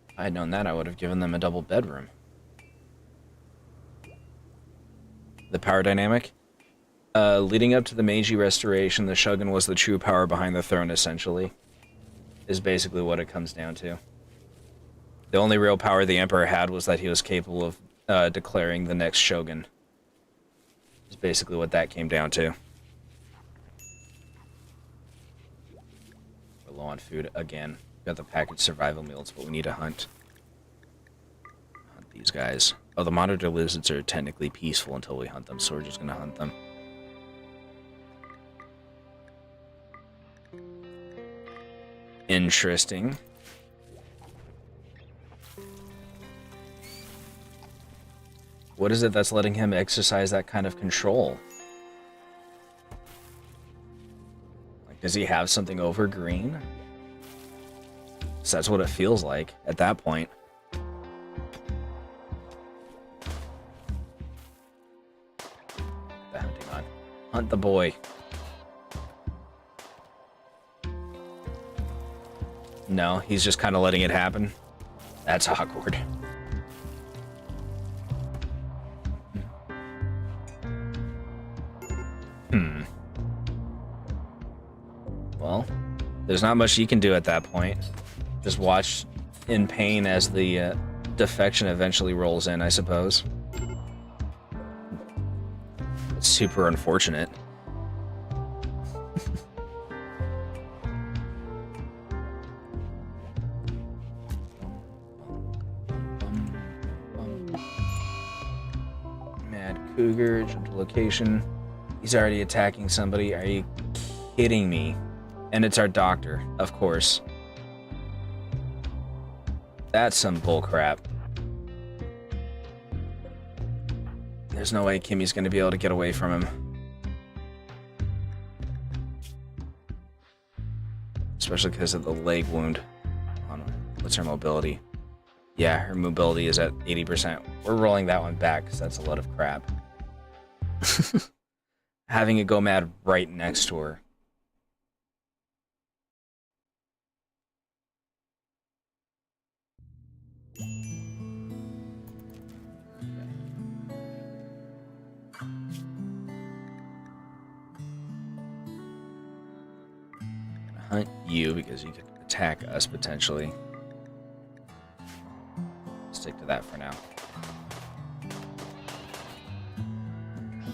If I had known that, I would have given them a double bedroom. The power dynamic? Leading up to the Meiji Restoration, the Shogun was the true power behind the throne, essentially. Is basically what it comes down to. The only real power the Emperor had was that he was capable of declaring the next Shogun. Is basically what that came down to. We're low on food again. Got the packaged survival meals, but we need to hunt. Hunt these guys. Oh, the monitor lizards are technically peaceful until we hunt them, so we're just gonna hunt them. Interesting. What is it that's letting him exercise that kind of control? Like, does he have something over green? So that's what it feels like at that point. The hunting on. Hunt the boy. No, he's just kind of letting it happen. That's awkward. Well, there's not much you can do at that point. Just watch in pain as the defection eventually rolls in, I suppose. It's super unfortunate. Mad Cougar, jump to location. He's already attacking somebody. Are you kidding me? And it's our doctor, of course. That's some bullcrap. There's no way Kimmy's gonna be able to get away from him. Especially because of the leg wound. What's her mobility? Yeah, her mobility is at 80%. We're rolling that one back because that's a lot of crap. Having it go mad right next to her. Hunt you because you could attack us potentially. Stick to that for now.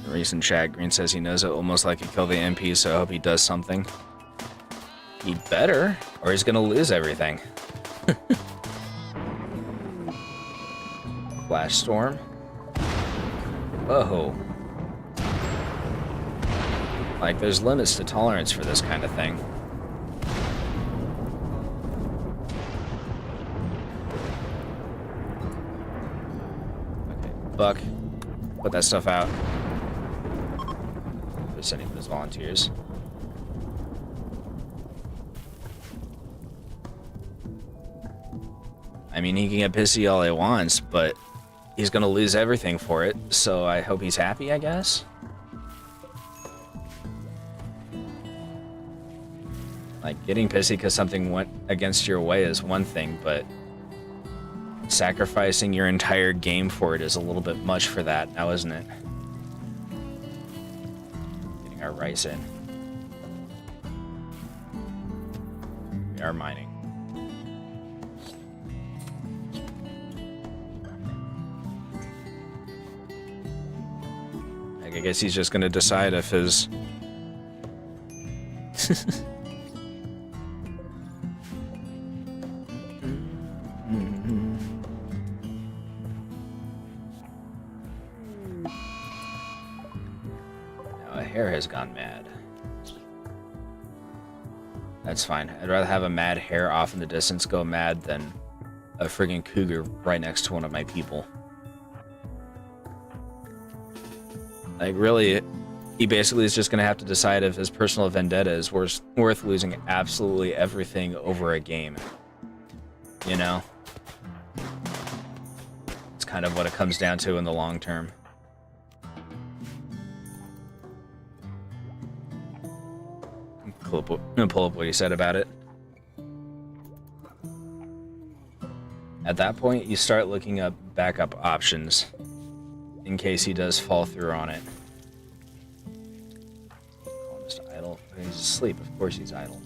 The recent chat, Green says he knows it will most likely kill the MP, so I hope he does something. He better, or he's gonna lose everything. Flash Storm. Whoa. Like, there's limits to tolerance for this kind of thing. Buck, put that stuff out. They're sending his volunteers. I mean, he can get pissy all he wants, but he's gonna lose everything for it, so I hope he's happy, I guess? Like, getting pissy because something went against your way is one thing, but sacrificing your entire game for it is a little bit much for that now, isn't it? Getting our rice in. We are mining. Like, I guess he's just gonna decide if his... Hair has gone mad. That's fine. I'd rather have a mad hare off in the distance go mad than a friggin' cougar right next to one of my people. Like, really, he basically is just gonna have to decide if his personal vendetta is worth losing absolutely everything over a game. You know? It's kind of what it comes down to in the long term. I'm gonna pull up what he said about it. At that point, you start looking up backup options in case he does fall through on it. Call him just idle. He's asleep. Of course he's idle.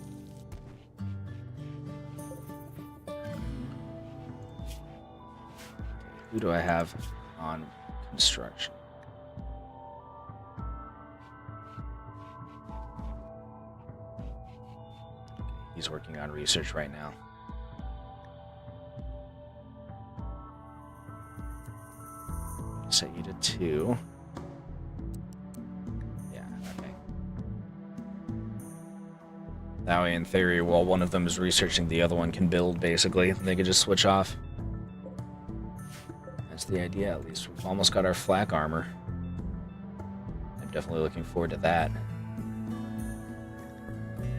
Who do I have on construction? He's working on research right now. Set you to 2. Yeah, okay. That way, in theory, while one of them is researching, the other one can build, basically. They can just switch off. That's the idea, at least. We've almost got our flak armor. I'm definitely looking forward to that.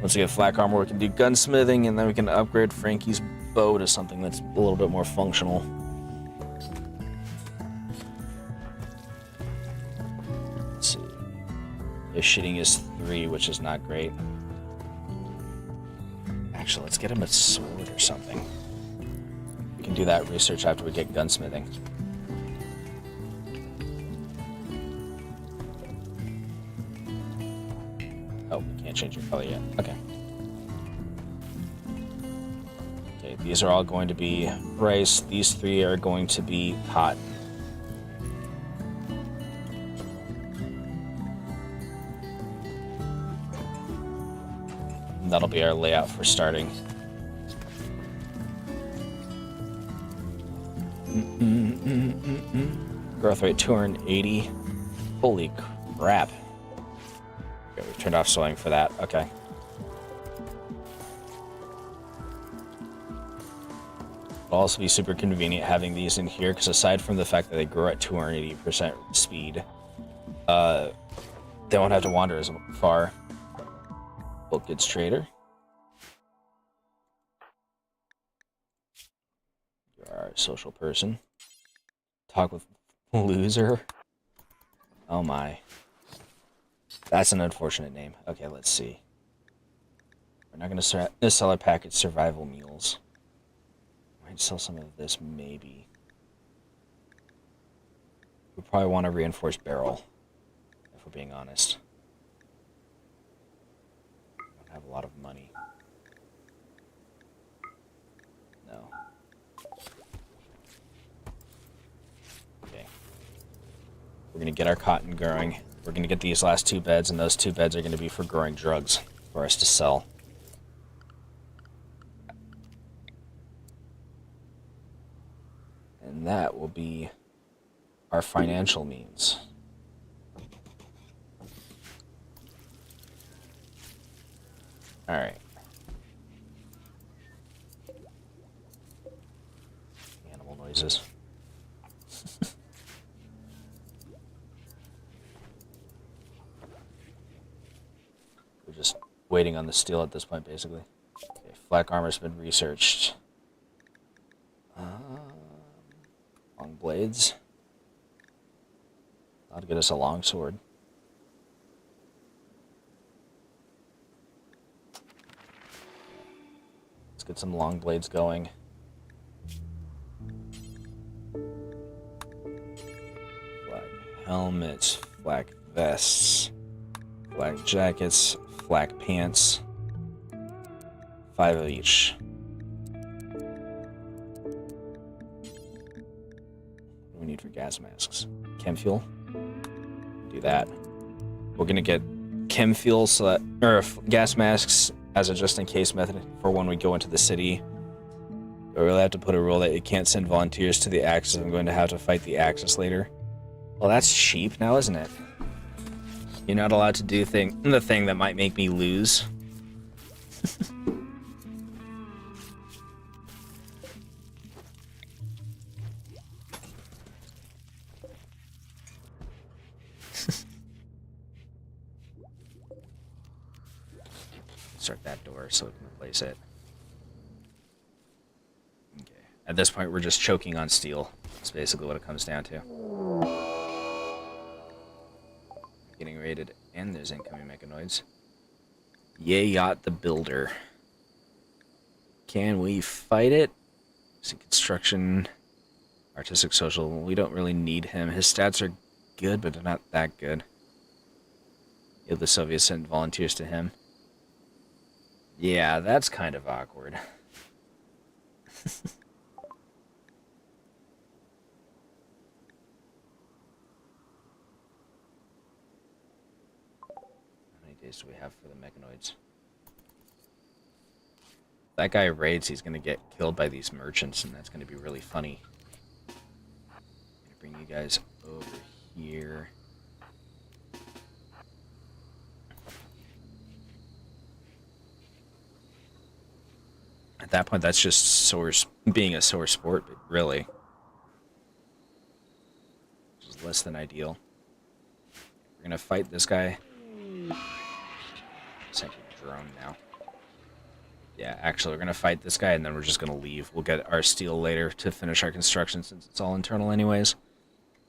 Once we get flak armor, we can do gunsmithing, and then we can upgrade Frankie's bow to something that's a little bit more functional. Let's see. His shitting is 3, which is not great. Actually, let's get him a sword or something. We can do that research after we get gunsmithing. Oh, we can't change your color yet. Okay. Okay, these are all going to be rice. These 3 are going to be cotton. And that'll be our layout for starting. Growth rate 280. Holy crap. Okay, we've turned off sowing for that. Okay. It'll also be super convenient having these in here, because aside from the fact that they grow at 280% speed, they won't have to wander as far. Book goods trader. You are a social person. Talk with loser. Oh my. That's an unfortunate name. Okay, let's see. We're not going to sell our package survival mules. Might sell some of this, maybe. We probably want a reinforced barrel, if we're being honest. I don't have a lot of money. No. Okay. We're going to get our cotton growing. We're going to get these last 2 beds, and those 2 beds are going to be for growing drugs for us to sell. And that will be our financial means. All right. Animal noises. We're just waiting on the steel at this point, basically. Okay, flak armor's been researched. Long blades. That'll get us a long sword. Let's get some long blades going. Flak helmets, flak vests, flak jackets, flak pants. 5 of each. What do we need for gas masks? Chem fuel? Do that. We're gonna get chem fuel so that, or gas masks as a just-in-case method for when we go into the city. But we really have to put a rule that you can't send volunteers to the Axis. I'm going to have to fight the Axis later. Well, that's cheap now, isn't it? You're not allowed to do the thing that might make me lose. Start that door so we can replace it. Okay. At this point, we're just choking on steel. That's basically what it comes down to. Getting raided, and there's incoming mechanoids. Yay, Yacht the Builder. Can we fight it? See, construction, artistic, social. We don't really need him. His stats are good, but they're not that good. If the Soviets sent volunteers to him. Yeah, that's kind of awkward. How many days do we have for the mechanoids? If that guy raids, he's going to get killed by these merchants, and that's going to be really funny. I'm going to bring you guys over here. At that point, that's just being a sore sport, but really. Which is less than ideal. We're gonna fight this guy. Send a drone now. Yeah, actually, we're gonna fight this guy, and then we're just gonna leave. We'll get our steel later to finish our construction, since it's all internal anyways.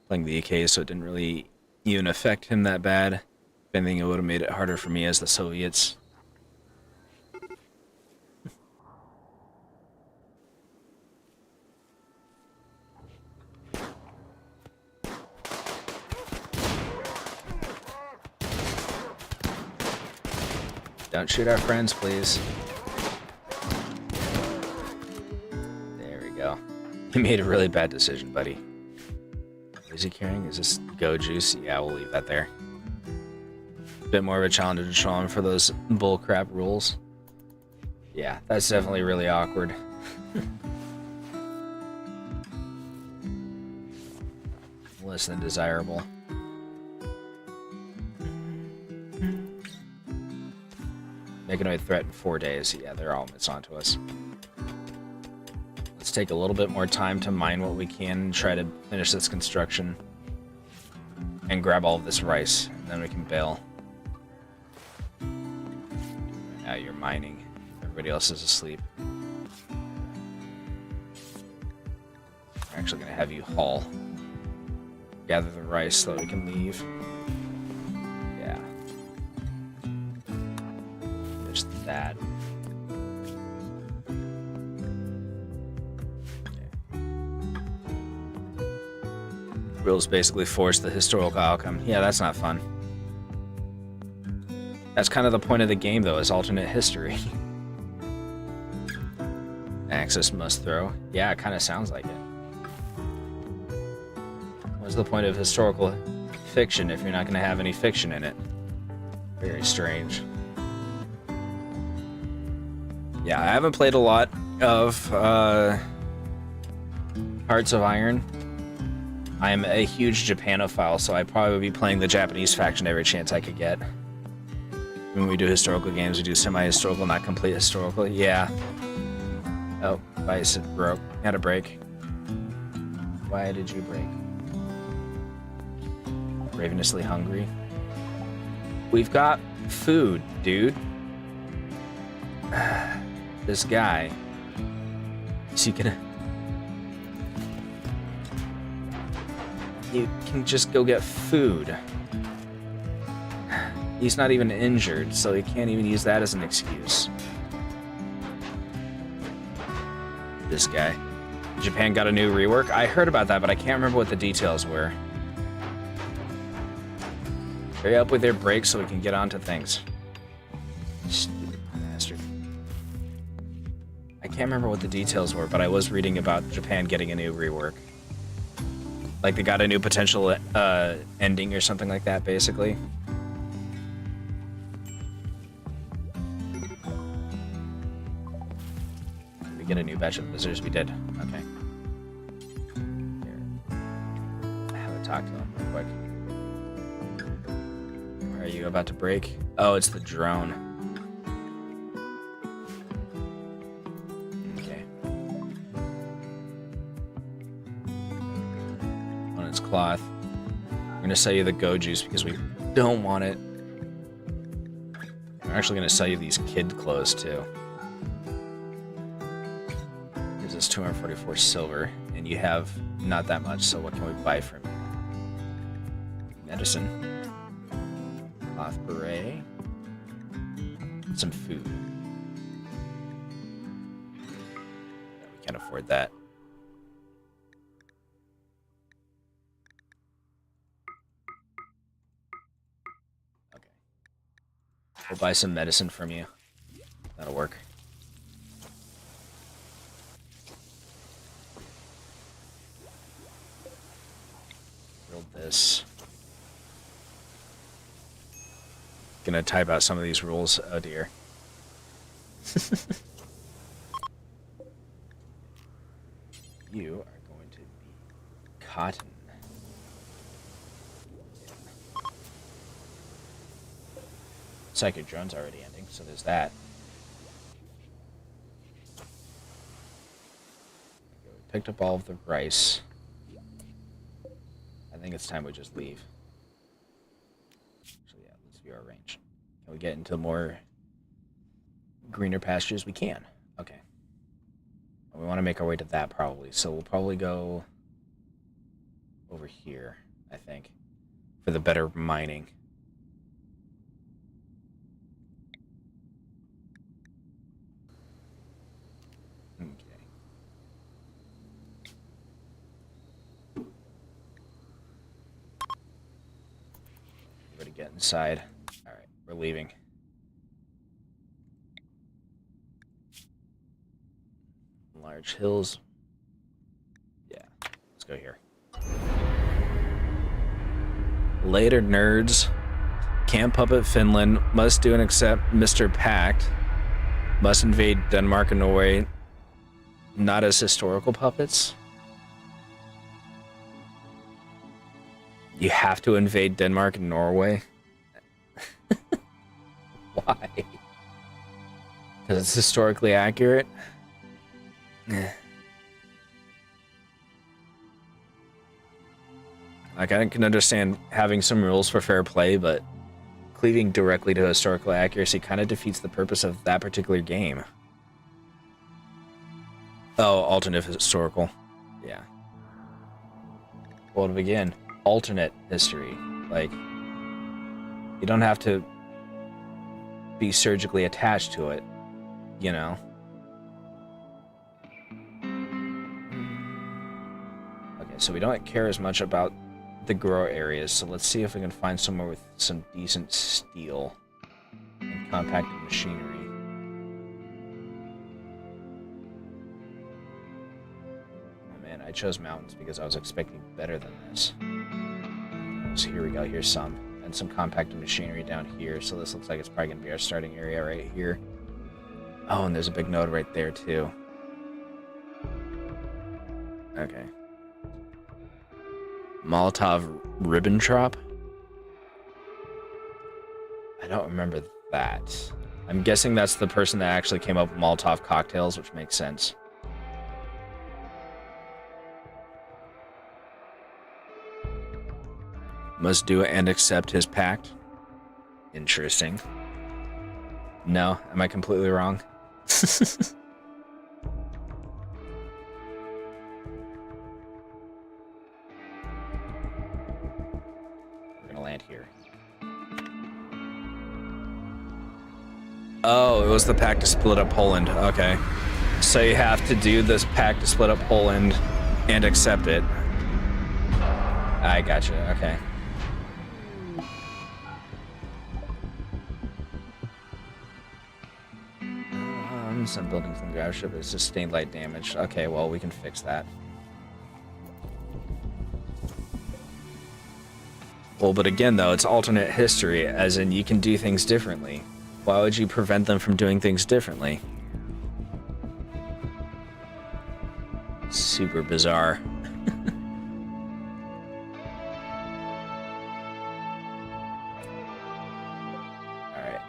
Playing the AK, so it didn't really even affect him that bad. If anything, it would have made it harder for me as the Soviets. Don't shoot our friends, please. There we go. You made a really bad decision, buddy. What is he carrying? Is this Go Juice? Yeah, we'll leave that there. Bit more of a challenge to show him for those bullcrap rules. Yeah, that's definitely really awkward. Less than desirable. Nakanoid threat in 4 days. Yeah, they're all it's onto us. Let's take a little bit more time to mine what we can and try to finish this construction. And grab all of this rice, and then we can bail. Now you're mining. Everybody else is asleep. We're actually going to have you haul. Gather the rice so that we can leave. Yeah. There's that. Rules basically force the historical outcome. Yeah, that's not fun. That's kind of the point of the game, though, is alternate history. Axis must throw. Yeah, it kind of sounds like it. What's the point of historical fiction if you're not going to have any fiction in it? Very strange. Yeah, I haven't played a lot of Hearts of Iron. I'm a huge Japanophile, so I'd probably be playing the Japanese faction every chance I could get. When we do historical games, we do semi-historical, not complete historical. Yeah. Oh, Vice broke. Had a break. Why did you break? Ravenously hungry. We've got food, dude. This guy. Is he gonna... You can just go get food. He's not even injured, so he can't even use that as an excuse. This guy. Japan got a new rework? I heard about that, but I can't remember what the details were. Hurry up with your breaks so we can get on to things. Stupid bastard. I can't remember what the details were, but I was reading about Japan getting a new rework. Like they got a new potential ending or something like that, basically. Did we get a new batch of visitors? We did. Okay. Here. I haven't talked to them real quick. Are you about to break? Oh, it's the drone. Okay. On its cloth. We're gonna sell you the Go Juice because we don't want it. We're actually gonna sell you these kid clothes too. Gives us 244 silver, and you have not that much, so what can we buy from you? Medicine. Cloth beret. Some food. Yeah, we can't afford that. Okay. We'll buy some medicine from you. That'll work. Build this. Gonna type out some of these rules. Oh dear. You are going to be cotton. Psychic drone's already ending, so there's that. We picked up all of the rice. I think it's time we just leave. Actually, yeah, let's view our range. Can we get into more greener pastures? We can. Okay. We want to make our way to that probably, so we'll probably go over here, I think, for the better mining. Okay. Everybody get inside. All right, we're leaving. Orange Hills. Yeah, let's go here. Later, nerds. Camp Puppet Finland. Must do and accept Mr. Pact. Must invade Denmark and Norway. Not as historical puppets. You have to invade Denmark and Norway? Why? Because it's historically accurate? Like, I can understand having some rules for fair play, but cleaving directly to historical accuracy kind of defeats the purpose of that particular game. Oh, alternate historical. Yeah. Well, to begin, alternate history. Like, you don't have to be surgically attached to it, you know? Okay, so we don't care as much about the grow areas, so let's see if we can find somewhere with some decent steel and compacted machinery. Oh man, I chose mountains because I was expecting better than this. So here we go, here's some. And some compacted machinery down here, so this looks like it's probably gonna be our starting area right here. Oh, and there's a big node right there too. Okay. Molotov Ribbentrop? I don't remember that. I'm guessing that's the person that actually came up with Molotov cocktails, which makes sense. Must do and accept his pact. Interesting. No, am I completely wrong? Land here. Oh, it was the pact to split up Poland. Okay. So you have to do this pact to split up Poland and accept it. I gotcha. Okay. Some buildings in the grav ship is sustained light damage. Okay, well, we can fix that. Well, but again, though, it's alternate history, as in you can do things differently. Why would you prevent them from doing things differently? Super bizarre. Alright,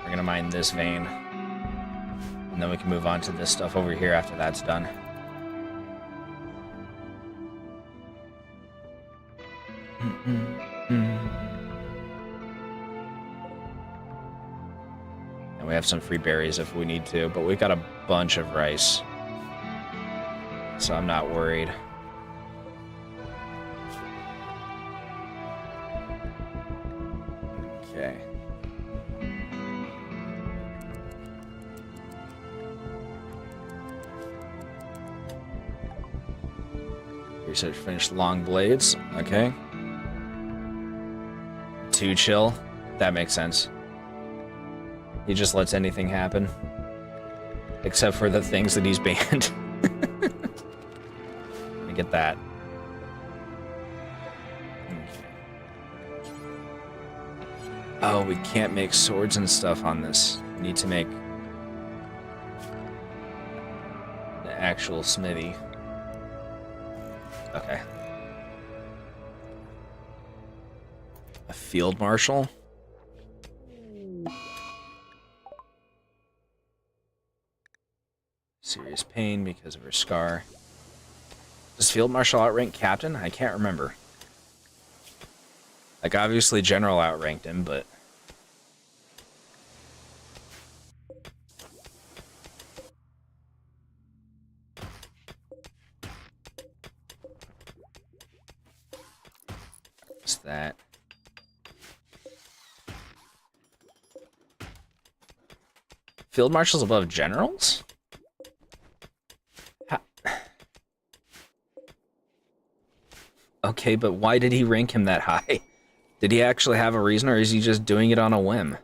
we're gonna mine this vein. And then we can move on to this stuff over here after that's done. And we have some free berries if we need to, but we've got a bunch of rice. So I'm not worried. Okay. Research finished long blades. Okay. Too chill. That makes sense. He just lets anything happen. Except for the things that he's banned. Let me get that. Okay. Oh, we can't make swords and stuff on this. We need to make the actual smithy. Okay. A field marshal? Serious pain because of her scar. Does field marshal outrank captain? I can't remember. Like, obviously general outranked him, but... What's that? Field marshals above generals? Okay, but why did he rank him that high? Did he actually have a reason, or is he just doing it on a whim?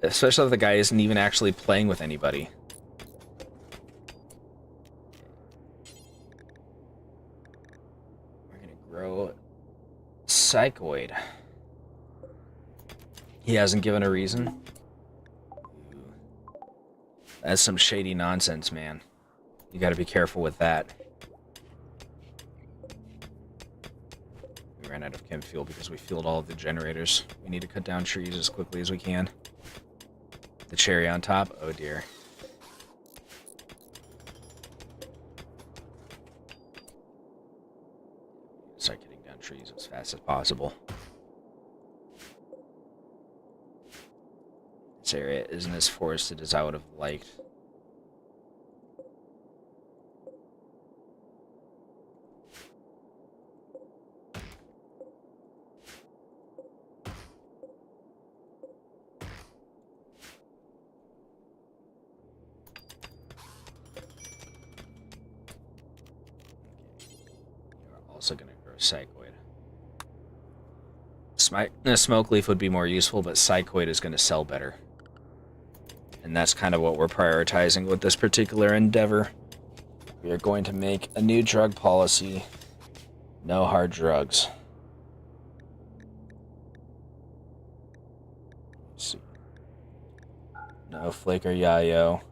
Especially if the guy isn't even actually playing with anybody. grow psychoid. He hasn't given a reason. That's some shady nonsense, man. You gotta be careful with that. We ran out of chem fuel because we fueled all of the generators. We need to cut down trees as quickly as we can. The cherry on top? Oh dear. Start cutting down trees as fast as possible. This area isn't as forested as I would have liked. You're also going to grow psychoid. Smoke leaf would be more useful, but psychoid is going to sell better. And that's kind of what we're prioritizing with this particular endeavor. We are going to make a new drug policy. No hard drugs. Let's see. No flake or yayo.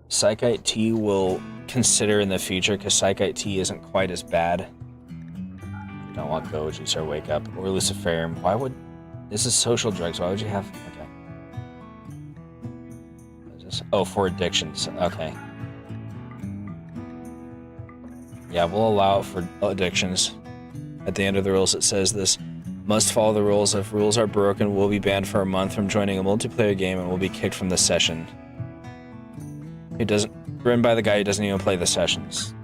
Psychite tea will consider in the future because psychite tea isn't quite as bad. We don't want Gojis or Wake Up or Luciferium. Why would... This is social drugs. Why would you have... Okay. Oh, for addictions. Okay. Yeah, we'll allow it for addictions. At the end of the rules, it says this. Must follow the rules. If rules are broken, will be banned for a month from joining a multiplayer game and will be kicked from the session. It doesn't... Written by the guy who doesn't even play the sessions.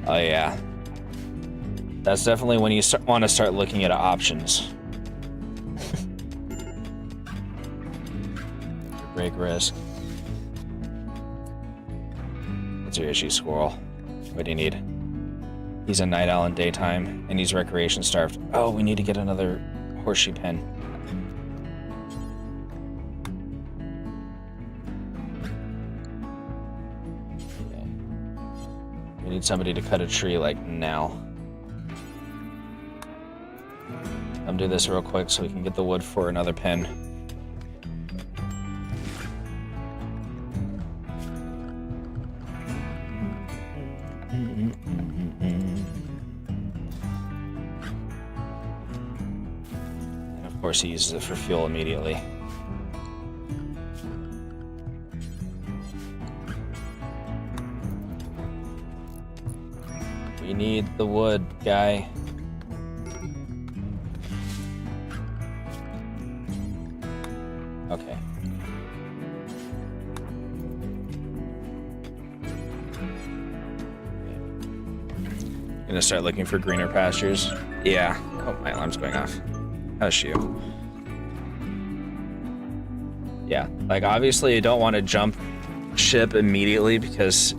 Oh, yeah. That's definitely when you want to start looking at options. Break risk. What's your issue, squirrel? What do you need? He's a night owl in daytime, and he's recreation starved. Oh, we need to get another horseshoe pen. Okay. We need somebody to cut a tree, like, now. I'm do this real quick so we can get the wood for another pen. Of course, he uses it for fuel immediately. We need the wood, guy. Okay. Gonna start looking for greener pastures. Yeah. Oh, my alarm's going off. Hush you. Yeah, like obviously you don't want to jump ship immediately because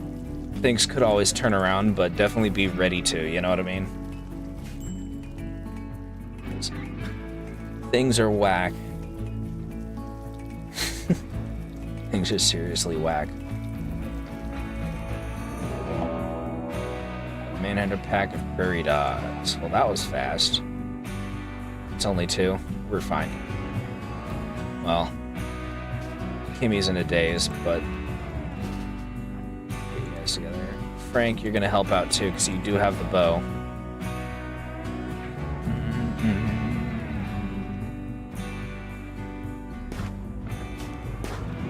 things could always turn around, but definitely be ready to, you know what I mean? Things are whack. Things are seriously whack. Manhunter pack of prairie dogs. Well, that was fast. It's only 2. We're fine. Well, Kimmy's in a daze, but get you guys together. Frank, you're gonna help out too, because you do have the bow.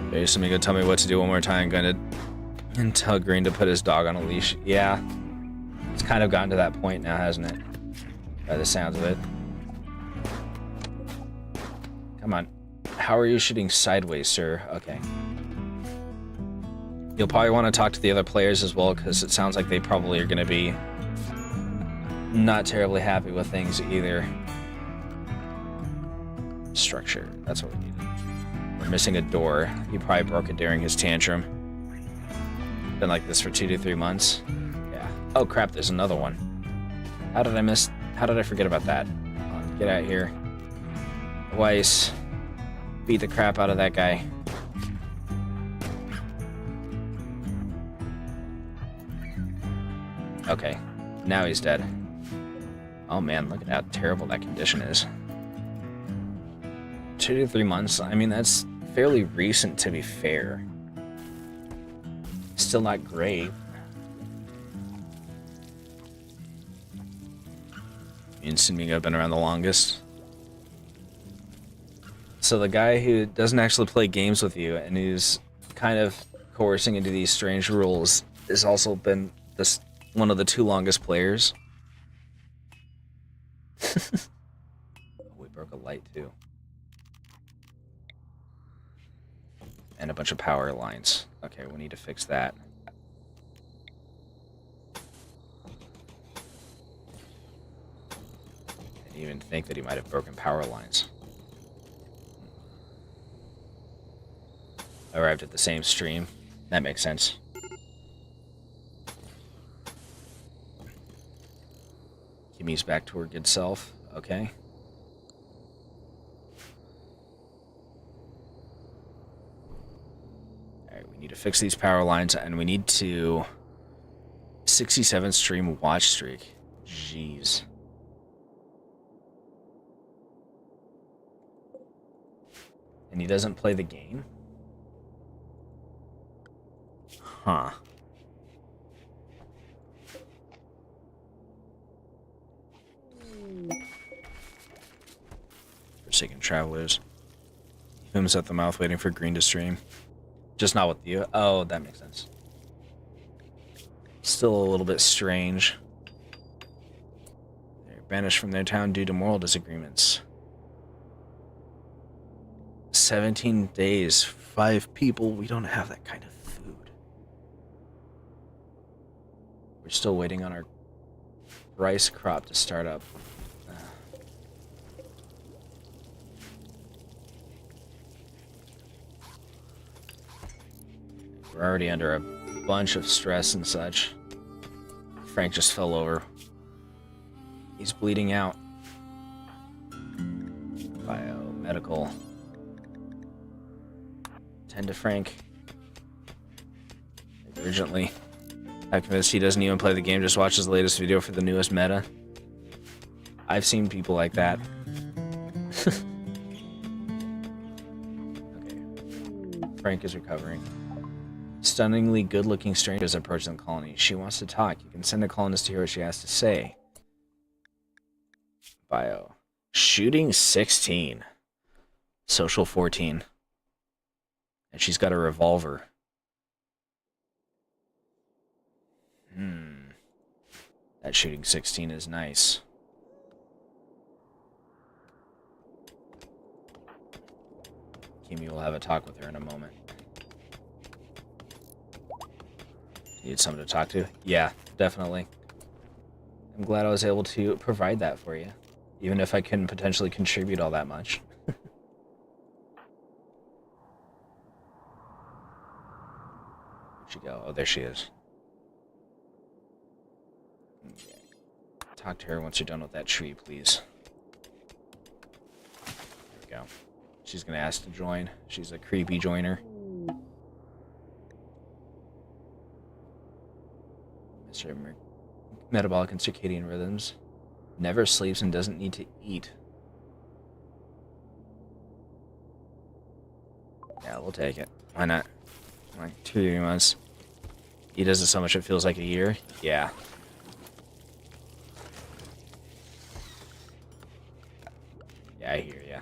Okay, somebody gonna tell me what to do one more time. And tell Green to put his dog on a leash. Yeah, it's kind of gotten to that point now, hasn't it? By the sounds of it. Come on. How are you shooting sideways, sir? Okay. You'll probably want to talk to the other players as well, because it sounds like they probably are going to be not terribly happy with things either. Structure. That's what we needed. We're missing a door. He probably broke it during his tantrum. Been like this for 2 to 3 months. Yeah. Oh crap, there's another one. How did I forget about that? Get out of here. Weiss. Beat the crap out of that guy. Okay, now he's dead. Oh man, look at how terrible that condition is. 2 to 3 months, I mean, that's fairly recent to be fair. Still not great. Instinct I've been around the longest. So the guy who doesn't actually play games with you and who's kind of coercing into these strange rules has also been this one of the 2 longest players. We broke a light too. And a bunch of power lines. Okay, we need to fix that. I didn't even think that he might have broken power lines. Arrived at the same stream. That makes sense. Kimmy's back to her good self. Okay. Alright, we need to fix these power lines, and we need to... 67 stream watch streak. Jeez. And he doesn't play the game? Huh. Forsaken Travelers. Whom's at the mouth waiting for Green to stream. Just not with you. Oh, that makes sense. Still a little bit strange. They're banished from their town due to moral disagreements. 17 days, 5 people. We don't have that kind of food. We're still waiting on our rice crop to start up. We're already under a bunch of stress and such. Frank just fell over. He's bleeding out. Biomedical. Tend to Frank. Urgently. I'm convinced he doesn't even play the game, just watches the latest video for the newest meta. I've seen people like that. Okay. Frank is recovering. Stunningly good-looking strangers approach the colony. She wants to talk. You can send a colonist to hear what she has to say. Bio. Shooting 16. Social 14. And she's got a revolver. That shooting 16 is nice. Kimi will have a talk with her in a moment. Need someone to talk to? Yeah, definitely. I'm glad I was able to provide that for you, even if I couldn't potentially contribute all that much. Where'd she go? Oh, there she is. Okay. Talk to her once you're done with that tree, please. There we go. She's gonna ask to join. She's a creepy joiner. Mr. Metabolic and circadian rhythms. Never sleeps and doesn't need to eat. Yeah, we'll take it. Why not? Like 2 months. He does it so much it feels like a year. Yeah. Yeah, I hear ya.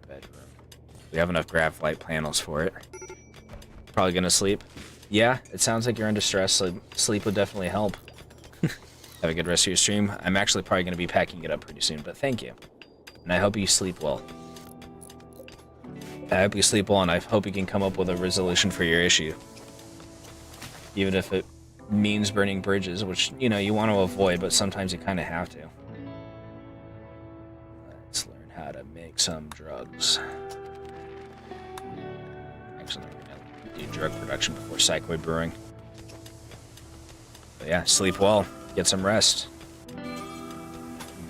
Bedroom. We have enough graphite panels for it. Probably gonna sleep. Yeah, it sounds like you're under stress, so sleep would definitely help. Have a good rest of your stream. I'm actually probably going to be packing it up pretty soon, but thank you. And I hope you sleep well. I hope you sleep well, and I hope you can come up with a resolution for your issue. Even if it means burning bridges, which, you know, you want to avoid, but sometimes you kind of have to. Let's learn how to make some drugs. Actually, do drug production before Psychoid Brewing. But yeah, sleep well, get some rest.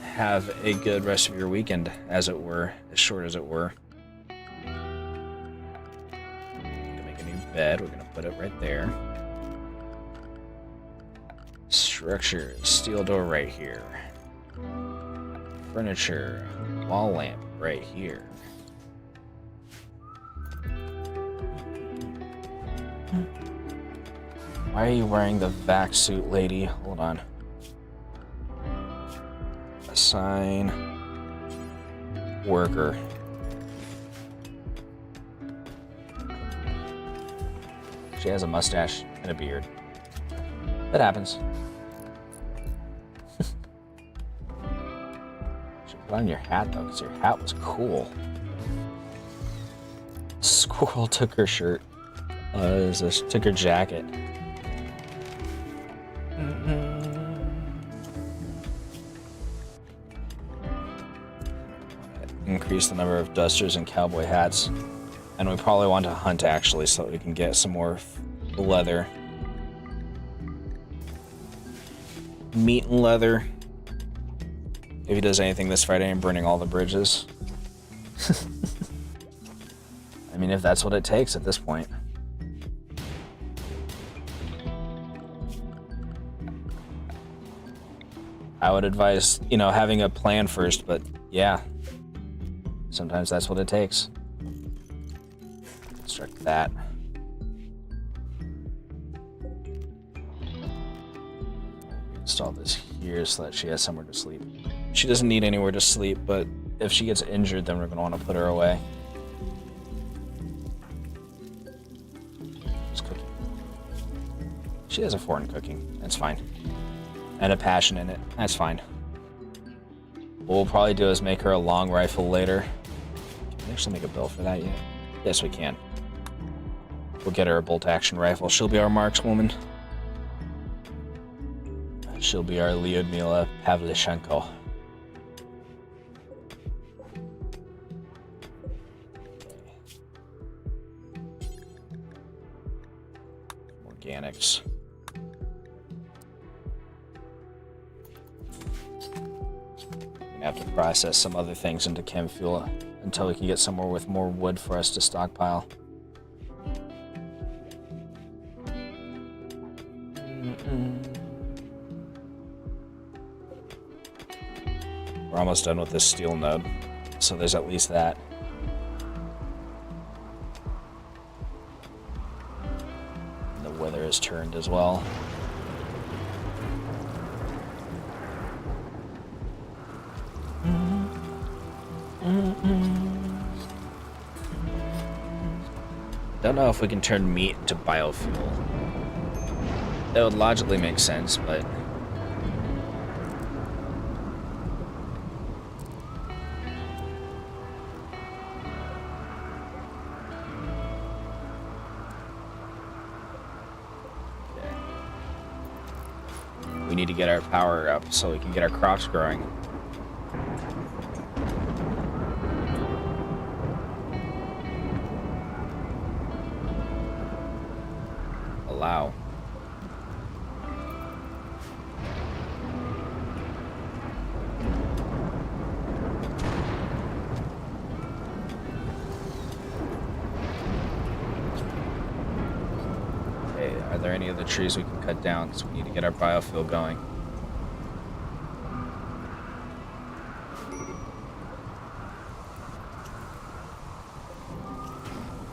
Have a good rest of your weekend, as it were, as short as it were. We're gonna make a new bed, we're gonna put it right there. Structure, steel door right here. Furniture, wall lamp right here. Why are you wearing the vac suit, lady? Hold on. Assign worker. She has a mustache and a beard. That happens. Should put on your hat though, because your hat was cool. Squirrel took her shirt. Took her jacket. Increase the number of dusters and cowboy hats. And we probably want to hunt actually so we can get some more leather. Meat and leather. If he does anything this Friday, I'm burning all the bridges. I mean, if that's what it takes at this point. I would advise, you know, having a plan first, but yeah. Sometimes that's what it takes. Construct that. Install this here so that she has somewhere to sleep. She doesn't need anywhere to sleep, but if she gets injured, then we're going to want to put her away. Just cooking. She has a foreign cooking. That's fine. And a passion in it. That's fine. What we'll probably do is make her a long rifle later. Can we actually make a bill for that yet? Yes, we can. We'll get her a bolt-action rifle. She'll be our markswoman. She'll be our Lyudmila Pavlyuchenko. Organics. We're gonna have to process some other things into chem fuel until we can get somewhere with more wood for us to stockpile. We're almost done with this steel node, so there's at least that. And the weather is turned as well. Don't know if we can turn meat into biofuel. That would logically make sense, but we need to get our power up so we can get our crops growing. Allow. Okay, are there any other trees we can cut down? Because we need to get our biofuel going.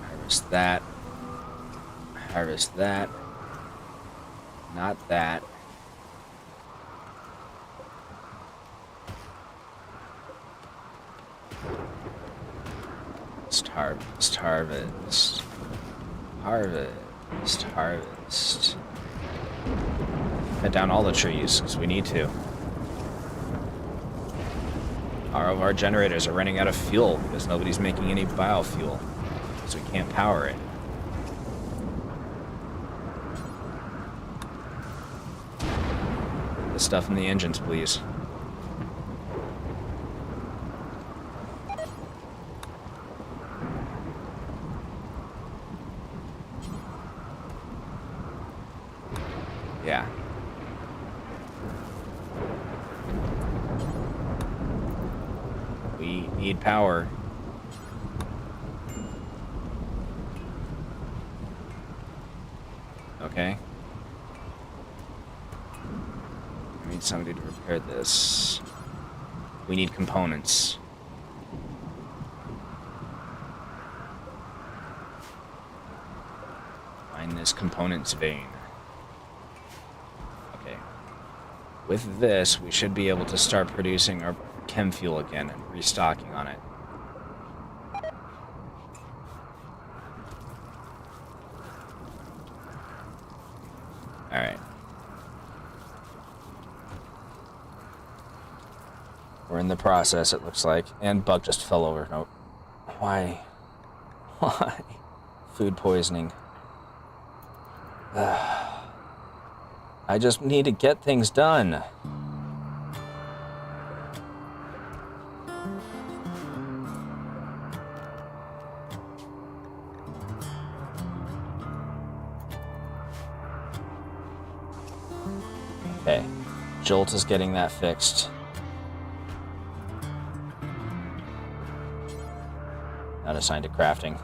Harvest that. Harvest that. Not that. Harvest, harvest. Harvest, harvest. Cut down all the trees, because we need to. All of our generators are running out of fuel because nobody's making any biofuel, so we can't power it. The stuff in the engines, please. Yeah. We need power. Okay. We need somebody to repair this. We need components. Find this components vein. Okay. With this, we should be able to start producing our chem fuel again and restocking on it. Alright. We're in the process, it looks like. And bug just fell over. Nope. Why? Why? Food poisoning. I just need to get things done. Okay. Jolt is getting that fixed. Not assigned to crafting.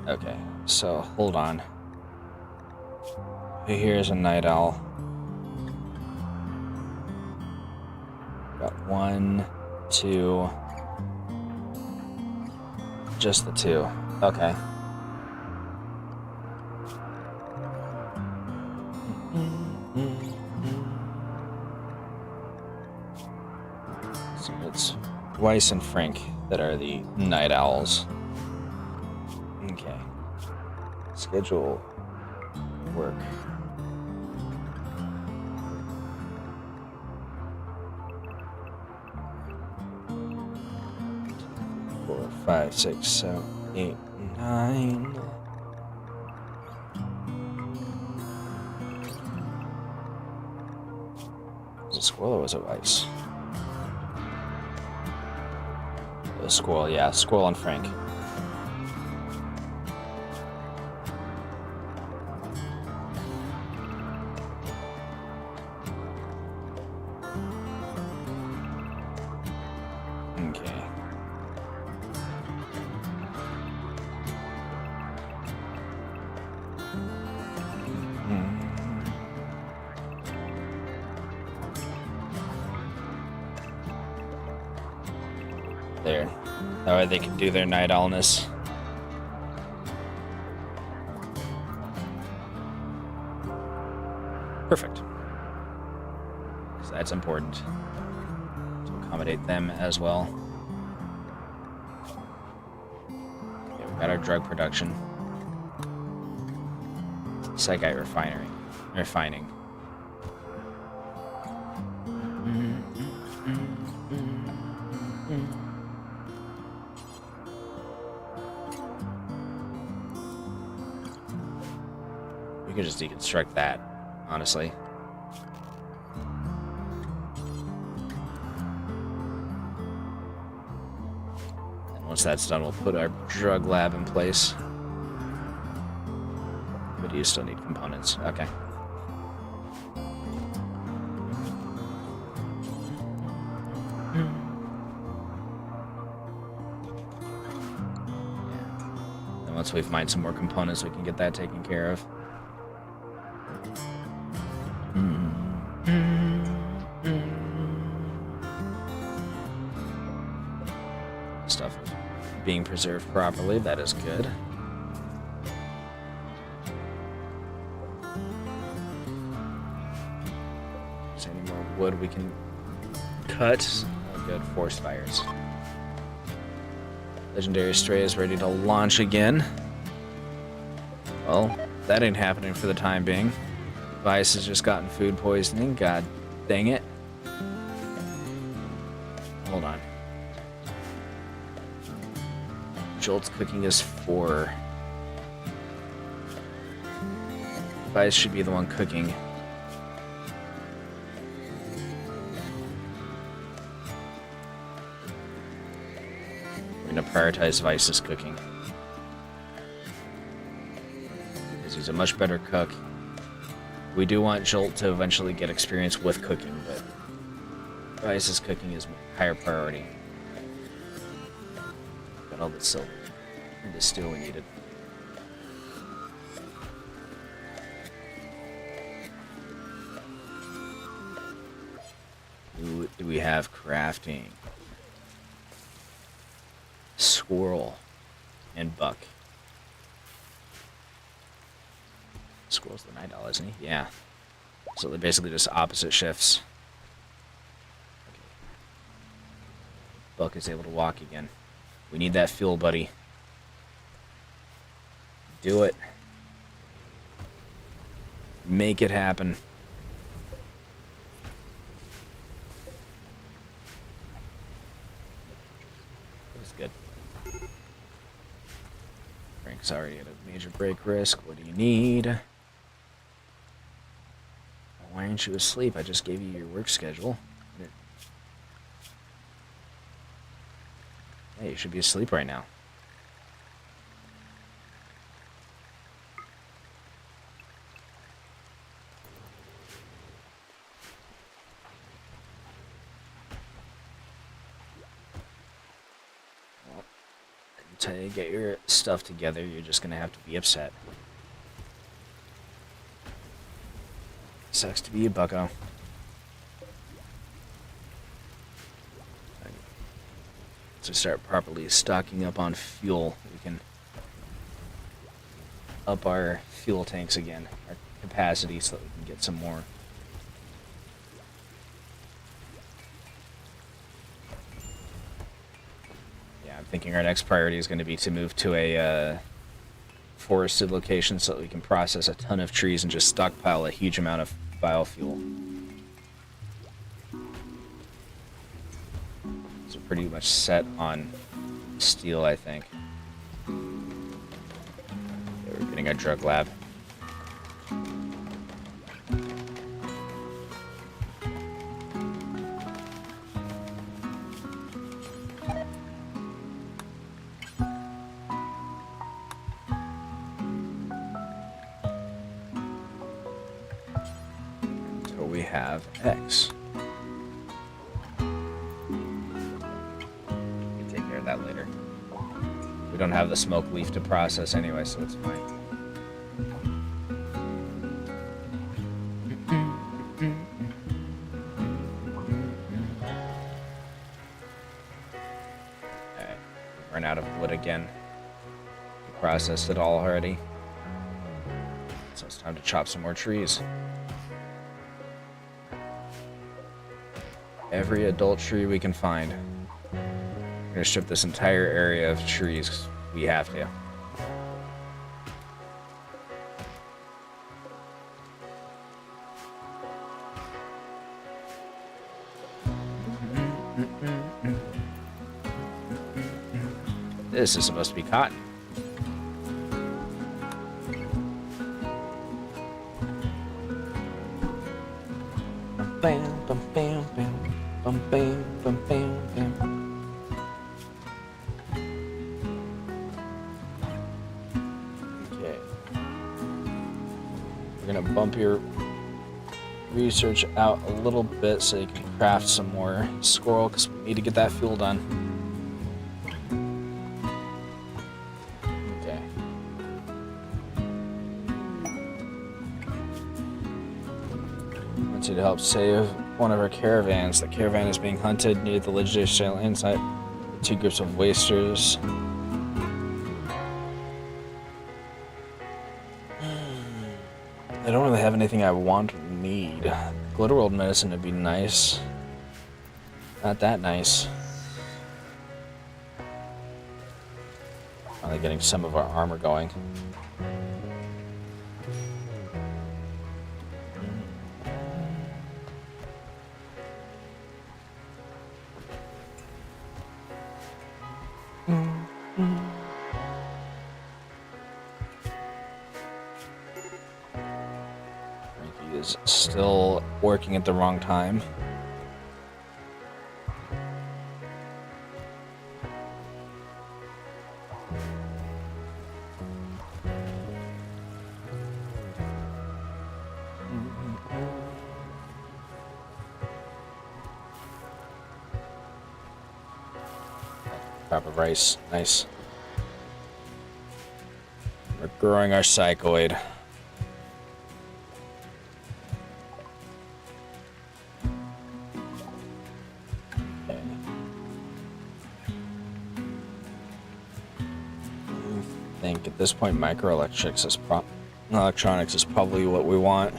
Okay, so hold on. Here's a night owl. Got 1, 2. Just the 2. Okay. So it's Weiss and Frank that are the night owls. Okay. Schedule work. 4, 5, 6, 7, 8, 9. Was it squirrel or was it Weiss? It was squirrel, yeah. Squirrel and Frank. There. That way they can do their night owlness. Perfect. Because that's important. To accommodate them as well. Okay, we've got our drug production. Psychite refining. We could just deconstruct that, honestly. And once that's done, we'll put our drug lab in place. But you still need components. Okay. And once we've mined some more components, we can get that taken care of. Stuff is being preserved properly. That is good. Is there any more wood we can cut? Oh, good. Forest fires. Legendary Stray is ready to launch again. Well, that ain't happening for the time being. Vice has just gotten food poisoning. God dang it. Hold on. Jolt's cooking is 4. Vice should be the one cooking. We're going to prioritize Vice's cooking. Because he's a much better cook. We do want Jolt to eventually get experience with cooking, but Vice's cooking is higher priority. Got all the silver and the steel we needed. do we have crafting? Squirrel and buck. Squirrel's the night owl, isn't he? Yeah. So they're basically just opposite shifts. Okay. Buck is able to walk again. We need that fuel, buddy. Do it. Make it happen. That's good. Frank's already at a major break risk. What do you need? Why aren't you asleep? I just gave you your work schedule. Hey, you should be asleep right now. Well, until you get your stuff together, you're just gonna have to be upset. Sucks to be a bucko. To start properly stocking up on fuel, we can up our fuel tanks again, our capacity, so that we can get some more. Yeah, I'm thinking our next priority is going to be to move to a forested location so that we can process a ton of trees and just stockpile a huge amount of biofuel. So pretty much set on steel, I think. Yeah, we're getting a drug lab. So we have X. That later. We don't have the smoke leaf to process anyway, so it's fine. Alright, run out of wood again. We processed it all already. So it's time to chop some more trees. Every adult tree we can find. We're gonna strip this entire area of trees. We have to. This is supposed to be cotton. Bam, bam, bam, bam, bam, bam, bam, bam, bam. We're gonna bump your research out a little bit so you can craft some more squirrel, because we need to get that fuel done. Okay. I want you to help save one of our caravans. The caravan is being hunted near the legendary sail inside. Two groups of wasters. I don't really have anything I want or need. Glitterworld medicine would be nice. Not that nice. Finally getting some of our armor going. Is still working at the wrong time. Crop of rice, nice. We're growing our psychoid. think at this point microelectronics is probably what we want.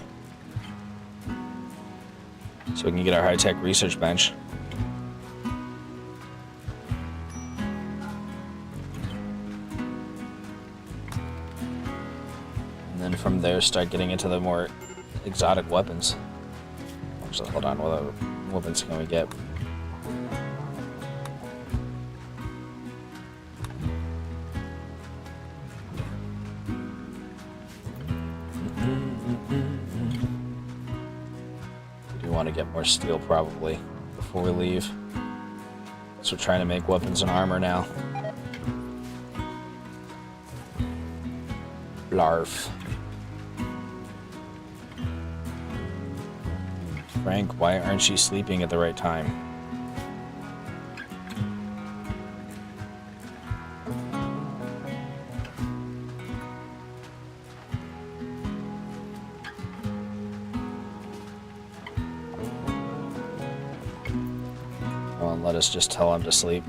So we can get our high-tech research bench. And then from there start getting into the more exotic weapons. Actually, hold on, what other weapons can we get? We do want to get more steel probably before we leave. So we're trying to make weapons and armor now. Blarf. Frank, why aren't you sleeping at the right time? Well, let us just tell him to sleep.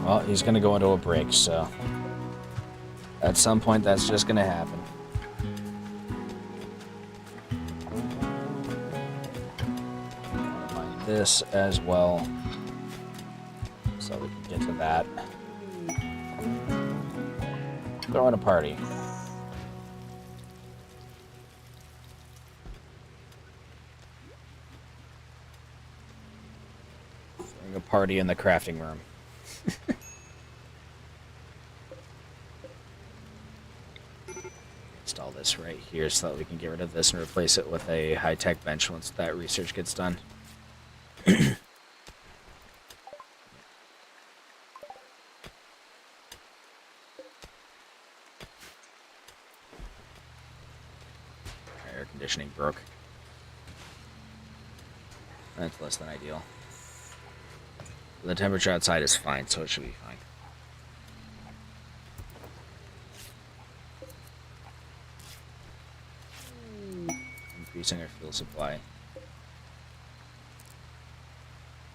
Well, he's gonna go into a break, so at some point that's just gonna happen. This as well, so we can get to that. Throwing a party. Throwing a party in the crafting room. Install this right here so that we can get rid of this and replace it with a high-tech bench once that research gets done. Air conditioning broke. That's less than ideal. The temperature outside is fine, so it should be fine. Increasing our fuel supply.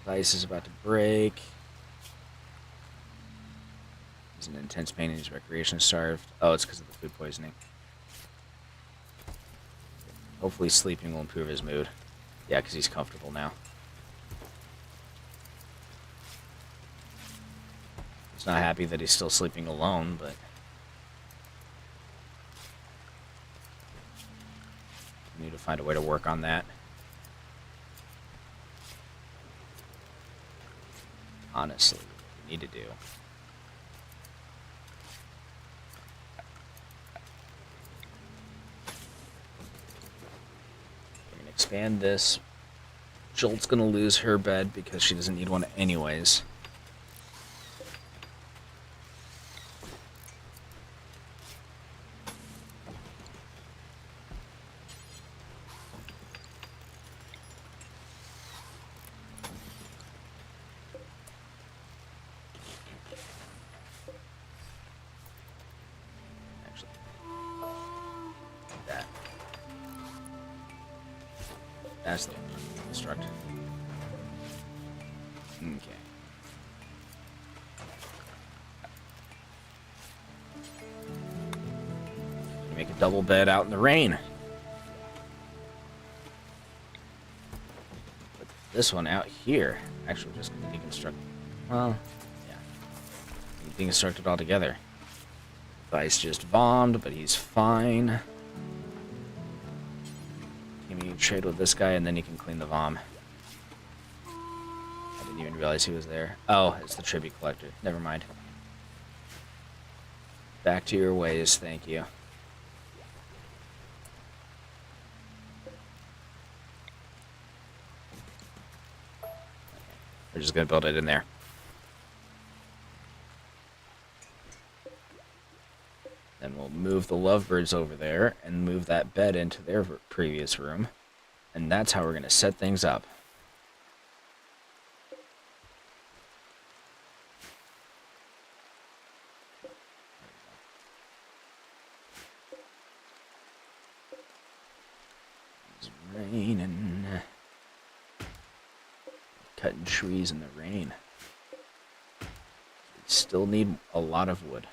The ice is about to break. He's in intense pain and he's recreation starved. Oh, it's because of the food poisoning. Hopefully sleeping will improve his mood. Yeah, because he's comfortable now. He's not happy that he's still sleeping alone, but we need to find a way to work on that. Honestly, what we need to do. We're gonna expand this. Jolt's gonna lose her bed because she doesn't need one anyways. That's the construct. Okay. Make a double bed out in the rain. Put this one out here. Actually, we're just gonna deconstruct. Well, yeah. Deconstruct it all together. Vice just bombed, but he's fine. You trade with this guy and then you can clean the vom. I didn't even realize he was there. Oh, it's the tribute collector. Never mind. Back to your ways, thank you. We're just gonna build it in there. Then we'll move the lovebirds over there and move that bed into their previous room. And that's how we're going to set things up. It's raining. Cutting trees in the rain. Still need a lot of wood.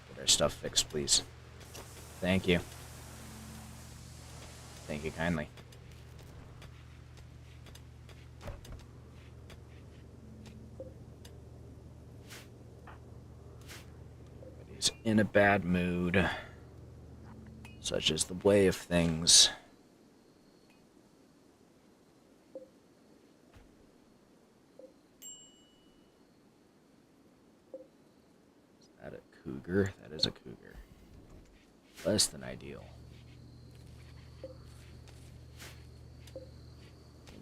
Get our stuff fixed, please. Thank you. Thank you kindly. Everybody's in a bad mood. Such is the way of things. Is that a cougar? That is a cougar. Less than ideal.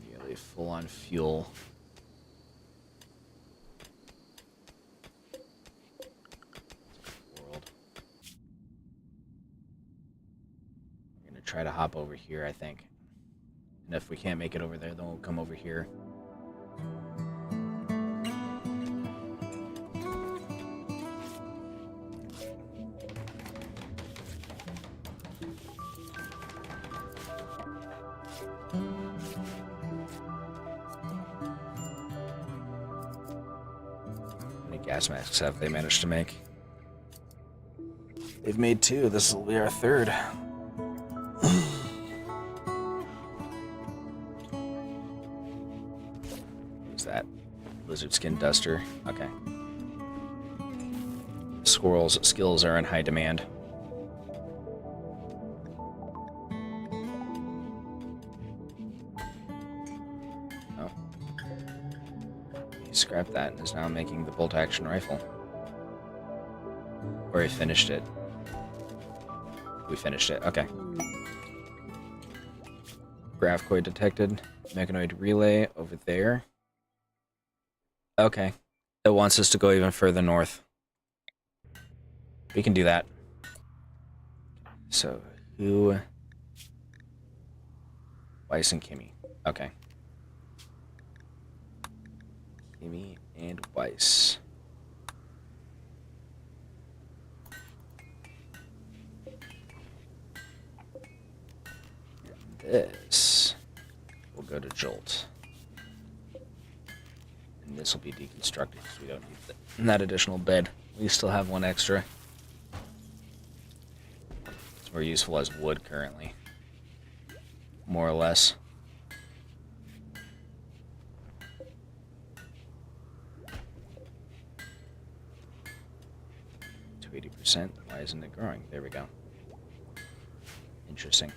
Nearly full on fuel. World. We're gonna try to hop over here, I think. And if we can't make it over there, then we'll come over here. How many gas masks have they managed to make? They've made 2. This will be our 3rd. What's that? Lizard skin duster. Okay. Squirrel's skills are in high demand. Oh. He scrapped that and is now making the bolt-action rifle. Or he finished it. We finished it. Okay. Graphcoid detected. Mechanoid relay over there. Okay. It wants us to go even further north. We can do that. So, who... Weiss and Kimmy. Okay. Kimmy and Weiss. This will go to Jolt. And this will be deconstructed because we don't need that additional bed. We still have 1 extra. It's more useful as wood currently. More or less. 280%. Why isn't it growing? There we go. Interesting.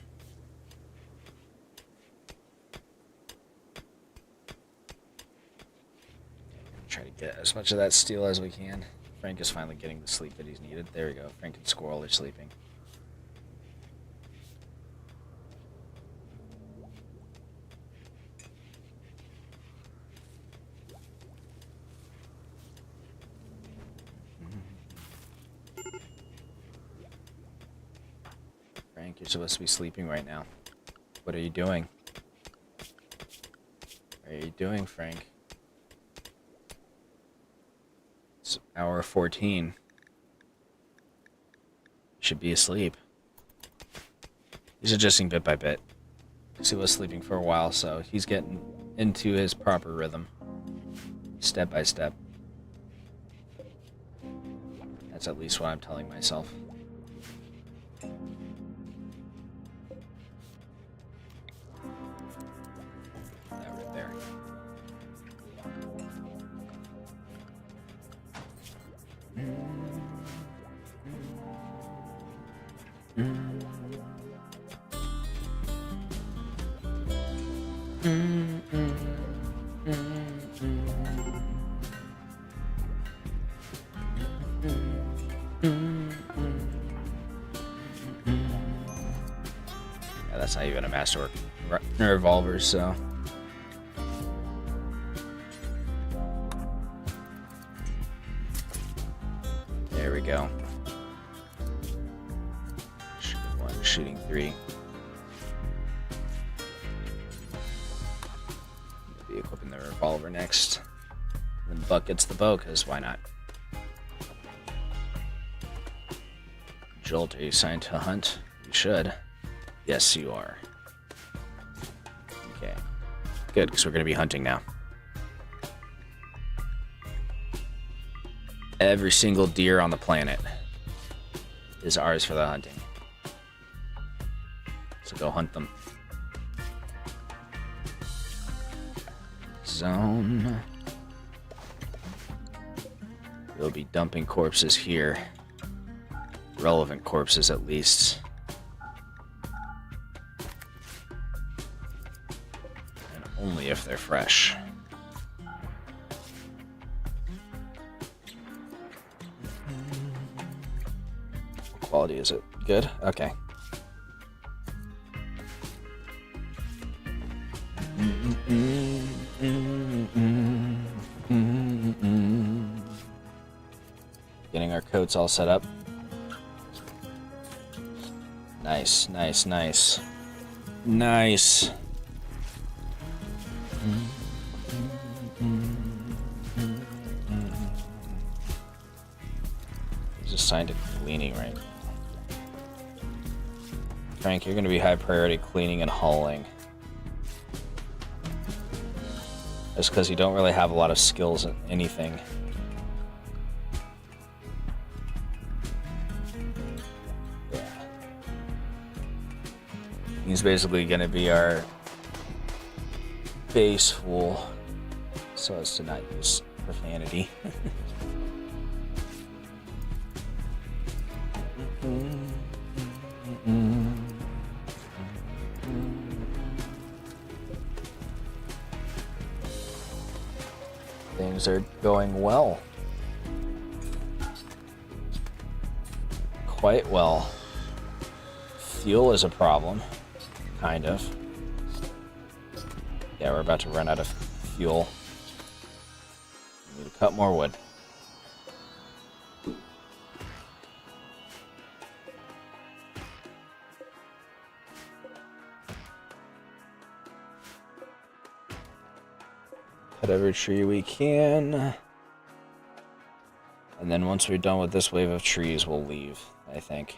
Try to get as much of that steel as we can. Frank is finally getting the sleep that he's needed. There we go. Frank and Squirrel are sleeping. Frank, you're supposed to be sleeping right now. What are you doing? What are you doing, Frank? It's hour 14. Should be asleep. He's adjusting bit by bit. He was sleeping for a while, so he's getting into his proper rhythm. Step by step. That's at least what I'm telling myself. That right there. Yeah, that's not even a masterwork revolver, so. There we go. Shooting 1, shooting 3. revolver next. Then Buck gets the bow, because why not? Jolt, are you assigned to hunt? You should. Yes, you are. Okay. Good, because we're going to be hunting now. Every single deer on the planet is ours for the hunting. So go hunt them. Zone. We'll be dumping corpses here. Relevant corpses, at least. And only if they're fresh. What quality is it? Good? Okay. Getting our coats all set up. Nice, nice, nice. Nice. He's assigned to cleaning right now. Frank, you're going to be high priority cleaning and hauling. Just because you don't really have a lot of skills in anything. Yeah. He's basically going to be our base fool, so as to not use profanity. Things are going well. Quite well. Fuel is a problem. Kind of. Yeah, we're about to run out of fuel. We need to cut more wood. Cut every tree we can. And then once we're done with this wave of trees, we'll leave, I think.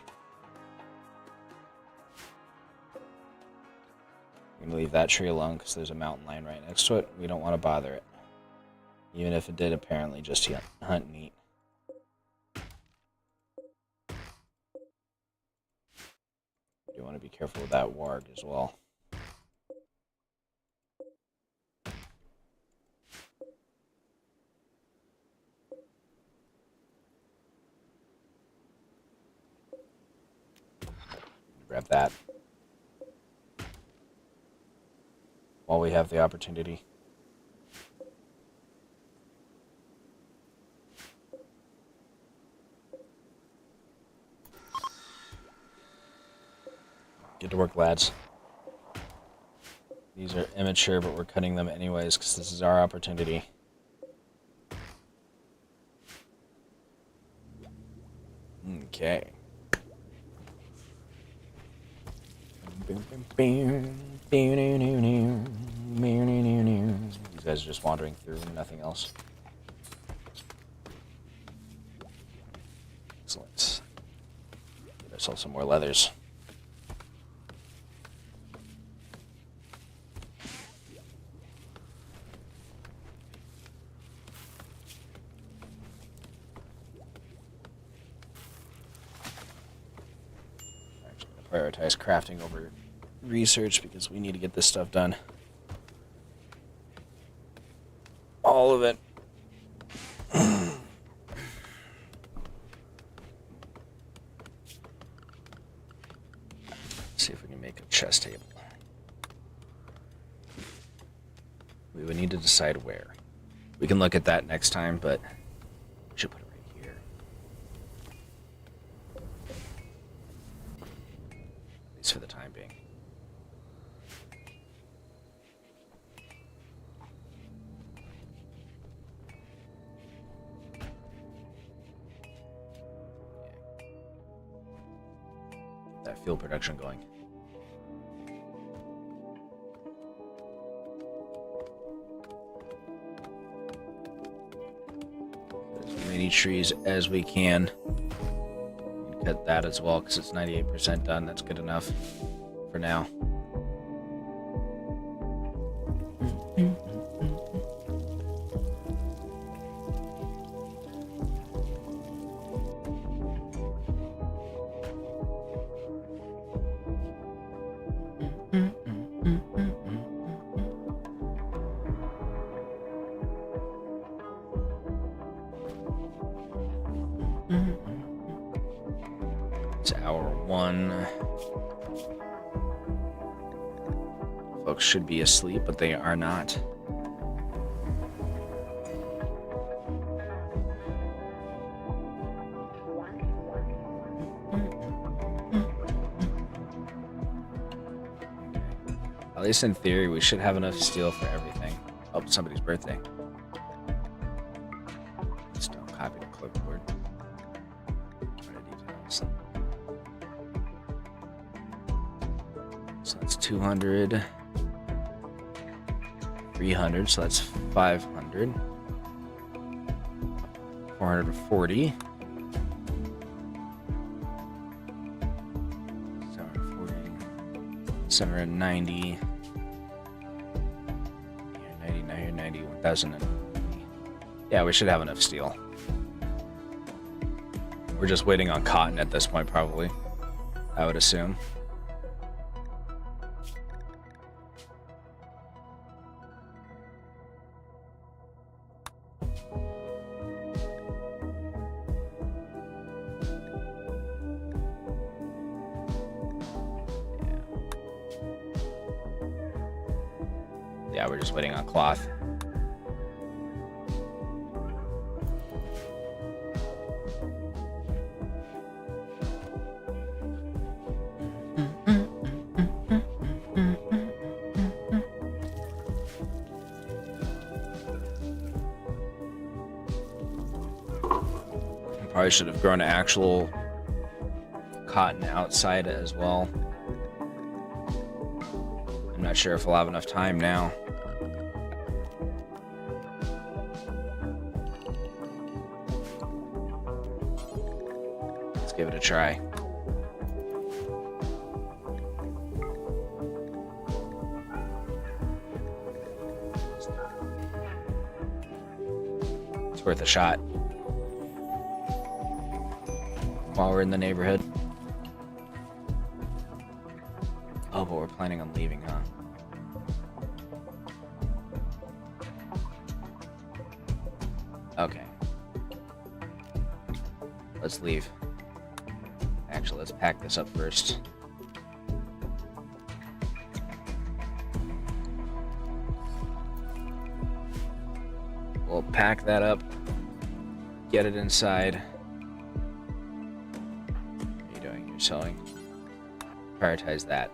We're going to leave that tree alone because there's a mountain lion right next to it. We don't want to bother it. Even if it did apparently just hunt and eat. You want to be careful with that warg as well. Grab that while we have the opportunity. Get to work, lads. These are immature, but we're cutting them anyways because this is our opportunity. Okay. These guys are just wandering through, nothing else. Excellent. Get ourselves some more leathers. Prioritize crafting over research because we need to get this stuff done. All of it. See if we can make a chest table. We would need to decide where. We can look at that next time, but we should put it right here. At least for the time being. That fuel production going. trees as we can. Cut that as well because it's 98% done. That's good enough for now. It's hour 1. Folks should be asleep, but they are not. At least in theory, we should have enough steel for everything. Oh, somebody's birthday. Just don't copy the clipboard. Details. So that's 200. 300, so that's 500. 440. 740. 790. 90, 1,000. Yeah, we should have enough steel. We're just waiting on cotton at this point, probably. I would assume. Yeah, we're just waiting on cloth. Probably should have grown actual cotton outside as well. I'm not sure if we'll have enough time now. Let's give it a try. It's worth a shot while we're in the neighborhood. Oh, but we're planning on leaving, huh? Okay. Let's leave. Actually, let's pack this up first. We'll pack that up, get it inside. What are you doing? You're sewing. Prioritize that.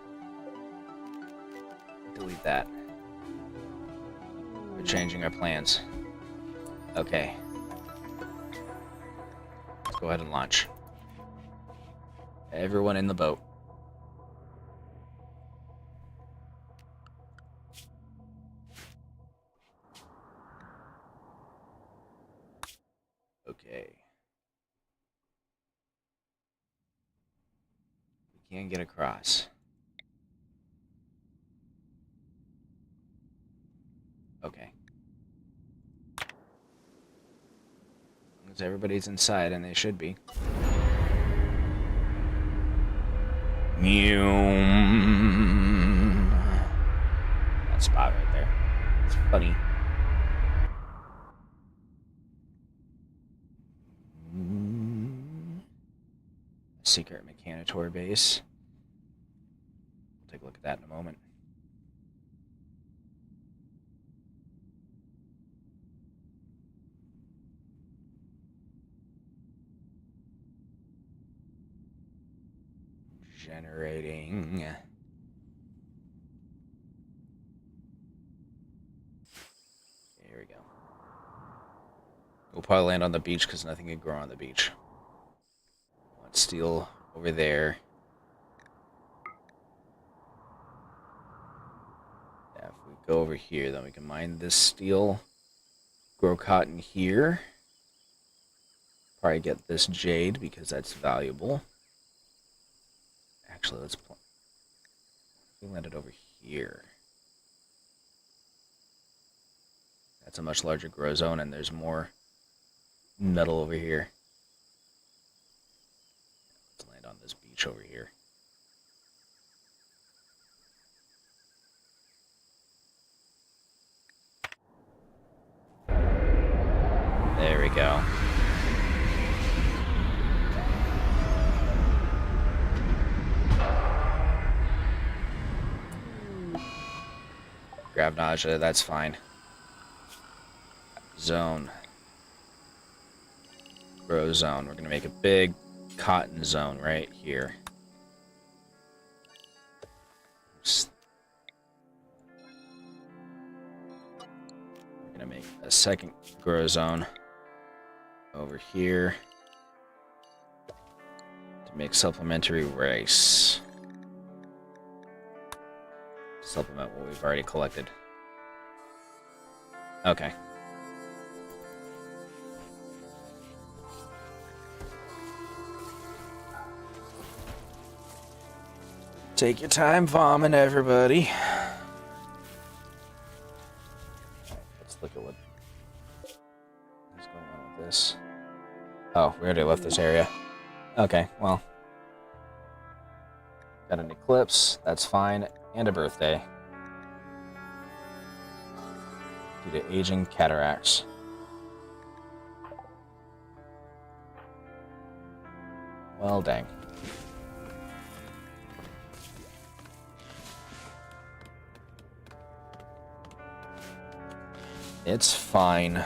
Delete that. We're changing our plans. Okay. Let's go ahead and launch. Everyone in the boat. Okay. We can't get across. Okay. As long as everybody's inside, and they should be. That spot right there. It's funny. Secret Mechanitor base. We'll take a look at that in a moment. Generating. Here we go. We'll probably land on the beach because nothing can grow on the beach. Let's steel over there. Yeah, if we go over here, then we can mine this steel, grow cotton here. probably get this jade because that's valuable. Actually, let's land it over here. That's a much larger grow zone, and there's more metal over here. Let's land on this beach over here. There we go. Grab nausea, that's fine. Zone. Grow zone. We're going to make a big cotton zone right here. We're going to make a second grow zone over here to make supplementary rice. Supplement what we've already collected. Okay. Take your time vomiting, everybody. Right, let's look at what's going on with this. Oh, we already left this area. Okay, well. Got an eclipse, that's fine, and a birthday. Due to aging cataracts. Well, dang. It's fine.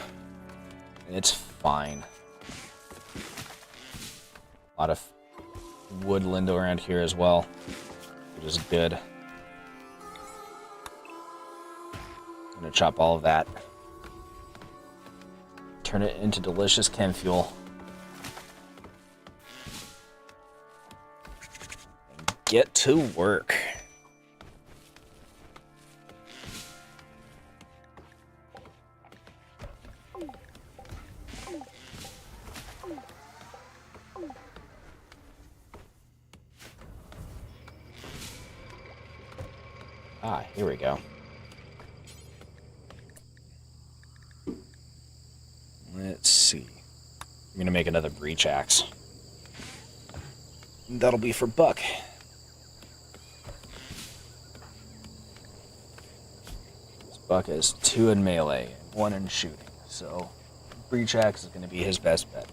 It's fine. A lot of woodland around here as well, which is good. I'm gonna chop all of that. Turn it into delicious chem fuel. And get to work. Ah, here we go. Let's see. I'm gonna make another breach axe. That'll be for Buck. This Buck has 2 in melee, 1 in shooting, so breach axe is gonna be his best bet.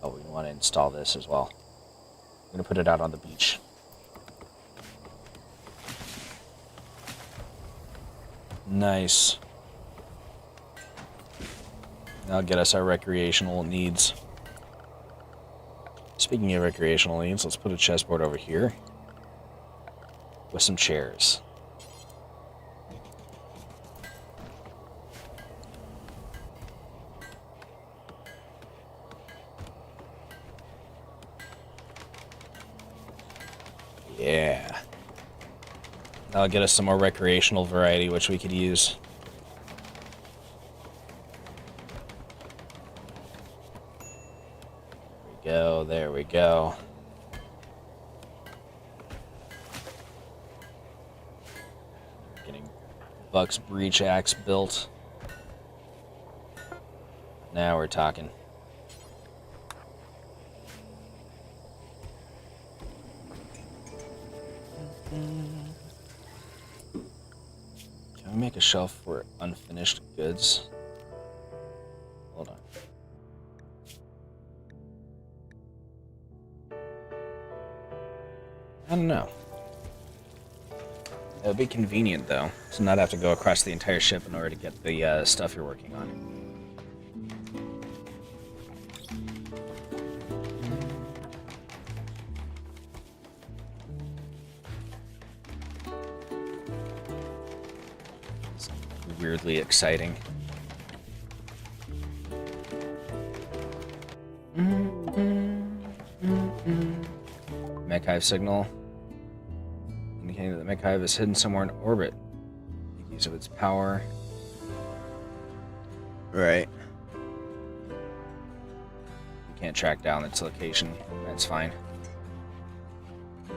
Oh, we want to install this as well. I'm gonna put it out on the beach. Nice. That'll get us our recreational needs. Speaking of recreational needs, let's put a chessboard over here with some chairs. Yeah. That'll get us some more recreational variety, which we could use. There we go. Getting Buck's breach axe built. Now we're talking. Can we make a shelf for unfinished goods? Hold on. I don't know. It would be convenient, though, to not have to go across the entire ship in order to get the stuff you're working on. It's weirdly exciting. Mech Hive signal indicating that the Mech Hive is hidden somewhere in orbit. Make use of its power. Right. can't track down its location. That's fine.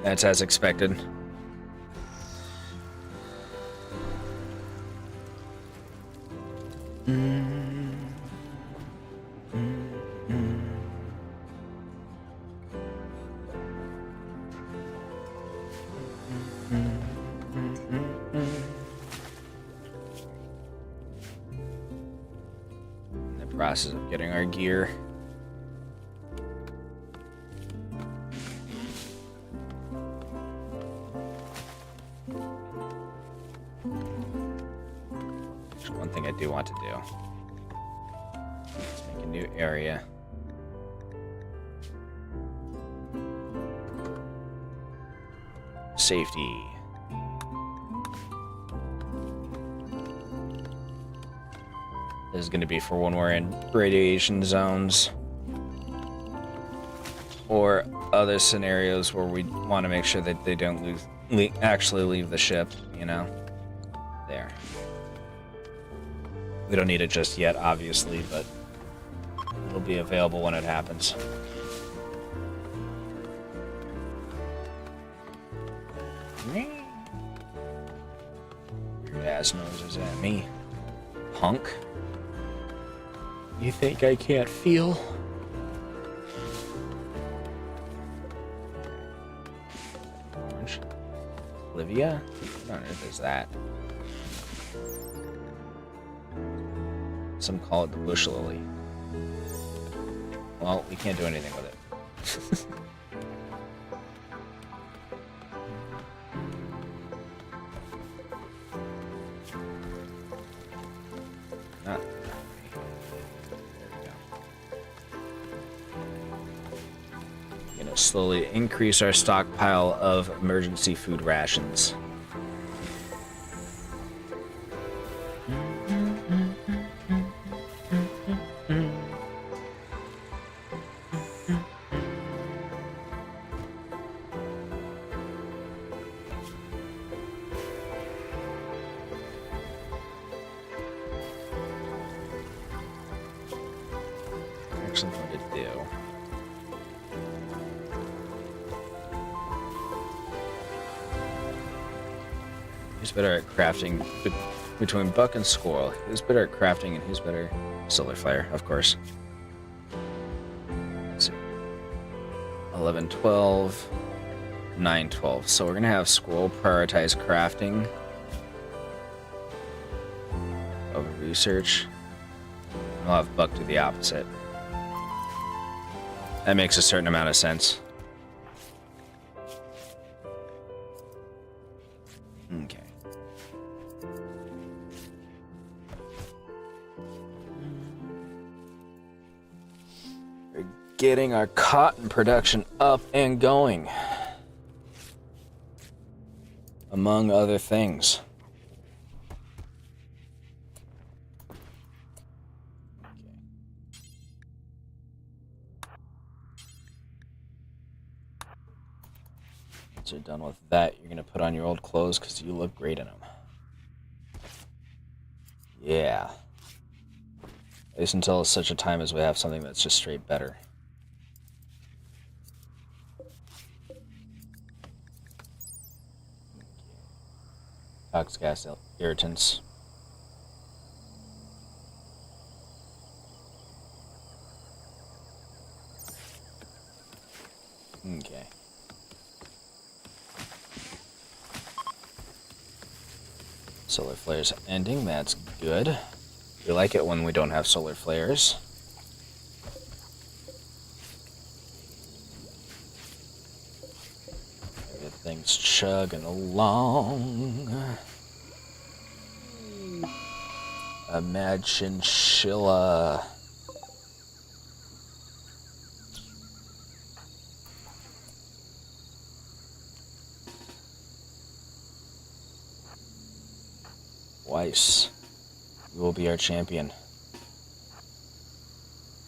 That's as expected. In the process of getting our gear. One thing I do want to do. Let's make a new area. Safety. This is going to be for when we're in radiation zones or other scenarios where we want to make sure that they don't actually leave the ship, you know? There. We don't need it just yet, obviously, but it'll be available when it happens. Your ass noses at me, punk. You think I can't feel? Orange. Olivia? What on earth is that? Some call it the bush lily. Well, we can't do anything with it. Not. There we go. Gonna slowly increase our stockpile of emergency food rations. Something to do. Who's better at crafting between Buck and Squirrel? Who's better at crafting and who's better? Solar Flare, of course. Let's see. 11, 12, 9, 12. So we're gonna have Squirrel prioritize crafting over research. I'll have Buck do the opposite. That makes a certain amount of sense. Okay. We're getting our cotton production up and going. Among other things. Once you're done with that, you're going to put on your old clothes because you look great in them. Yeah. At least until such a time as we have something that's just straight better. Toxic gas irritants. Okay. Solar flares ending, that's good. We like it when we don't have solar flares. Everything's chugging along. Imagine Shilla. Weiss, you will be our champion.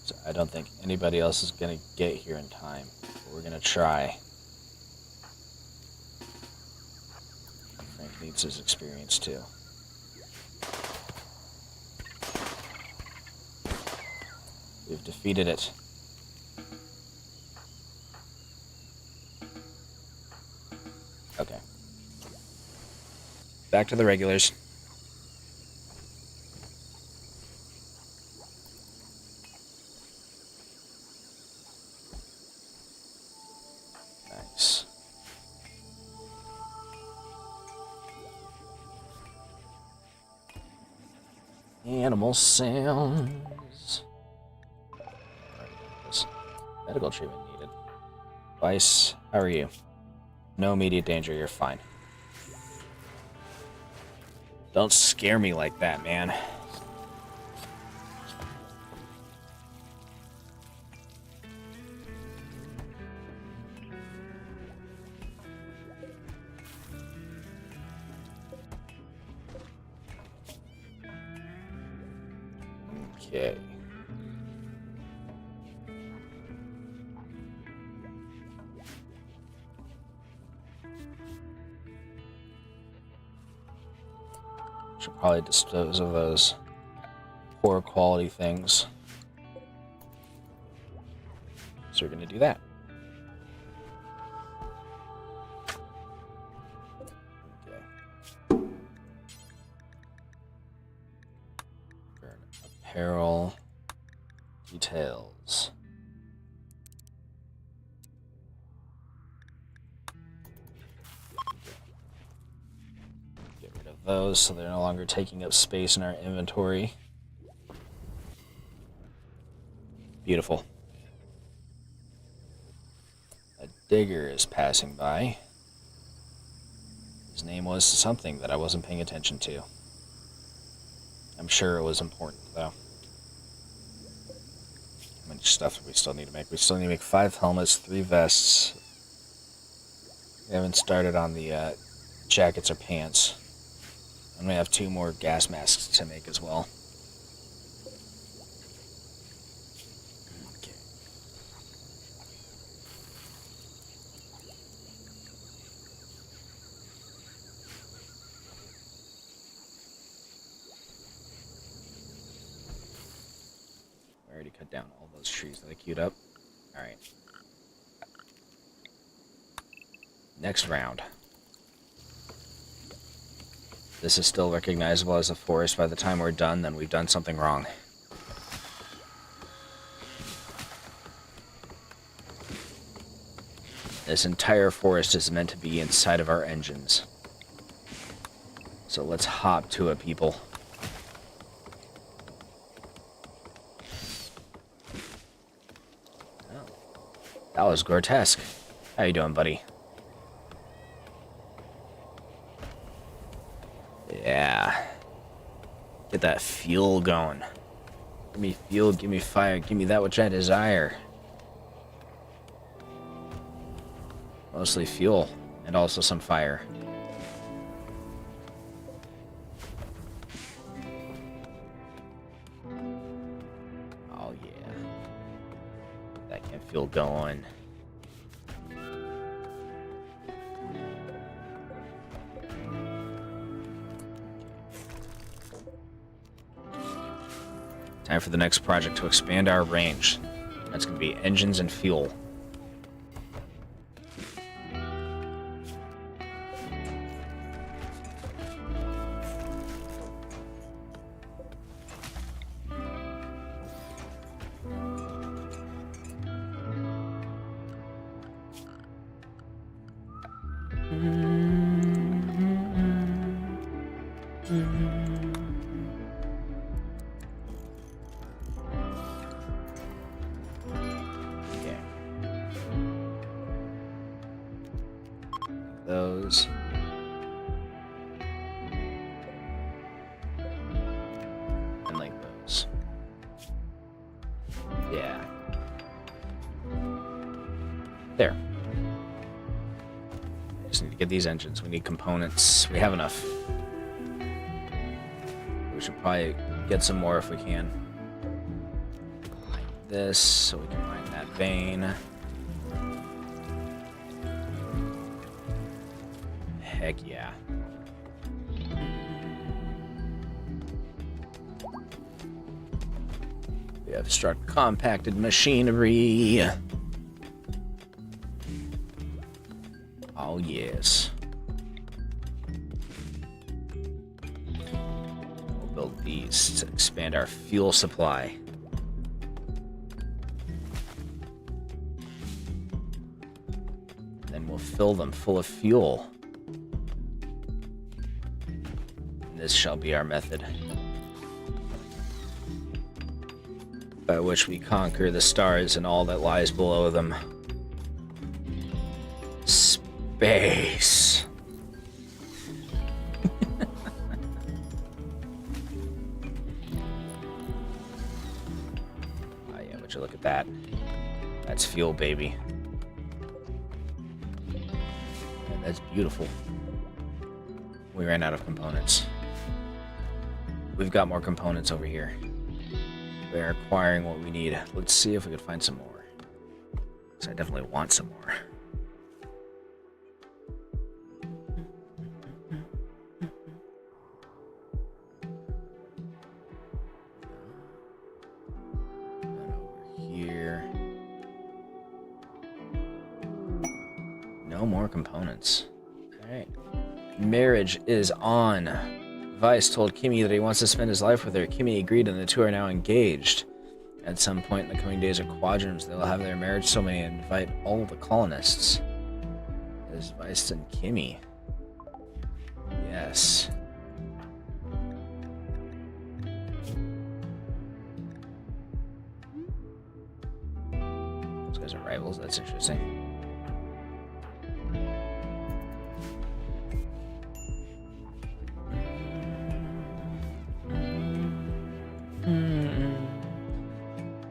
So I don't think anybody else is going to get here in time, but we're going to try. Frank needs his experience too. We've defeated it. back to the regulars. Nice. Animal sounds. Medical treatment needed. Vice, how are you? No immediate danger, you're fine. Don't scare me like that, man. Okay. Should probably dispose of those poor quality things. So we're going to do that. Okay. Apparel details. Get rid of those so they're no longer taking up space in our inventory. Beautiful. A digger is passing by. His name was something that I wasn't paying attention to. I'm sure it was important, though. How much stuff do we still need to make? We still need to make 5 helmets, 3 vests. We haven't started on the jackets or pants. I'm going to have 2 more gas masks to make as well. Okay. I already cut down all those trees that I queued up. Alright. Next round. This is still recognizable as a forest. By the time we're done, then we've done something wrong. This entire forest is meant to be inside of our engines. So let's hop to it, people. Oh, that was grotesque. How you doing, buddy? Yeah. Get that fuel going. Give me fuel, give me fire, give me that which I desire. Mostly fuel, and also some fire. Oh yeah. That can fuel going. Time for the next project to expand our range. That's going to be engines and fuel. Those. And like those. Yeah. There. Just need to get these engines. We need components. We have enough. We should probably get some more if we can. Like this, so we can mine that vein. Heck yeah. We have struck compacted machinery. Oh yes. these to expand our fuel supply. Then we'll fill them full of fuel. And this shall be our method, by which we conquer the stars and all that lies below them. Space. Oh yeah, would you look at that? That's fuel, baby. And that's beautiful. We ran out of components. We've got more components over here. We're acquiring what we need. Let's see if we can find some more. Because I definitely want some more. And over here. No more components. Alright. Marriage is on. Vice told Kimmy that he wants to spend his life with her. Kimmy agreed, and the two are now engaged. At some point in the coming days or quadrants, they will have their marriage ceremony and invite all the colonists. There's Vice and Kimmy. Yes. Those guys are rivals. That's interesting.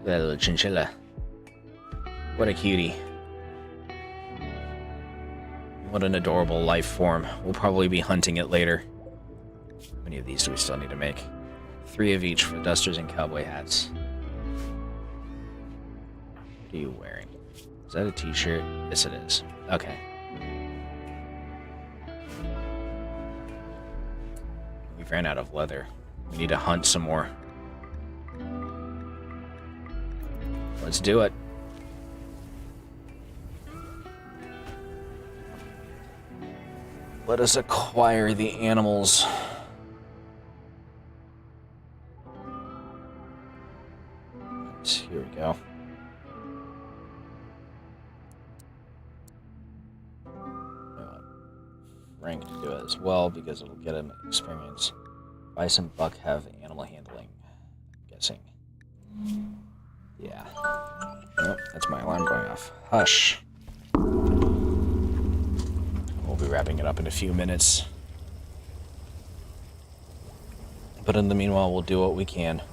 That little chinchilla. What a cutie. What an adorable life form. We'll probably be hunting it later. How many of these do we still need to make? 3 of each for dusters and cowboy hats. What are you wearing? Is that a t-shirt? Yes, it is. Okay. We've ran out of leather. We need to hunt some more. Let's do it. Let us acquire the animals. Here we go. Frank to do it as well because it'll get him experience. Vice and Buck have animal handling, I'm guessing. Yeah. Oh, that's my alarm going off. Hush. We'll be wrapping it up in a few minutes. But in the meanwhile, we'll do what we can.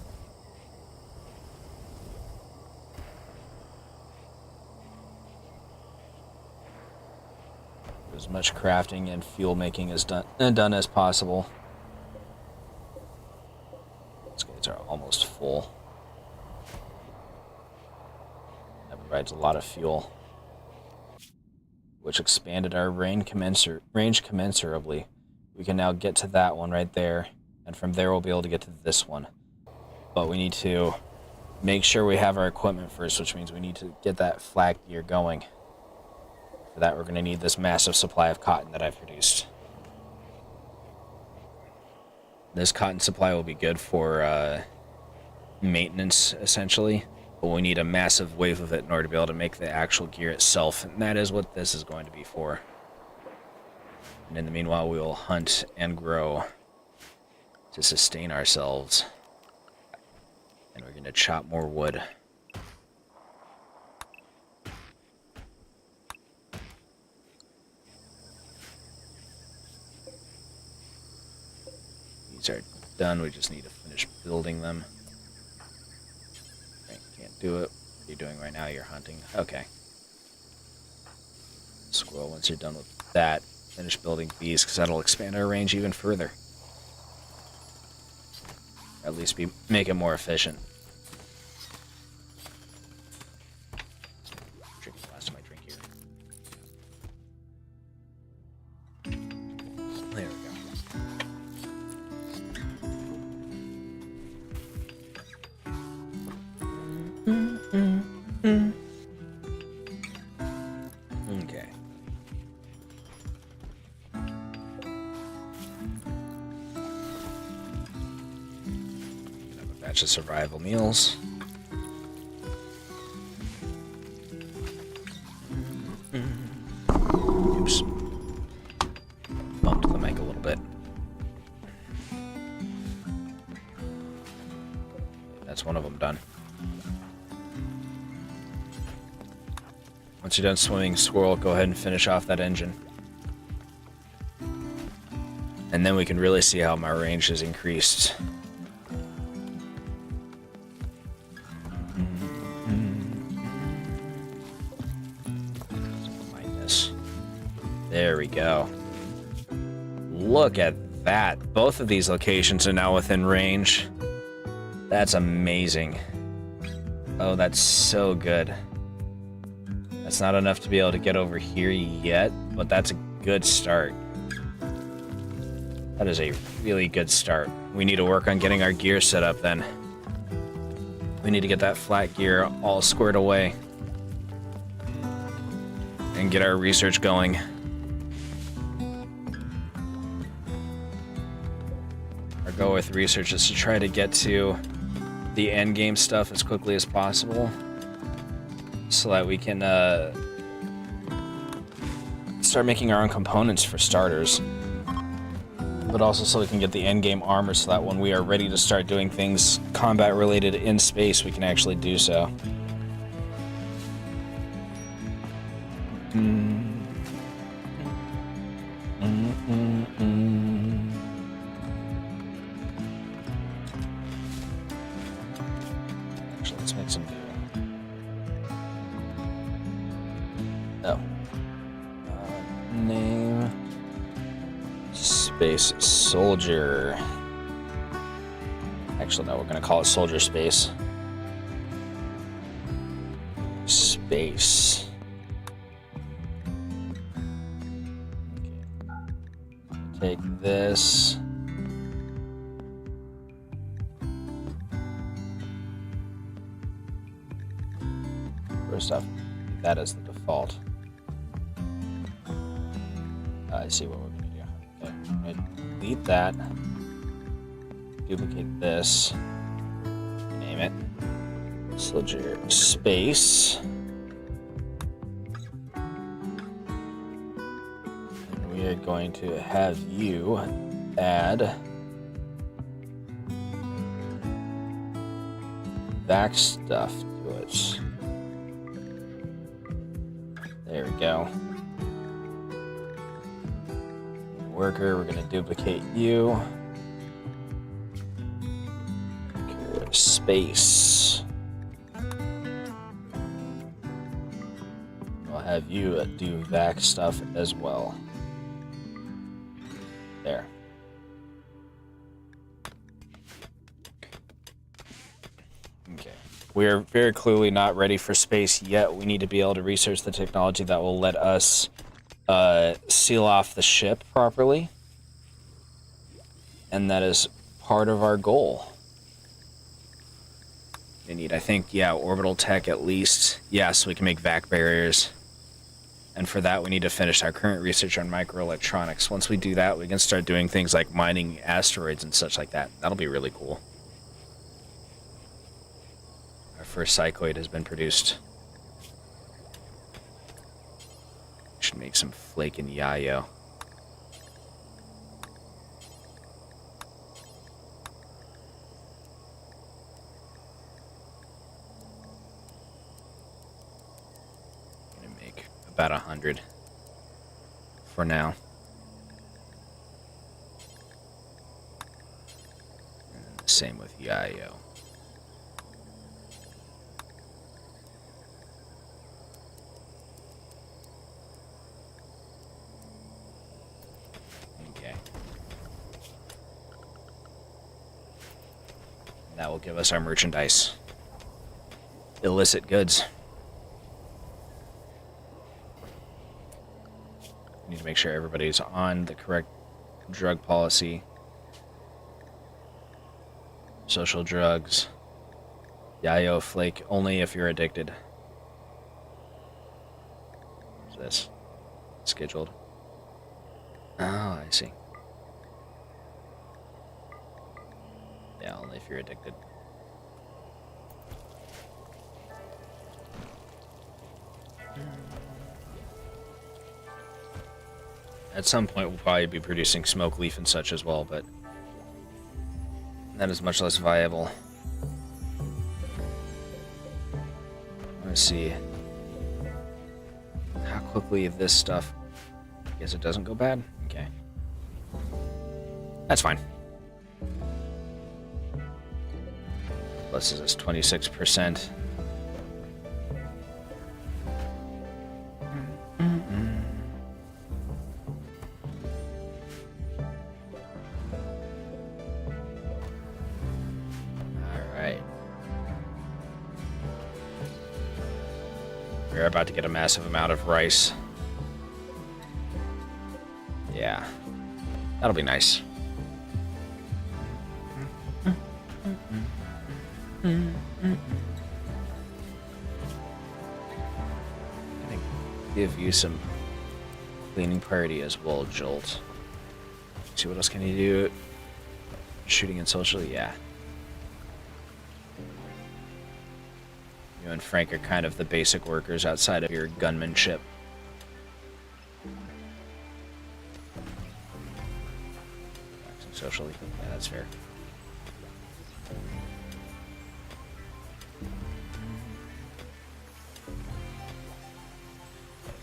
As much crafting and fuel making is done as possible. These guys are almost full. That provides a lot of fuel, which expanded our range commensurably. We can now get to that one right there, and from there we'll be able to get to this one. But we need to make sure we have our equipment first, which means we need to get that flag gear going. For that, we're going to need this massive supply of cotton that I've produced. This cotton supply will be good for maintenance, essentially. But we need a massive wave of it in order to be able to make the actual gear itself. And that is what this is going to be for. And in the meanwhile, we will hunt and grow to sustain ourselves. And we're going to chop more wood. These are done. We just need to finish building them. Okay, can't do it. What are you doing right now? You're hunting. Okay. Squirrel, once you're done with that, finish building these, because that'll expand our range even further. Or at least make it more efficient. Drinking the last of my drink here. There we go. Okay. batch of survival meals. Oops. Bumped the mic a little bit. That's one of them done. Once you're done swimming, Squirrel, go ahead and finish off that engine. And then we can really see how my range has increased. Minus. There we go. Look at that. Both of these locations are now within range. That's amazing. Oh, that's so good. That's not enough to be able to get over here yet, but that's a good start. That is a really good start. We need to work on getting our gear set up then. We need to get that flat gear all squared away. And get our research going. Our goal with research is to try to get to the end game stuff as quickly as possible, so that we can start making our own components for starters, but also so we can get the end game armor so that when we are ready to start doing things combat related in space, we can actually do so. Actually, let's make some do. Oh. Name. Space Soldier. Actually, no, we're going to call it Soldier Space. Space. Okay. Take this. First off, that is the default. I see what we're going to do. Okay, I'm going to delete that. Duplicate this. Name it. Soldier Space. And we are going to have you add back stuff to it. There we go. Worker, we're going to duplicate you. Space. I'll have you do vac stuff as well. There. Okay. We're very clearly not ready for space yet. We need to be able to research the technology that will let us seal off the ship properly. And that is part of our goal. We need, I think, yeah, orbital tech at least. Yeah, so we can make vac barriers. And for that, we need to finish our current research on microelectronics. Once we do that, we can start doing things like mining asteroids and such like that. That'll be really cool. Our first psychoid has been produced. Should make some flake and yayo. About 100 for now. And the same with Yayo. Okay. That will give us our merchandise. Illicit goods. Need to make sure everybody's on the correct drug policy. Social drugs. Yayo flake only if you're addicted. What's this? Scheduled. Oh, I see. Yeah, only if you're addicted. At some point, we'll probably be producing smoke leaf and such as well, but that is much less viable. Let's see how quickly this stuff. I guess it doesn't go bad. Okay, that's fine. Plus, is this 26%? We're about to get a massive amount of rice. Yeah, that'll be nice. I'm gonna give you some cleaning priority as well, Jolt. See what else can you do? Shooting and social, yeah. You and Frank are kind of the basic workers outside of your gunmanship. Socially, yeah, that's fair.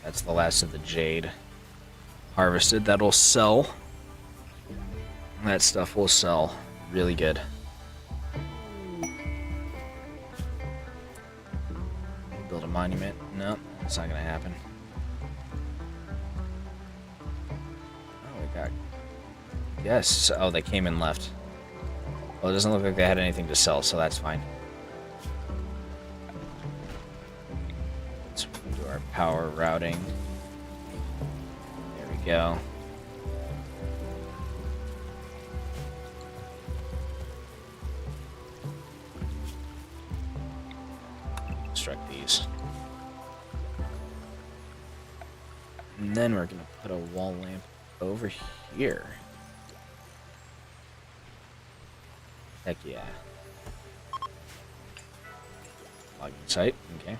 That's the last of the jade harvested. That'll sell. That stuff will sell really good. Build a monument. No, that's not gonna happen. Oh, we got... Yes. Oh, they came and left. Well, it doesn't look like they had anything to sell, so that's fine. Let's do our power routing. There we go. Construct these. And then we're gonna put a wall lamp over here. Heck yeah. Logging site, okay.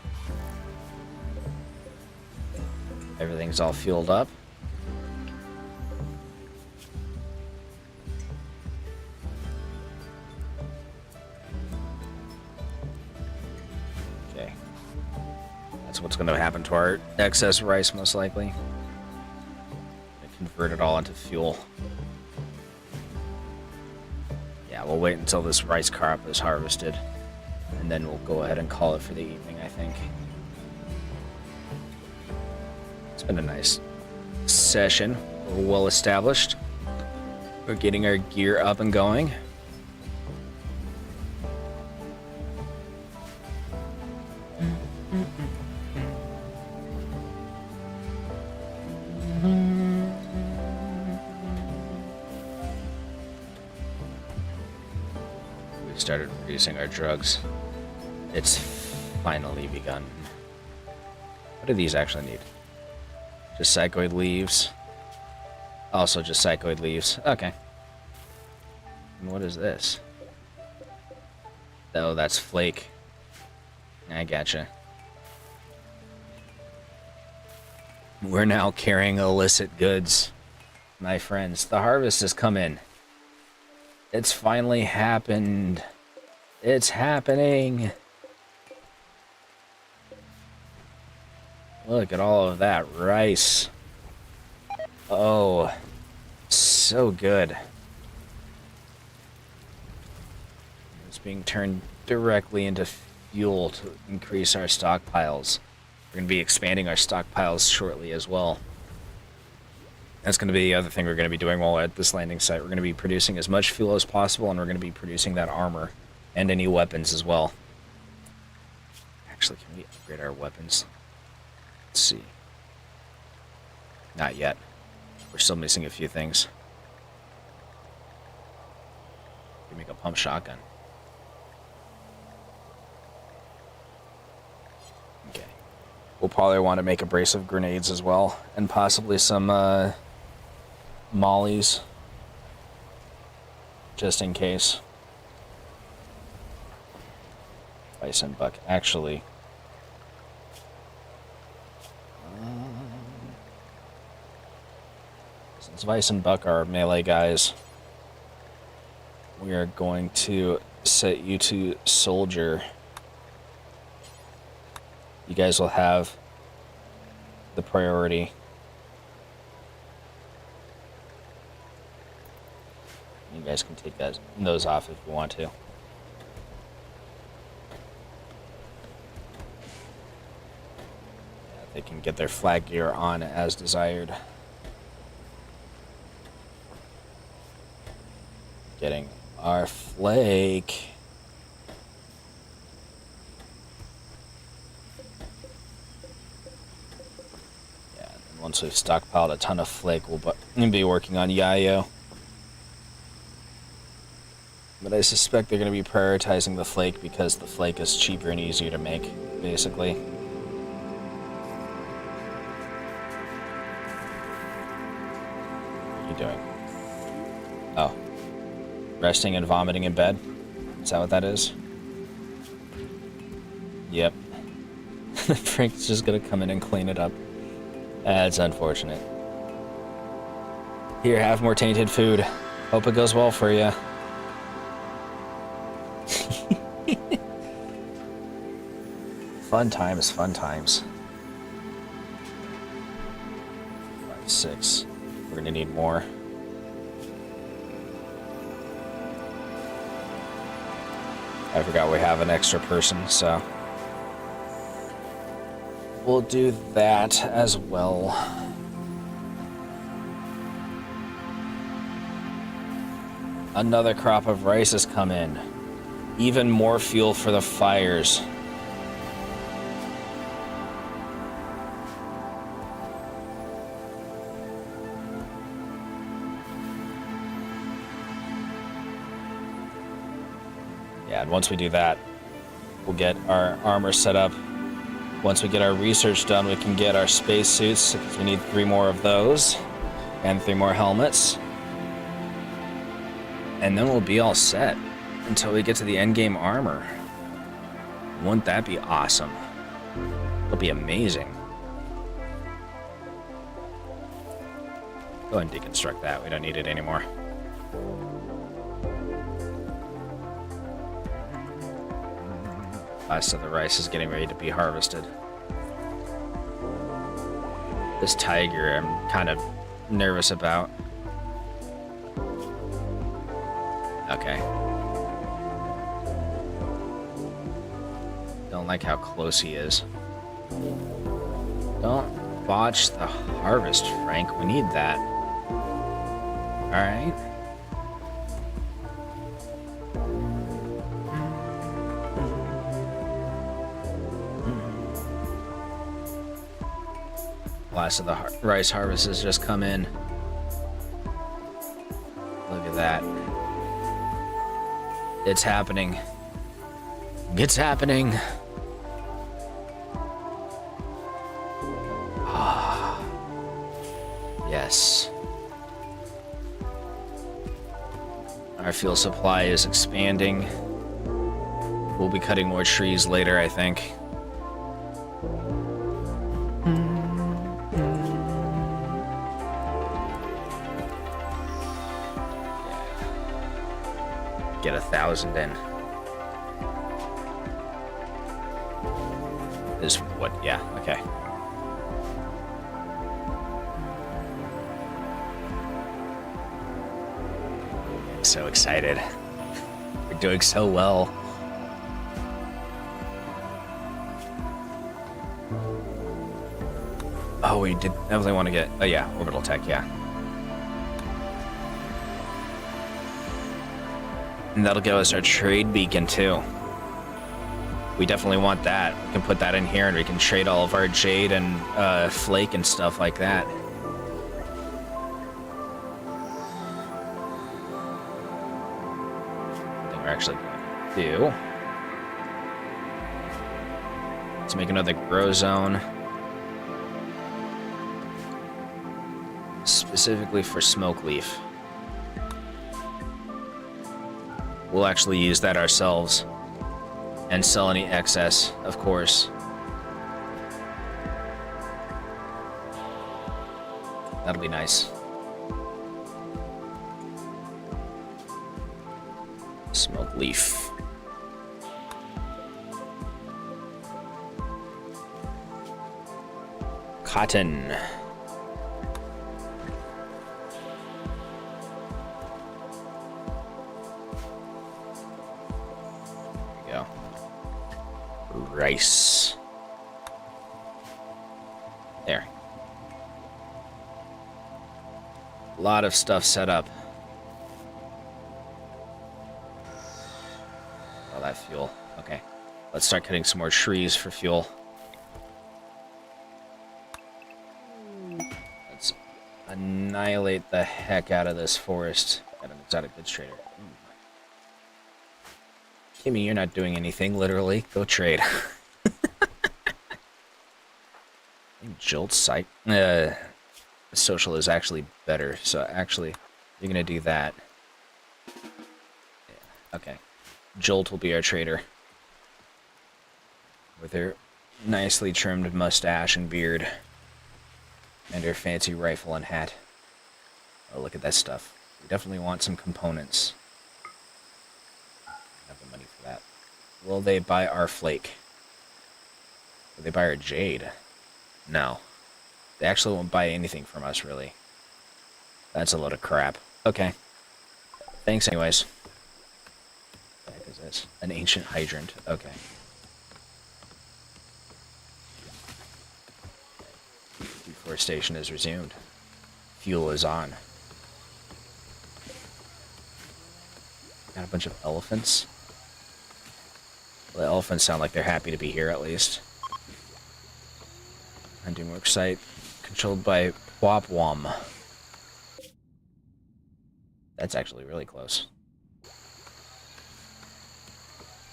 Everything's all fueled up. Okay. That's what's going to happen to our excess rice, most likely. Convert it all into fuel. Yeah, we'll wait until this rice crop is harvested, and then we'll go ahead and call it for the evening, I think. It's been a nice session. We're well established. We're getting our gear up and going. Started producing our drugs. It's finally begun. What do these actually need? Just psychoid leaves. Also just psychoid leaves. Okay. And what is this? Oh, that's flake. I gotcha. We're now carrying illicit goods. My friends, the harvest has come in. It's finally happened. It's happening. Look at all of that rice. Oh, so good. It's being turned directly into fuel to increase our stockpiles. We're going to be expanding our stockpiles shortly as well. That's going to be the other thing we're going to be doing while at this landing site. We're going to be producing as much fuel as possible, and we're going to be producing that armor and any weapons as well. Actually, can we upgrade our weapons? Let's see. Not yet. We're still missing a few things. We make a pump shotgun. Okay. We'll probably want to make a brace of grenades as well, and possibly some mollies, just in case. Bison buck. Actually, Since Vice and Buck are melee guys, we are going to set you to soldier. You guys will have the priority. You guys can take those off if you want to. Yeah, they can get their flag gear on as desired. Getting our flake. Yeah, and once we've stockpiled a ton of flake, we'll be working on Yayo. But I suspect they're going to be prioritizing the flake because the flake is cheaper and easier to make, basically. What are you doing? Oh. Resting and vomiting in bed? Is that what that is? Yep. Frank's just going to come in and clean it up. That's unfortunate. Here, have more tainted food. Hope it goes well for you. Fun times, fun times. 5, 6. We're gonna need more. I forgot we have an extra person, so we'll do that as well. Another crop of rice has come in. Even more fuel for the fires. Yeah, and once we do that, we'll get our armor set up. Once we get our research done, we can get our spacesuits, because we need 3 more of those, and 3 more helmets. And then we'll be all set until we get to the endgame armor. Wouldn't that be awesome? It'll be amazing. Go ahead and deconstruct that. We don't need it anymore. So the rice is getting ready to be harvested. This tiger I'm kind of nervous about. Okay. Don't like how close he is. Don't botch the harvest, Frank. We need that. Alright. Last of the rice harvest has just come in. Look at that. It's happening. It's happening. Ah. Yes. Our fuel supply is expanding. We'll be cutting more trees later, I think. Get 1,000 in. Is what? Yeah, okay. So excited. We're doing so well. Oh, we did definitely want to get... Oh yeah, orbital tech, yeah. And that'll give us our trade beacon, too. We definitely want that. We can put that in here, and we can trade all of our jade and flake and stuff like that. I think we're actually going to do... Let's make another grow zone. Specifically for smoke leaf. We'll actually use that ourselves and sell any excess, of course. That'll be nice. Smoke leaf. Cotton. There we go. Rice. There. A lot of stuff set up. Oh, that fuel. Okay. Let's start cutting some more trees for fuel. Let's annihilate the heck out of this forest. Got an exotic goods trader. Kimmy, you're not doing anything, literally. Go trade. Jolt site. Social is actually better, so actually, you're gonna do that. Yeah, okay. Jolt will be our trader. With her nicely trimmed mustache and beard. And her fancy rifle and hat. Oh, look at that stuff. We definitely want some components. Have the money for that. Will they buy our flake? Will they buy our jade? No. They actually won't buy anything from us, really. That's a load of crap. Okay. Thanks anyways. What the heck is this? An ancient hydrant. Okay. Deforestation is resumed. Fuel is on. Got a bunch of elephants. Well, the elephants sound like they're happy to be here, at least. Hunting work site controlled by PawToon. That's actually really close.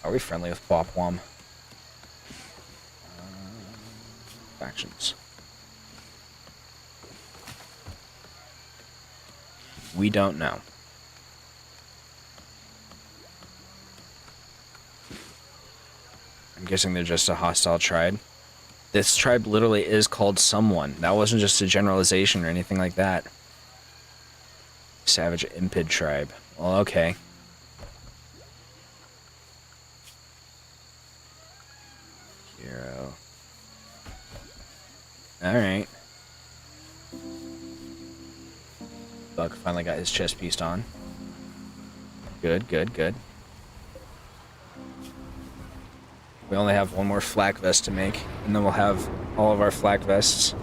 Are we friendly with PawToon? Factions. We don't know. I'm guessing they're just a hostile tribe. This tribe literally is called someone. That wasn't just a generalization or anything like that. Savage Impid tribe. Well, okay. Hero. Alright. Buck finally got his chest piece on. Good, good, good. We only have one more flak vest to make, and then we'll have all of our flak vests.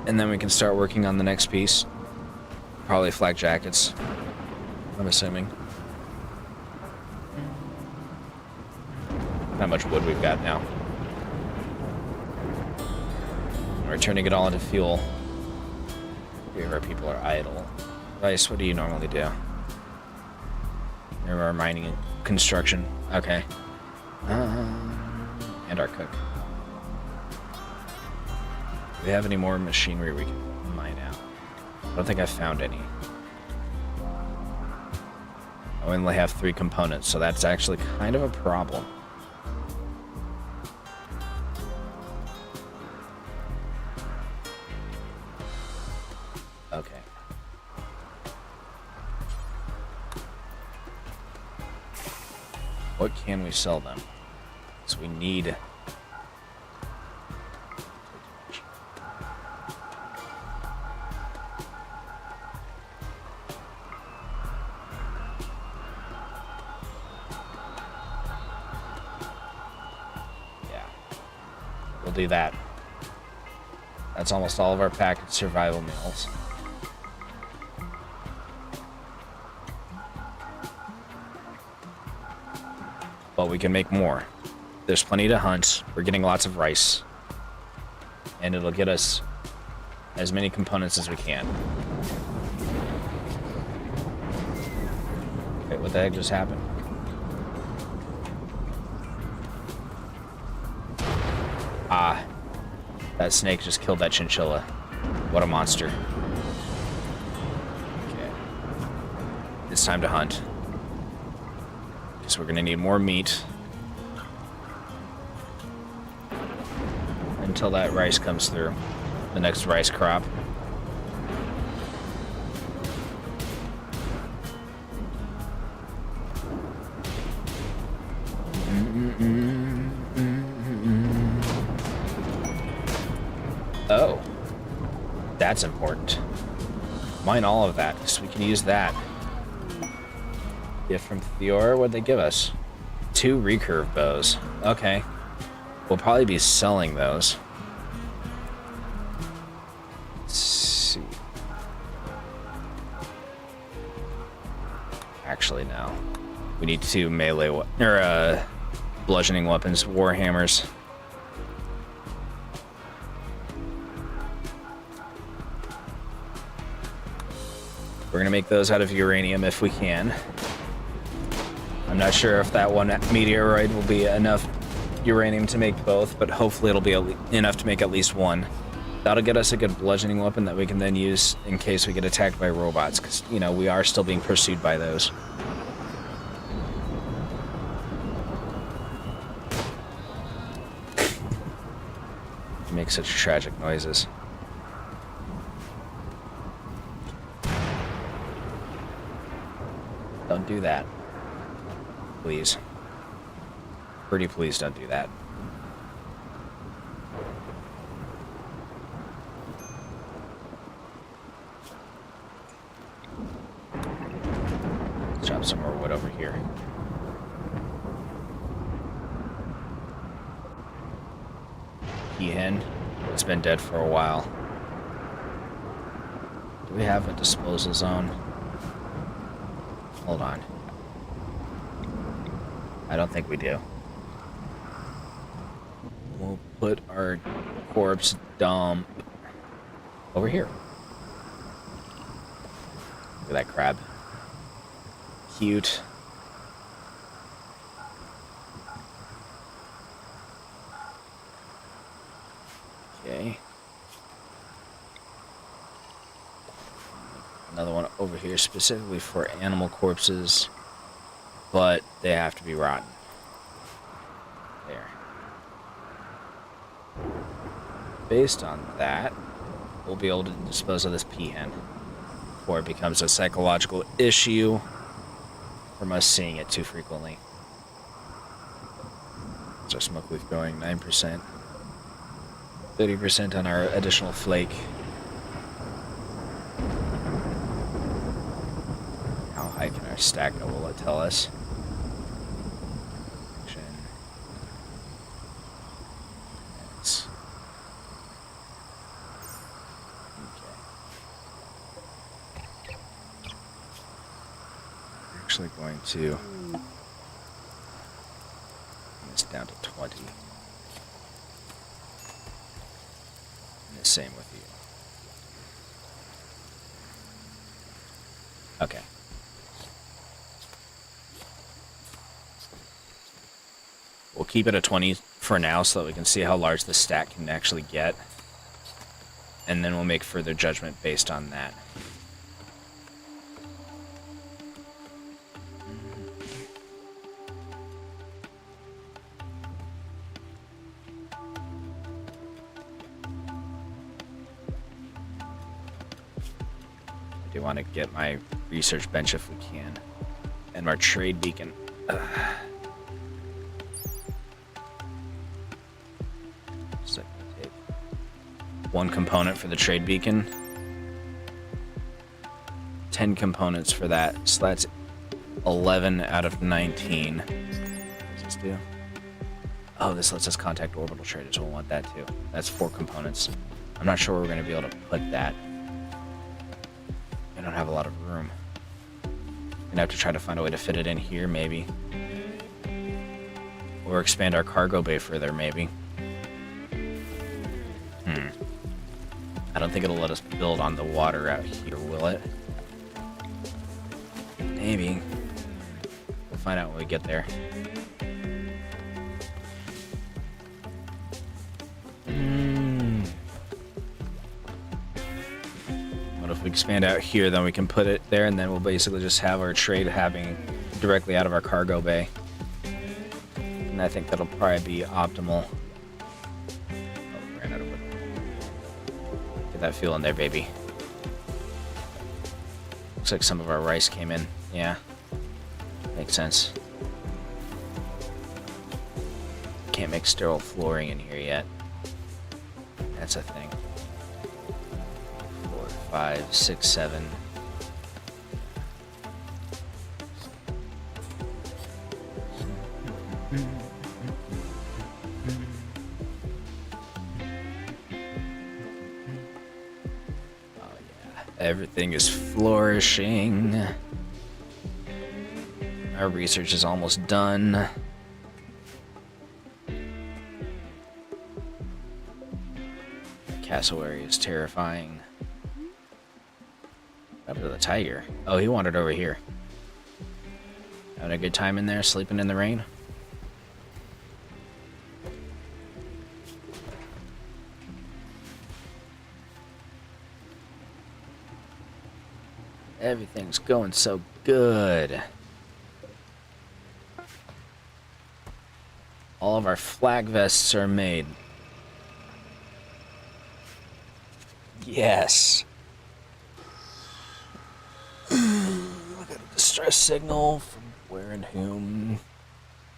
And then we can start working on the next piece. Probably flak jackets, I'm assuming. How much wood we've got now. We're turning it all into fuel. Three of our people are idle. Rice, what do you normally do? There are mining and construction. Okay. And our cook. Do we have any more machinery we can mine out? I don't think I found any. I only have 3 components, so that's actually kind of a problem. Okay. What can we sell them? So we need... Yeah. We'll do that. That's almost all of our packaged survival meals. But we can make more. There's plenty to hunt. We're getting lots of rice. And it'll get us as many components as we can. Wait, what the heck just happened? Ah. That snake just killed that chinchilla. What a monster. Okay. It's time to hunt. So we're gonna need more meat until that rice comes through, the next rice crop. Oh. That's important. Mine all of that, because we can use that. Gift from Theora, what'd they give us? 2 recurve bows. Okay. We'll probably be selling those. Let's see. Actually, no. We need 2 melee or bludgeoning weapons, warhammers. We're gonna make those out of uranium if we can. I'm not sure if that one meteoroid will be enough uranium to make both, but hopefully it'll be enough to make at least one. That'll get us a good bludgeoning weapon that we can then use in case we get attacked by robots, because, you know, we are still being pursued by those. They make such tragic noises. Don't do that. Please. Pretty please don't do that. Let's drop some more wood over here. Peahen. It's been dead for a while. Do we have a disposal zone? Hold on. I don't think we do. We'll put our corpse dump over here. Look at that crab. Cute. Okay. Another one over here specifically for animal corpses, but they have to be rotten. There. Based on that, we'll be able to dispose of this peahen before it becomes a psychological issue from us seeing it too frequently. So smoke leaf going 9%. 30% on our additional flake. How high can our stack go? Will it tell us? It's okay. I'm actually going to bring this down to 20. And the same with you. Okay. We'll keep it at 20 for now so that we can see how large the stack can actually get. And then we'll make further judgment based on that. I do want to get my research bench if we can. And our trade beacon. So take 1 component for the trade beacon. 10 components for that. So that's 11 out of 19. What does this do? Oh, this lets us contact orbital traders. We'll want that too. That's 4 components. I'm not sure we're going to be able to put that. I don't have a lot of room. Gonna have to try to find a way to fit it in here, maybe. Or expand our cargo bay further, maybe. I don't think it'll let us build on the water out here, will it? Maybe. We'll find out when we get there. If we expand out here, then we can put it there, and then we'll basically just have our trade happening directly out of our cargo bay. And I think that'll probably be optimal. Oh, ran out of wood. Get that fuel in there, baby. Looks like some of our rice came in. Yeah. Makes sense. can't make sterile flooring in here yet. That's a thing. 4, 5, 6, 7. Everything is flourishing. Our research is almost done. The cassowary is terrifying. What happened to the tiger? Oh, he wandered over here. Having a good time in there, sleeping in the rain? Everything's going so good. All of our flak vests are made. Yes. Look at a distress signal from where and whom.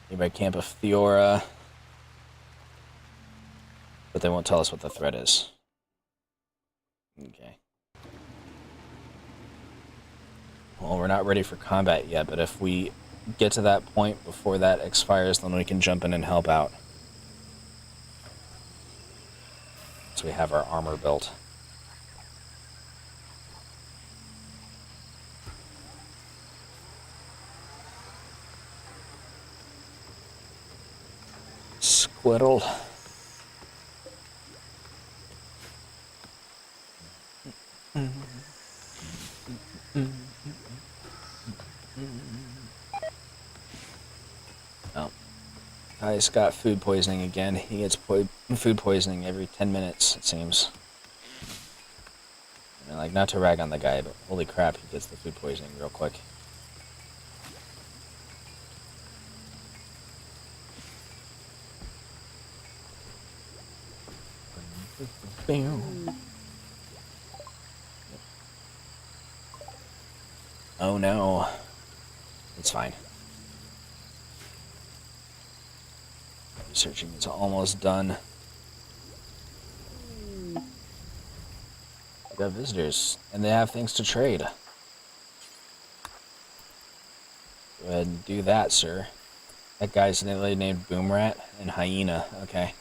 Nearby camp of Theora. But they won't tell us what the threat is. Okay. Well, we're not ready for combat yet, but if we get to that point before that expires, then we can jump in and help out. So we have our armor built. Squirrel. Oh. Guy's got food poisoning again. He gets food poisoning every 10 minutes, it seems. I mean, like, not to rag on the guy, but holy crap, he gets the food poisoning real quick. Oh no. It's fine. Researching is almost done. We got visitors, and they have things to trade. Go ahead and do that, sir. That guy's named Boomrat and Hyena. Okay.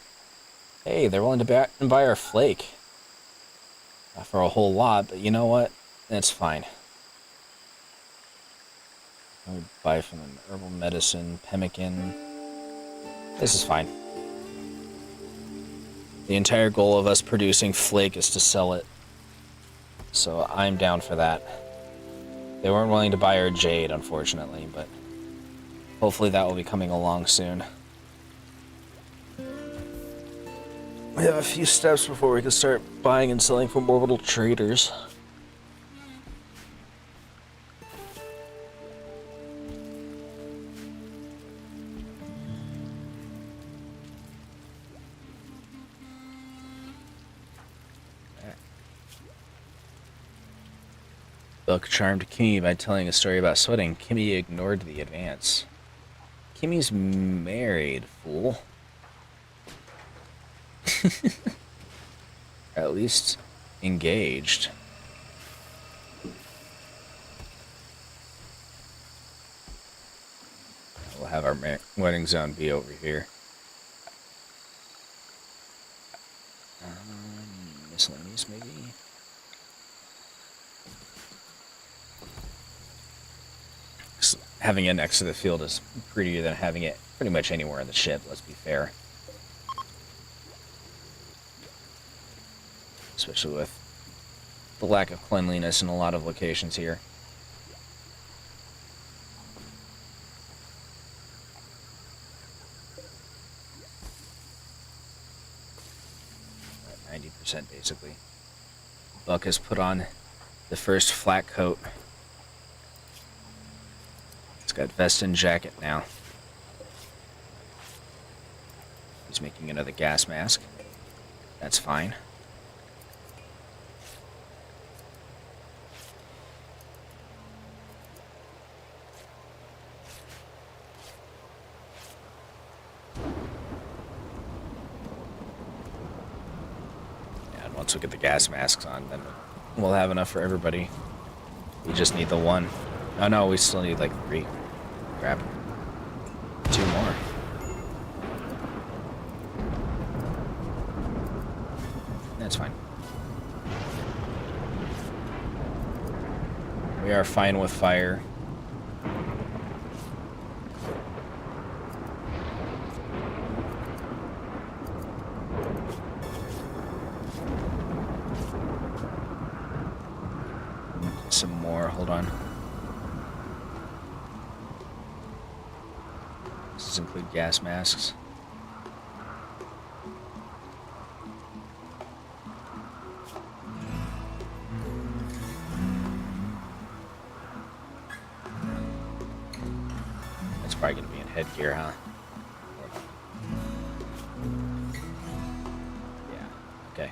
Hey, they're willing to buy our flake. Not for a whole lot, but you know what? That's fine. I would buy from them herbal medicine, pemmican. This is fine. The entire goal of us producing flake is to sell it. So I'm down for that. They weren't willing to buy our jade, unfortunately, but hopefully that will be coming along soon. We have a few steps before we can start buying and selling from orbital traders. Buck charmed Kimmy by telling a story about sweating. Kimmy ignored the advance. Kimmy's married, fool. At least engaged. We'll have our wedding zone be over here. Miscellaneous, maybe? Having it next to the field is prettier than having it pretty much anywhere in the ship, let's be fair. Especially with the lack of cleanliness in a lot of locations here. At 90% basically. Buck has put on the first flat coat. It's got vest and jacket now. He's making another gas mask. That's fine. once we get the gas masks on, then we'll have enough for everybody. We just need the one. Oh no, we still need like 3. Crap. 2 more. That's fine. We are fine with fire. Some more, hold on. Does this include gas masks? It's probably gonna be in headgear, huh? Yeah, okay.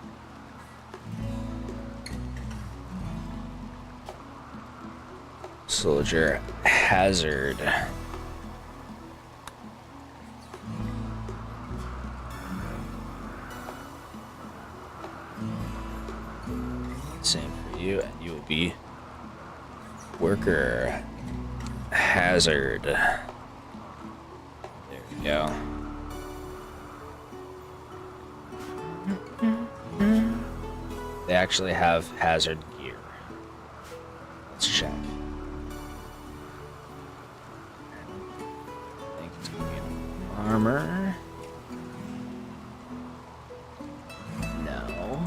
Soldier hazard. Same for you, and you will be worker hazard. There we go. They actually have hazard gear. Let's check. I think it's gonna be an armor. No.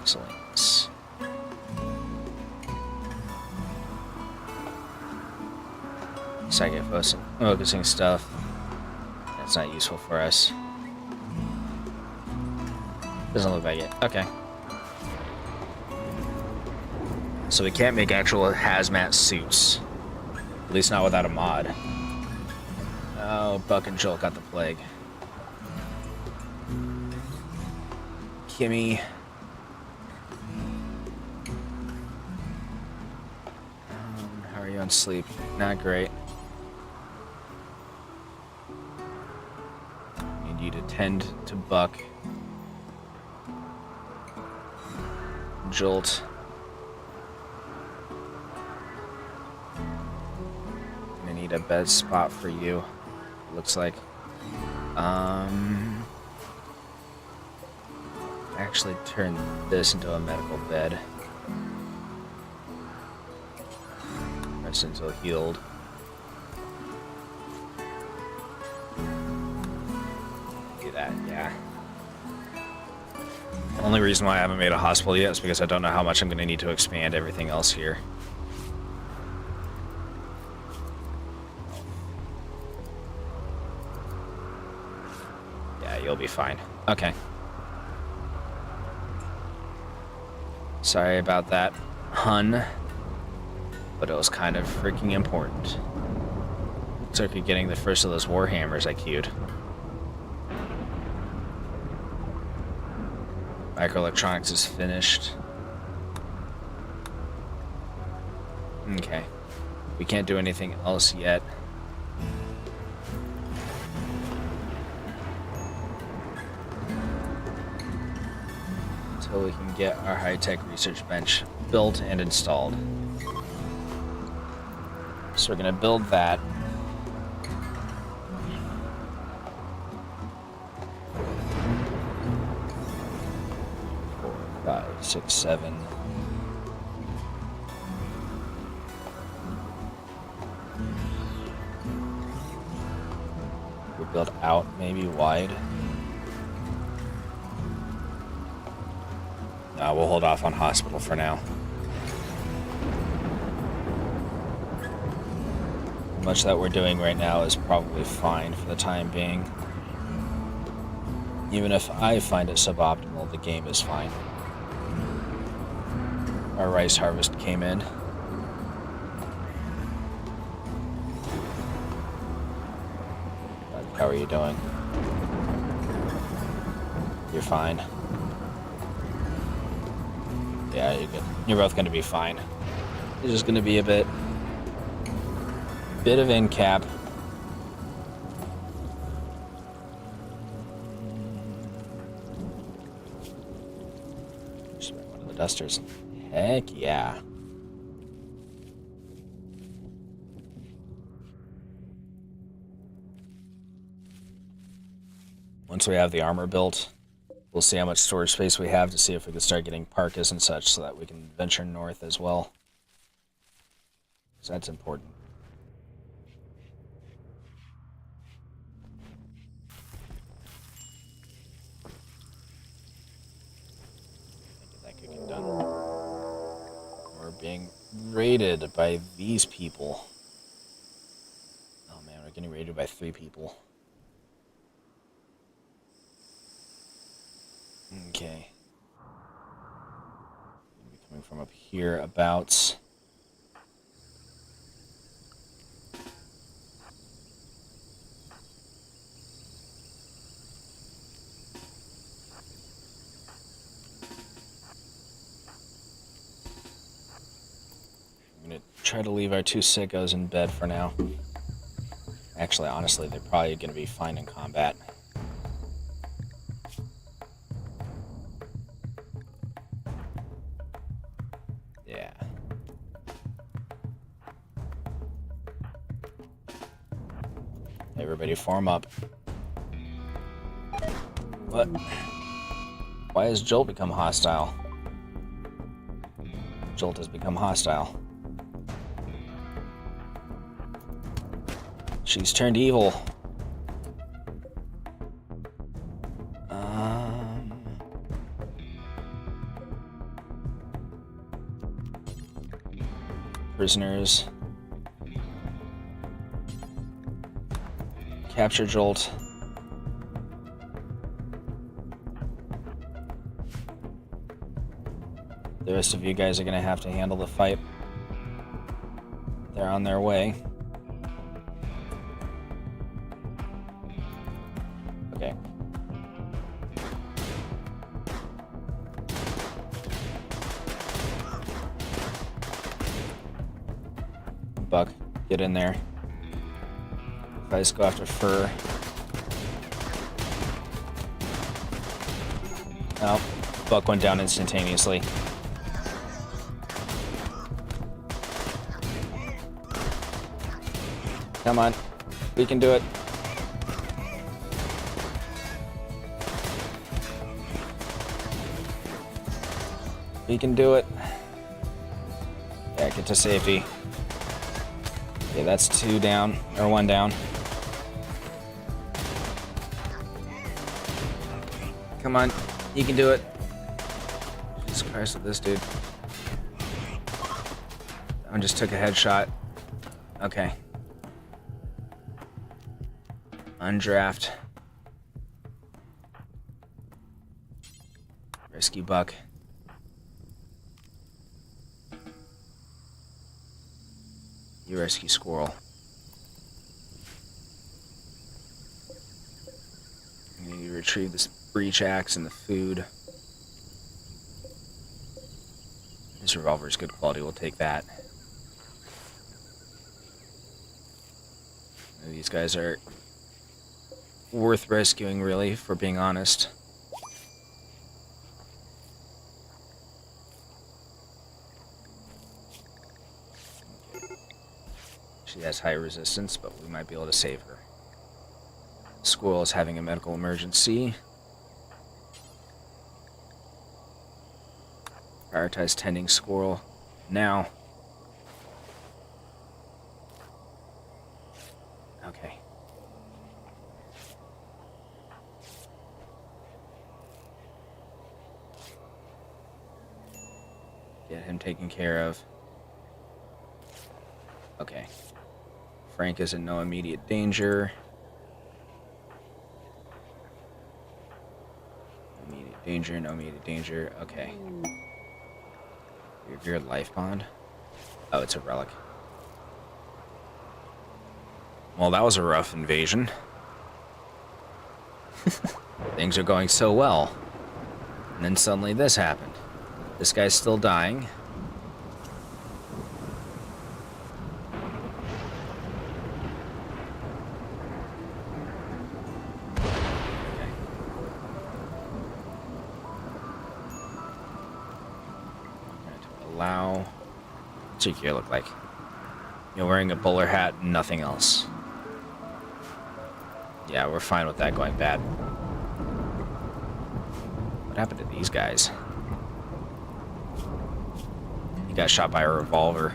Excellent. Psychic focusing stuff. That's not useful for us. Doesn't look like it. Okay. So we can't make actual hazmat suits. At least not without a mod. Oh, Buck and Joel got the plague. Kimmy. How are you on sleep? Not great. Need you to tend to Buck. Jolt. I need a bed spot for you. Looks like. Actually turn this into a medical bed. Rest until healed. Do that, yeah. The only reason why I haven't made a hospital yet is because I don't know how much I'm going to need to expand everything else here. Yeah, you'll be fine. Okay. Sorry about that, hun. But it was kind of freaking important. Looks like you're getting the first of those Warhammers I queued. Microelectronics is finished. Okay. We can't do anything else yet. Until we can get our high-tech research bench built and installed. So we're gonna build that. 4, 5, 6, 7. We build out, maybe wide. No, we'll hold off on hospital for now. Much that we're doing right now is probably fine for the time being. Even if I find it suboptimal, the game is fine. Our rice harvest came in. How are you doing? You're fine. Yeah, you're good. You're both gonna be fine. It's just gonna be a bit of in cap. dusters. Heck yeah. Once we have the armor built, we'll see how much storage space we have to see if we can start getting parkas and such so that we can venture north as well. So that's important. Get that cooking done. We're being raided by these people. Oh man, we're getting raided by 3 people. Okay. Coming from up here about. I'm gonna try to leave our 2 sickos in bed for now. Actually, honestly, they're probably gonna be fine in combat. Yeah. Everybody form up. What? Why has Jolt become hostile? Jolt has become hostile. She's turned evil. Prisoners. Capture Jolt. The rest of you guys are gonna have to handle the fight. They're on their way. Okay. Buck, get in there. Guys, go after Fur. Oh, Buck went down instantaneously. Come on, we can do it. We can do it. Yeah, get to safety. Okay, that's 2 down, or 1 down. Come on, you can do it. Jesus Christ with this dude. That one just took a headshot. Okay. Undraft. Rescue Buck. You rescue Squirrel. You need to retrieve this breach axe and the food. This revolver is good quality, we'll take that. These guys are worth rescuing, really, for being honest. She has high resistance, but we might be able to save her. Squirrel is having a medical emergency. Prioritize tending Squirrel now. Okay. Get him taken care of. Okay. Frank is in no immediate danger. Immediate danger, no immediate danger. Okay. Your life bond? Oh, it's a relic. Well, that was a rough invasion. Things are going so well. And then suddenly this happened. This guy's still dying. allow... What's your gear look like? You're wearing a bowler hat and nothing else. Yeah, we're fine with that going bad. What happened to these guys? He got shot by a revolver.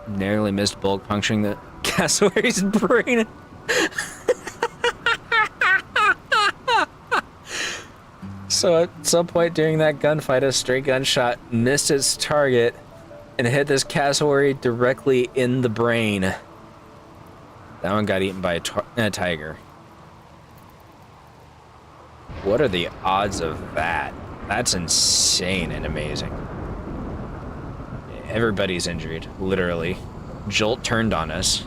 Narrowly missed bullet puncturing the cassowary's brain. So at some point during that gunfight, a stray gunshot missed its target and hit this cassowary directly in the brain. That one got eaten by a tiger. What are the odds of that? That's insane and amazing. Everybody's injured, literally. Jolt turned on us.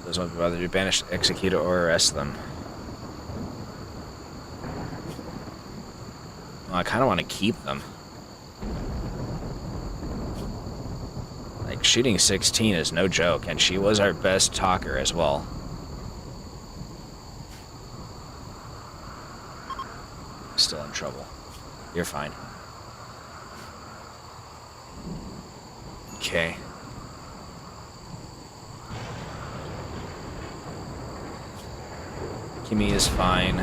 Those won't be bothered to banish, execute, or arrest them. Well, I kind of want to keep them. Like, shooting 16 is no joke, and she was our best talker as well. Still in trouble. You're fine. Okay. Kimmy is fine.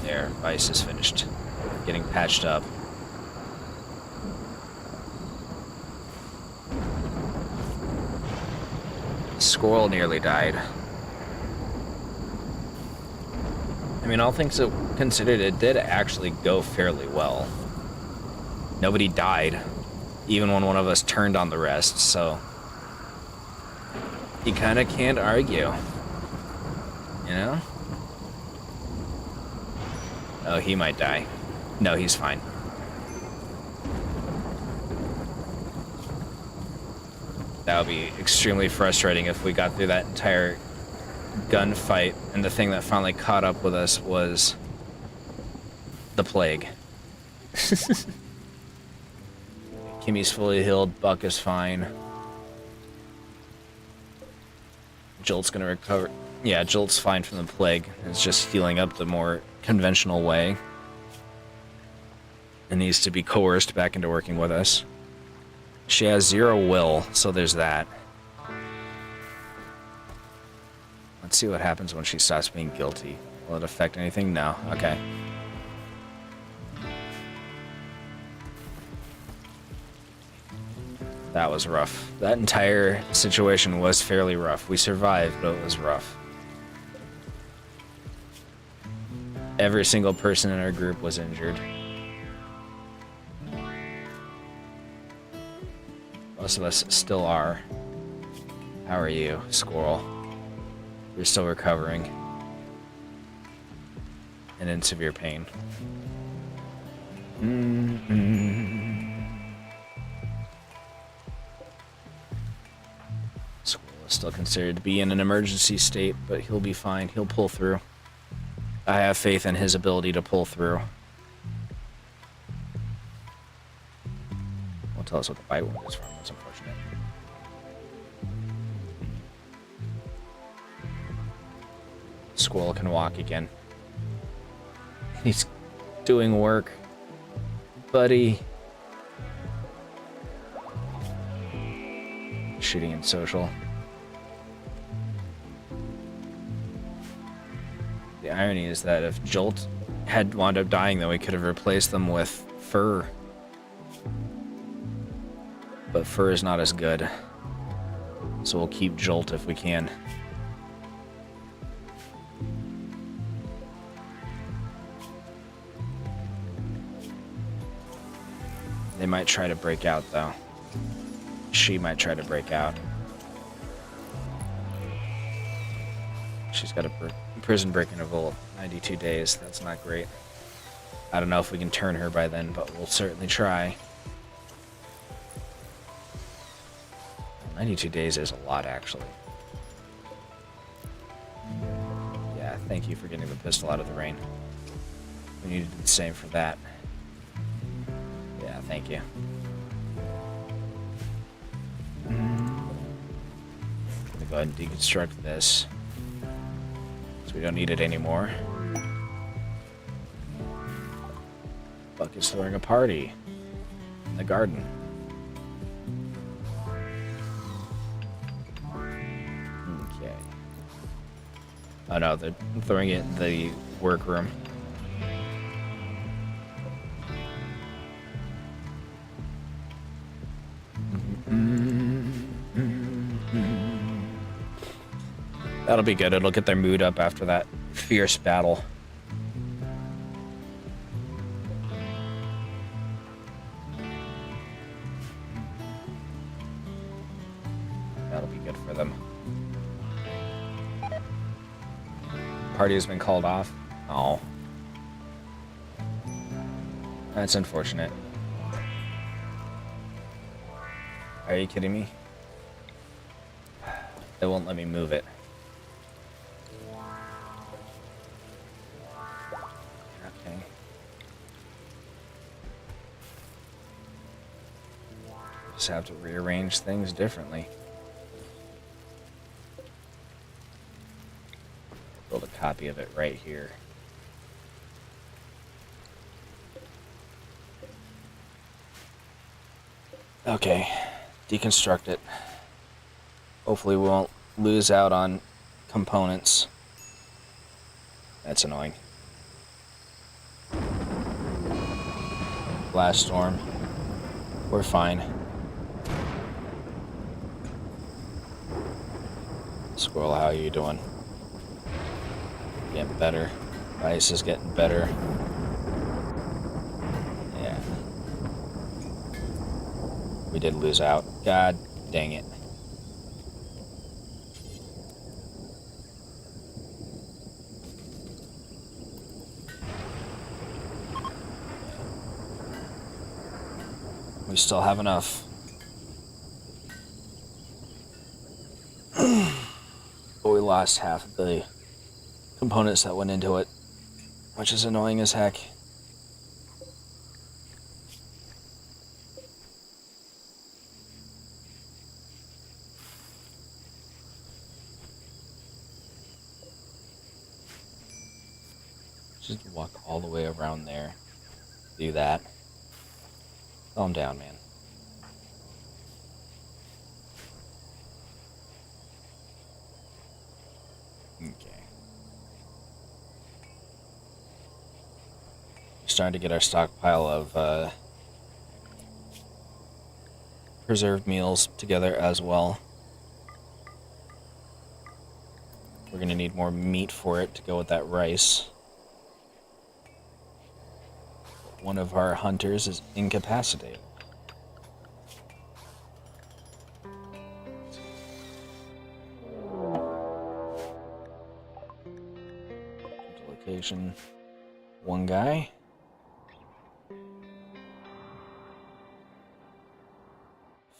There, Vice is finished. Getting patched up. Squirrel nearly died. I mean, all things considered, it did actually go fairly well. Nobody died, even when one of us turned on the rest, so... You kind of can't argue. You know? Oh, he might die. No, he's fine. That would be extremely frustrating if we got through that entire gunfight and the thing that finally caught up with us was the plague. Kimmy's fully healed, Buck is fine. Jolt's gonna recover. Yeah, Jolt's fine from the plague. It's just healing up the more conventional way. It needs to be coerced back into working with us. She has 0 will, so there's that. Let's see what happens when she stops being guilty. Will it affect anything? No. Okay. That was rough. That entire situation was fairly rough. We survived, but it was rough. Every single person in our group was injured. Most of us still are. How are you, Squirrel? You're still recovering. And in severe pain. Squirrel is still considered to be in an emergency state, but he'll be fine. He'll pull through. I have faith in his ability to pull through. Won't tell us what the bite wound is from. That's unfortunate. Squirrel can walk again. He's doing work. Buddy. Shooting in social. The irony is that if Jolt had wound up dying, then we could have replaced them with Fur. But Fur is not as good. So we'll keep Jolt if we can. They might try to break out, though. She might try to break out. She's got a prison break interval of 92 days. That's not great. I don't know if we can turn her by then, but we'll certainly try. 92 days is a lot, actually. Yeah, thank you for getting the pistol out of the rain. We need to do the same for that. Yeah, thank you. We'll go ahead and deconstruct this. So we don't need it anymore. Buck is throwing a party in the garden. Okay. Oh no, they're throwing it in the workroom. That'll be good. It'll get their mood up after that fierce battle. That'll be good for them. Party has been called off. Oh. That's unfortunate. Are you kidding me? They won't let me move it. Okay. Just have to rearrange things differently. Build a copy of it right here. Okay, deconstruct it. Hopefully we won't lose out on components. That's annoying. Blast storm. We're fine. Squirrel, how are you doing? Getting better. Ice is getting better. Yeah. We did lose out. God dang it. We still have enough. But we lost half of the components that went into it, which is annoying as heck. Just walk all the way around there. Do that. Calm down, man. Okay. We're starting to get our stockpile of preserved meals together as well. We're gonna need more meat for it to go with that rice. One of our hunters is incapacitated. Location. One guy.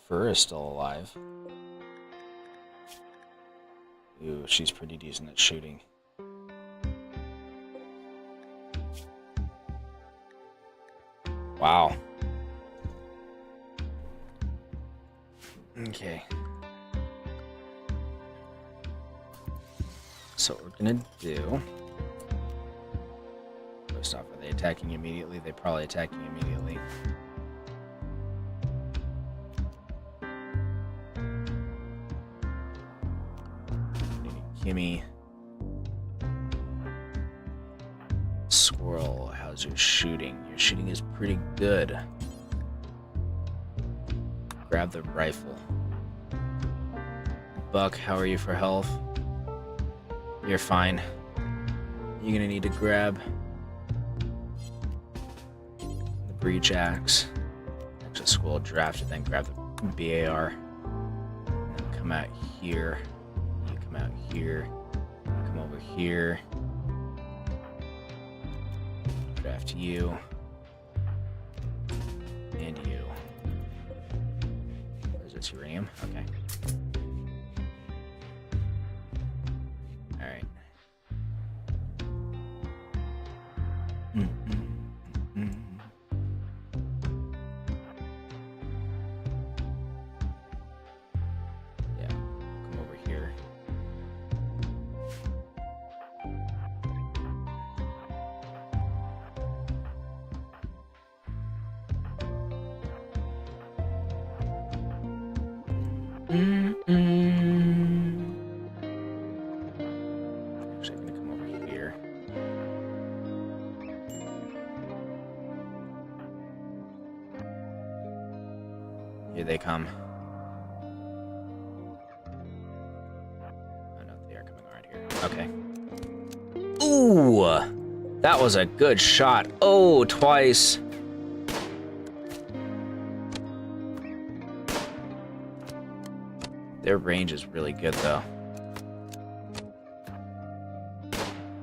Fur is still alive. Ooh, she's pretty decent at shooting. Wow. Okay. So what we're gonna do... First off, are they attacking immediately? They're probably attacking immediately. Gimme. Squirrel, how's your shooting? Your shooting is pretty good. Grab the rifle. Buck, how are you for health? You're fine. You're gonna need to grab the breach axe. Actually, squirrel drafted, then grab the BAR. And then come out here. You come out here. Come over here. Draft you. And you. Where's this uranium? Okay. Alright. Yeah, come over here. Actually, I'm gonna come over here. Here they come. Oh no, they are coming around here. Okay. Ooh! That was a good shot. Oh, twice. Their range is really good, though.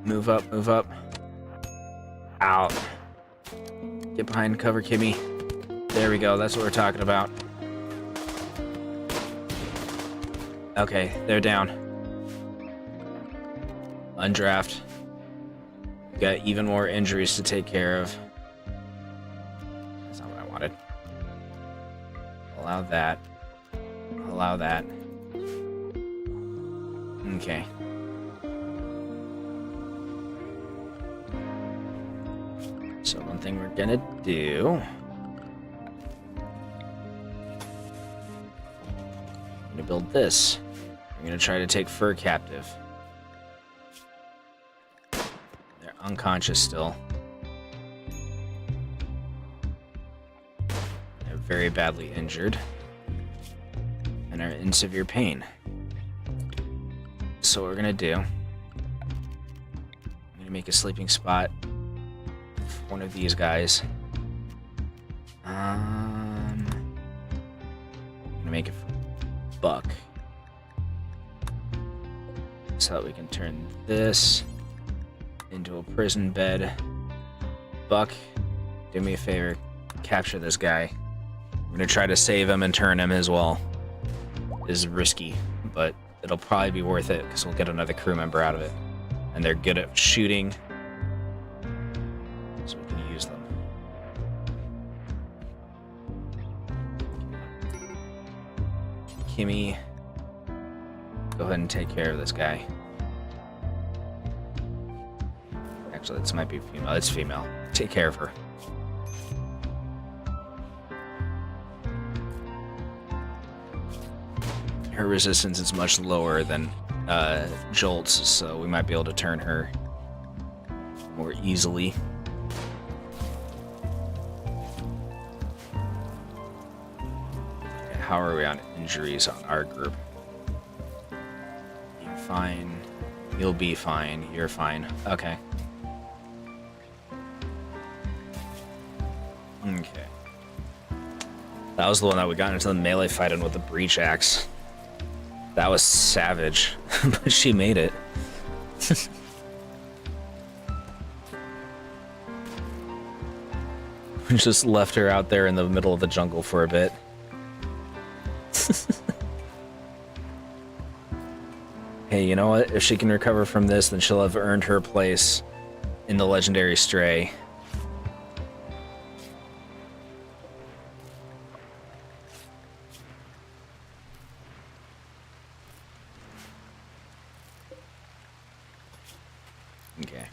Move up, move up. Out. Get behind cover, Kimmy. There we go, that's what we're talking about. Okay, they're down. Undraft. Got even more injuries to take care of. That's not what I wanted. Allow that. Allow that. Okay. So one thing we're gonna do... I'm gonna build this. We're gonna try to take Fur captive. They're unconscious still. They're very badly injured. And are in severe pain. So what we're gonna do... I'm gonna make a sleeping spot for one of these guys. I'm gonna make it for Buck. So that we can turn this into a prison bed. Buck, do me a favor, capture this guy. I'm gonna try to save him and turn him as well. Is risky, but it'll probably be worth it because we'll get another crew member out of it. And they're good at shooting, so we can use them. Kimmy, go ahead and take care of this guy. Actually, this might be female. It's female. Take care of her. Her resistance is much lower than Jolt's, so we might be able to turn her more easily. Okay, how are we on injuries on our group? You're fine. You'll be fine. You're fine. Okay. Okay. That was the one that we got into the melee fight in with the breach axe. That was savage, but she made it. We just left her out there in the middle of the jungle for a bit. Hey, you know what? If she can recover from this, then she'll have earned her place in the legendary stray. Okay.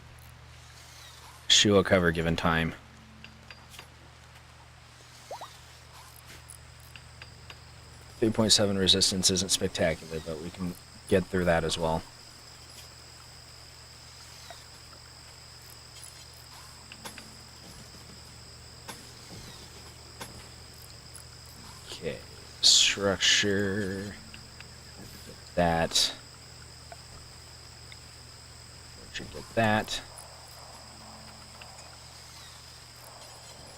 She will cover given time. .7 resistance isn't spectacular, but we can get through that as well. Okay, structure. Get that. Get that.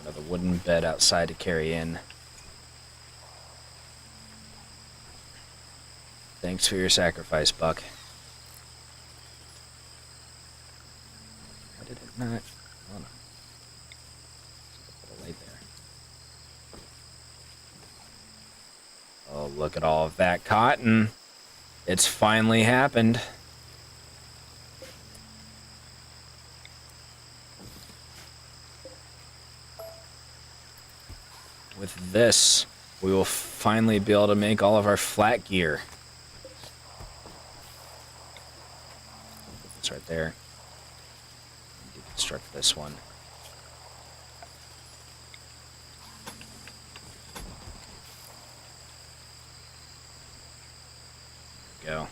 Another wooden bed outside to carry in. Thanks for your sacrifice, Buck. Why did it not? Oh no. Put a light there. Oh, look at all of that cotton. It's finally happened. With this, we will finally be able to make all of our flat gear. It's right there. Deconstruct this one. go.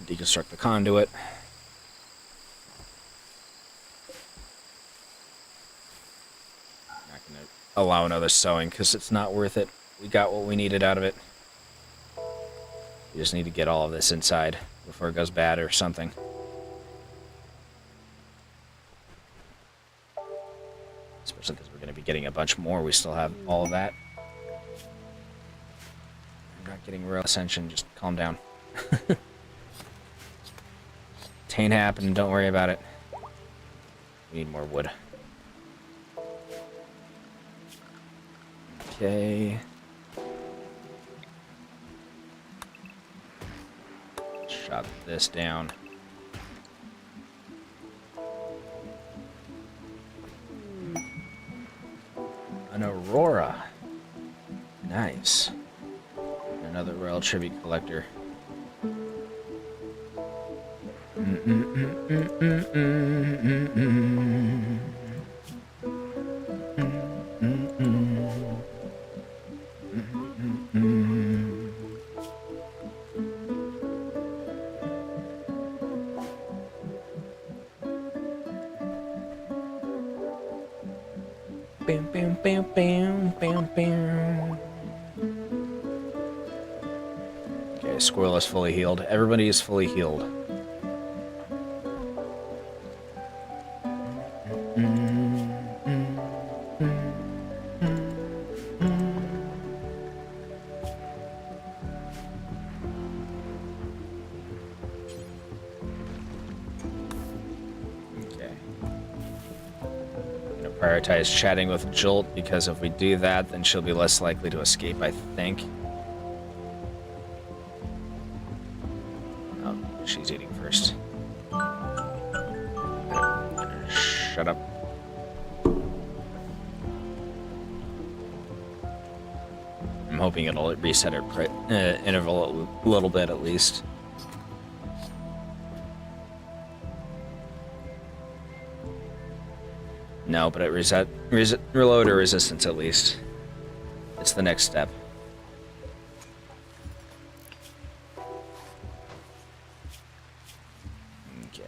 Deconstruct the conduit. Not going to allow another sewing because it's not worth it. We got what we needed out of it. We just need to get all of this inside before it goes bad or something. Especially because we're going to be getting a bunch more. We still have all of that. I'm not getting real ascension. Just calm down. Tain't happening. Don't worry about it. We need more wood. Okay. Shot this down. An Aurora. Nice. Another Royal Tribute Collector. Bam, bam, bam, bam, bam, bam. Okay, Squirrel is fully healed. Everybody is fully healed. Prioritize chatting with Jolt, because if we do that, then she'll be less likely to escape, I think. Oh, she's eating first. Shut up. I'm hoping it'll reset her interval a little bit at least. No, but it reload her resistance at least. It's the next step. Okay.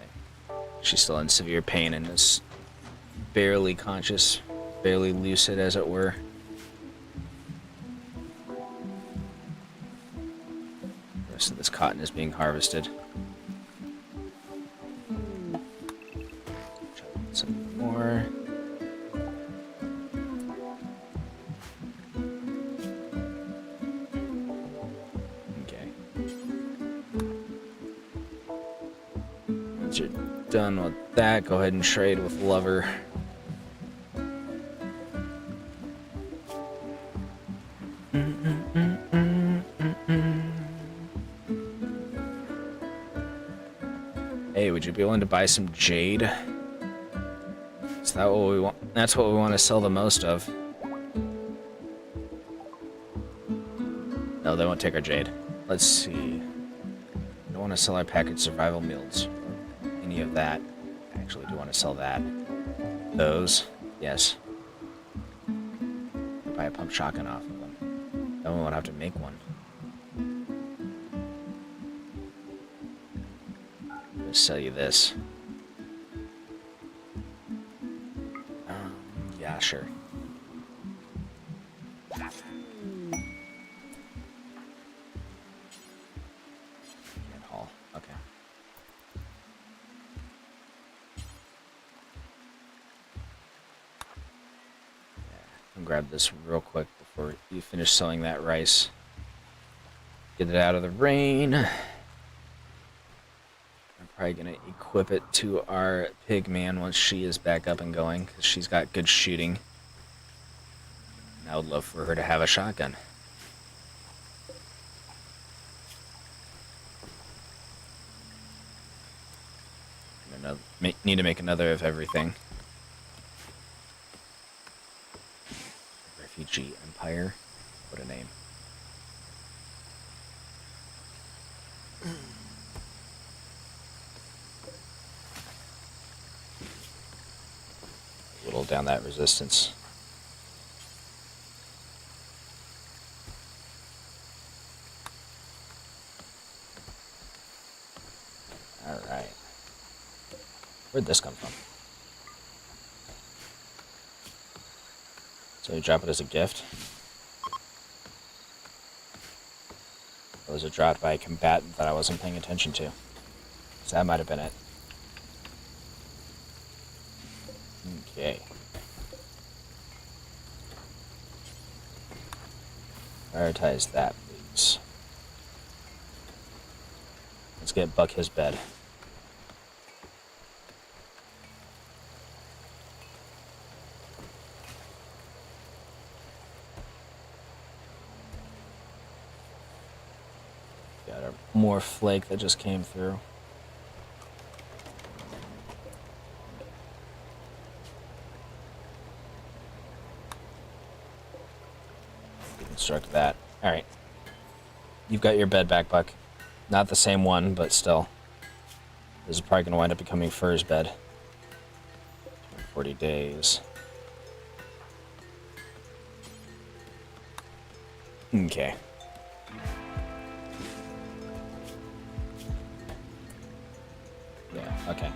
She's still in severe pain and is barely conscious, barely lucid, as it were. The rest of this cotton is being harvested. Some more. You're done with that, go ahead and trade with Lover. Hey, would you be willing to buy some jade? Is that what we want? That's what we want to sell the most of. No, they won't take our jade. Let's see. We don't want to sell our packaged survival meals. Any of that. I actually do want to sell that. Those. Yes. Buy a pump shotgun off of them. Then we won't have to make one. Let's sell you this. Yeah, sure. Haul. Okay. Grab this real quick before you finish selling that rice. Get it out of the rain. I'm probably going to equip it to our pig man once she is back up and going, because she's got good shooting. And I would love for her to have a shotgun. Need to make another of everything. Refugee Empire. What a name. Whittle down that resistance. Where'd this come from? So you drop it as a gift? Or was it dropped by a combatant that I wasn't paying attention to? So that might have been it. Okay. Prioritize that, please. Let's get Buck his bed. Got more flake that just came through. Deconstruct that. Alright. You've got your bed back, Buck. Not the same one, but still. This is probably going to wind up becoming Fur's bed. 40 days. Okay. Yeah, okay.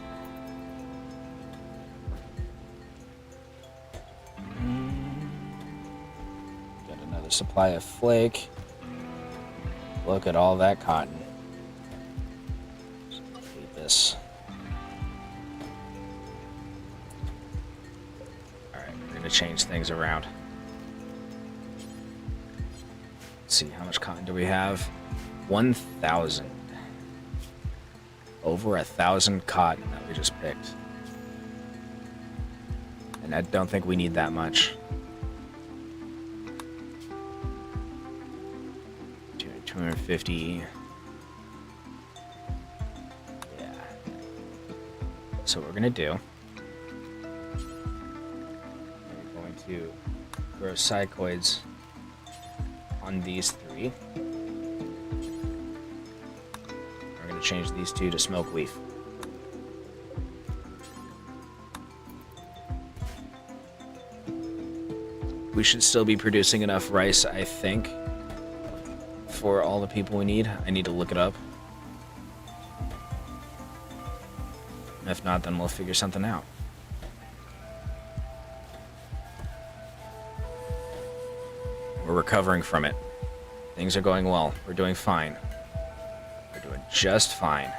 Got another supply of flake. Look at all that cotton. Eat this. Alright, we're going to change things around. Let's see, how much cotton do we have? 1,000. Over 1,000 cotton that we just picked. And I don't think we need that much. 250. Yeah. So what we're gonna do, we're going to grow psychoids on these 3. We're gonna change these 2 to smoke leaf. We should still be producing enough rice, I think, for all the people we need. I need to look it up. If not, then we'll figure something out. We're recovering from it. Things are going well. We're doing fine. We're doing just fine.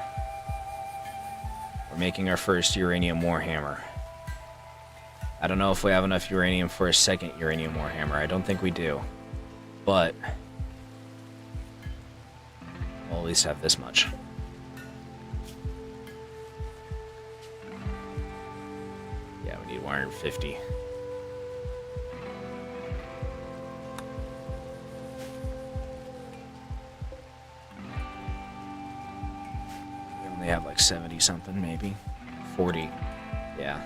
We're making our first uranium warhammer. I don't know if we have enough uranium for a second uranium warhammer. I don't think we do. But we'll at least have this much. Yeah, we need 150. We only have like 70 something, maybe 40. Yeah.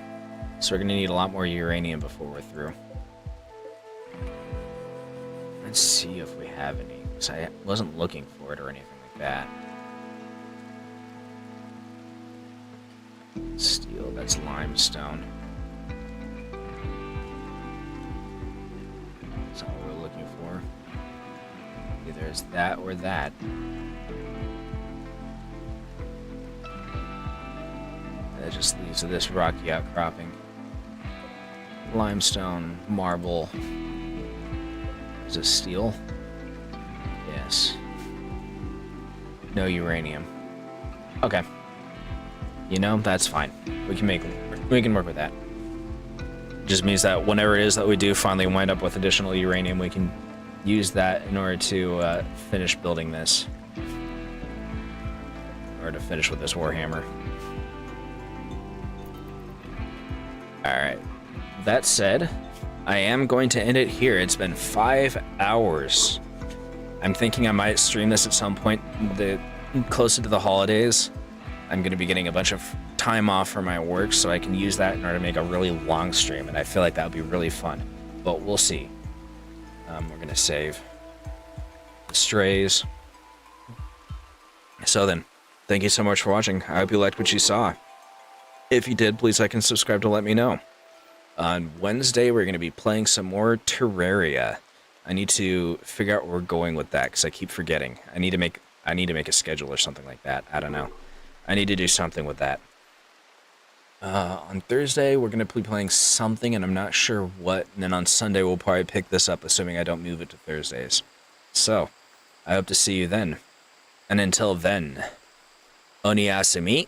So we're gonna need a lot more uranium before we're through. Let's see if we have any, because I wasn't looking for it or anything like that. Steel, that's limestone. That's all we're looking for. Either it's that or that. That just leaves this rocky outcropping. Limestone, marble. Is it steel? Yes. No uranium. Okay. You know, that's fine. We can work with that. Just means that whenever it is that we do finally wind up with additional uranium, we can use that in order to finish building this. Or to finish with this warhammer. Alright. That said, I am going to end it here. It's been 5 hours. I'm thinking I might stream this at some point closer to the holidays. I'm going to be getting a bunch of time off for my work, so I can use that in order to make a really long stream, and I feel like that would be really fun. But we'll see. We're going to save the strays. So then, thank you so much for watching. I hope you liked what you saw. If you did, please like and subscribe to let me know. On Wednesday, we're going to be playing some more Terraria. I need to figure out where we're going with that, because I keep forgetting. I need to make a schedule or something like that. I don't know. I need to do something with that. On Thursday, we're going to be playing something, and I'm not sure what. And then on Sunday, we'll probably pick this up, assuming I don't move it to Thursdays. So, I hope to see you then. And until then, Oniasumi.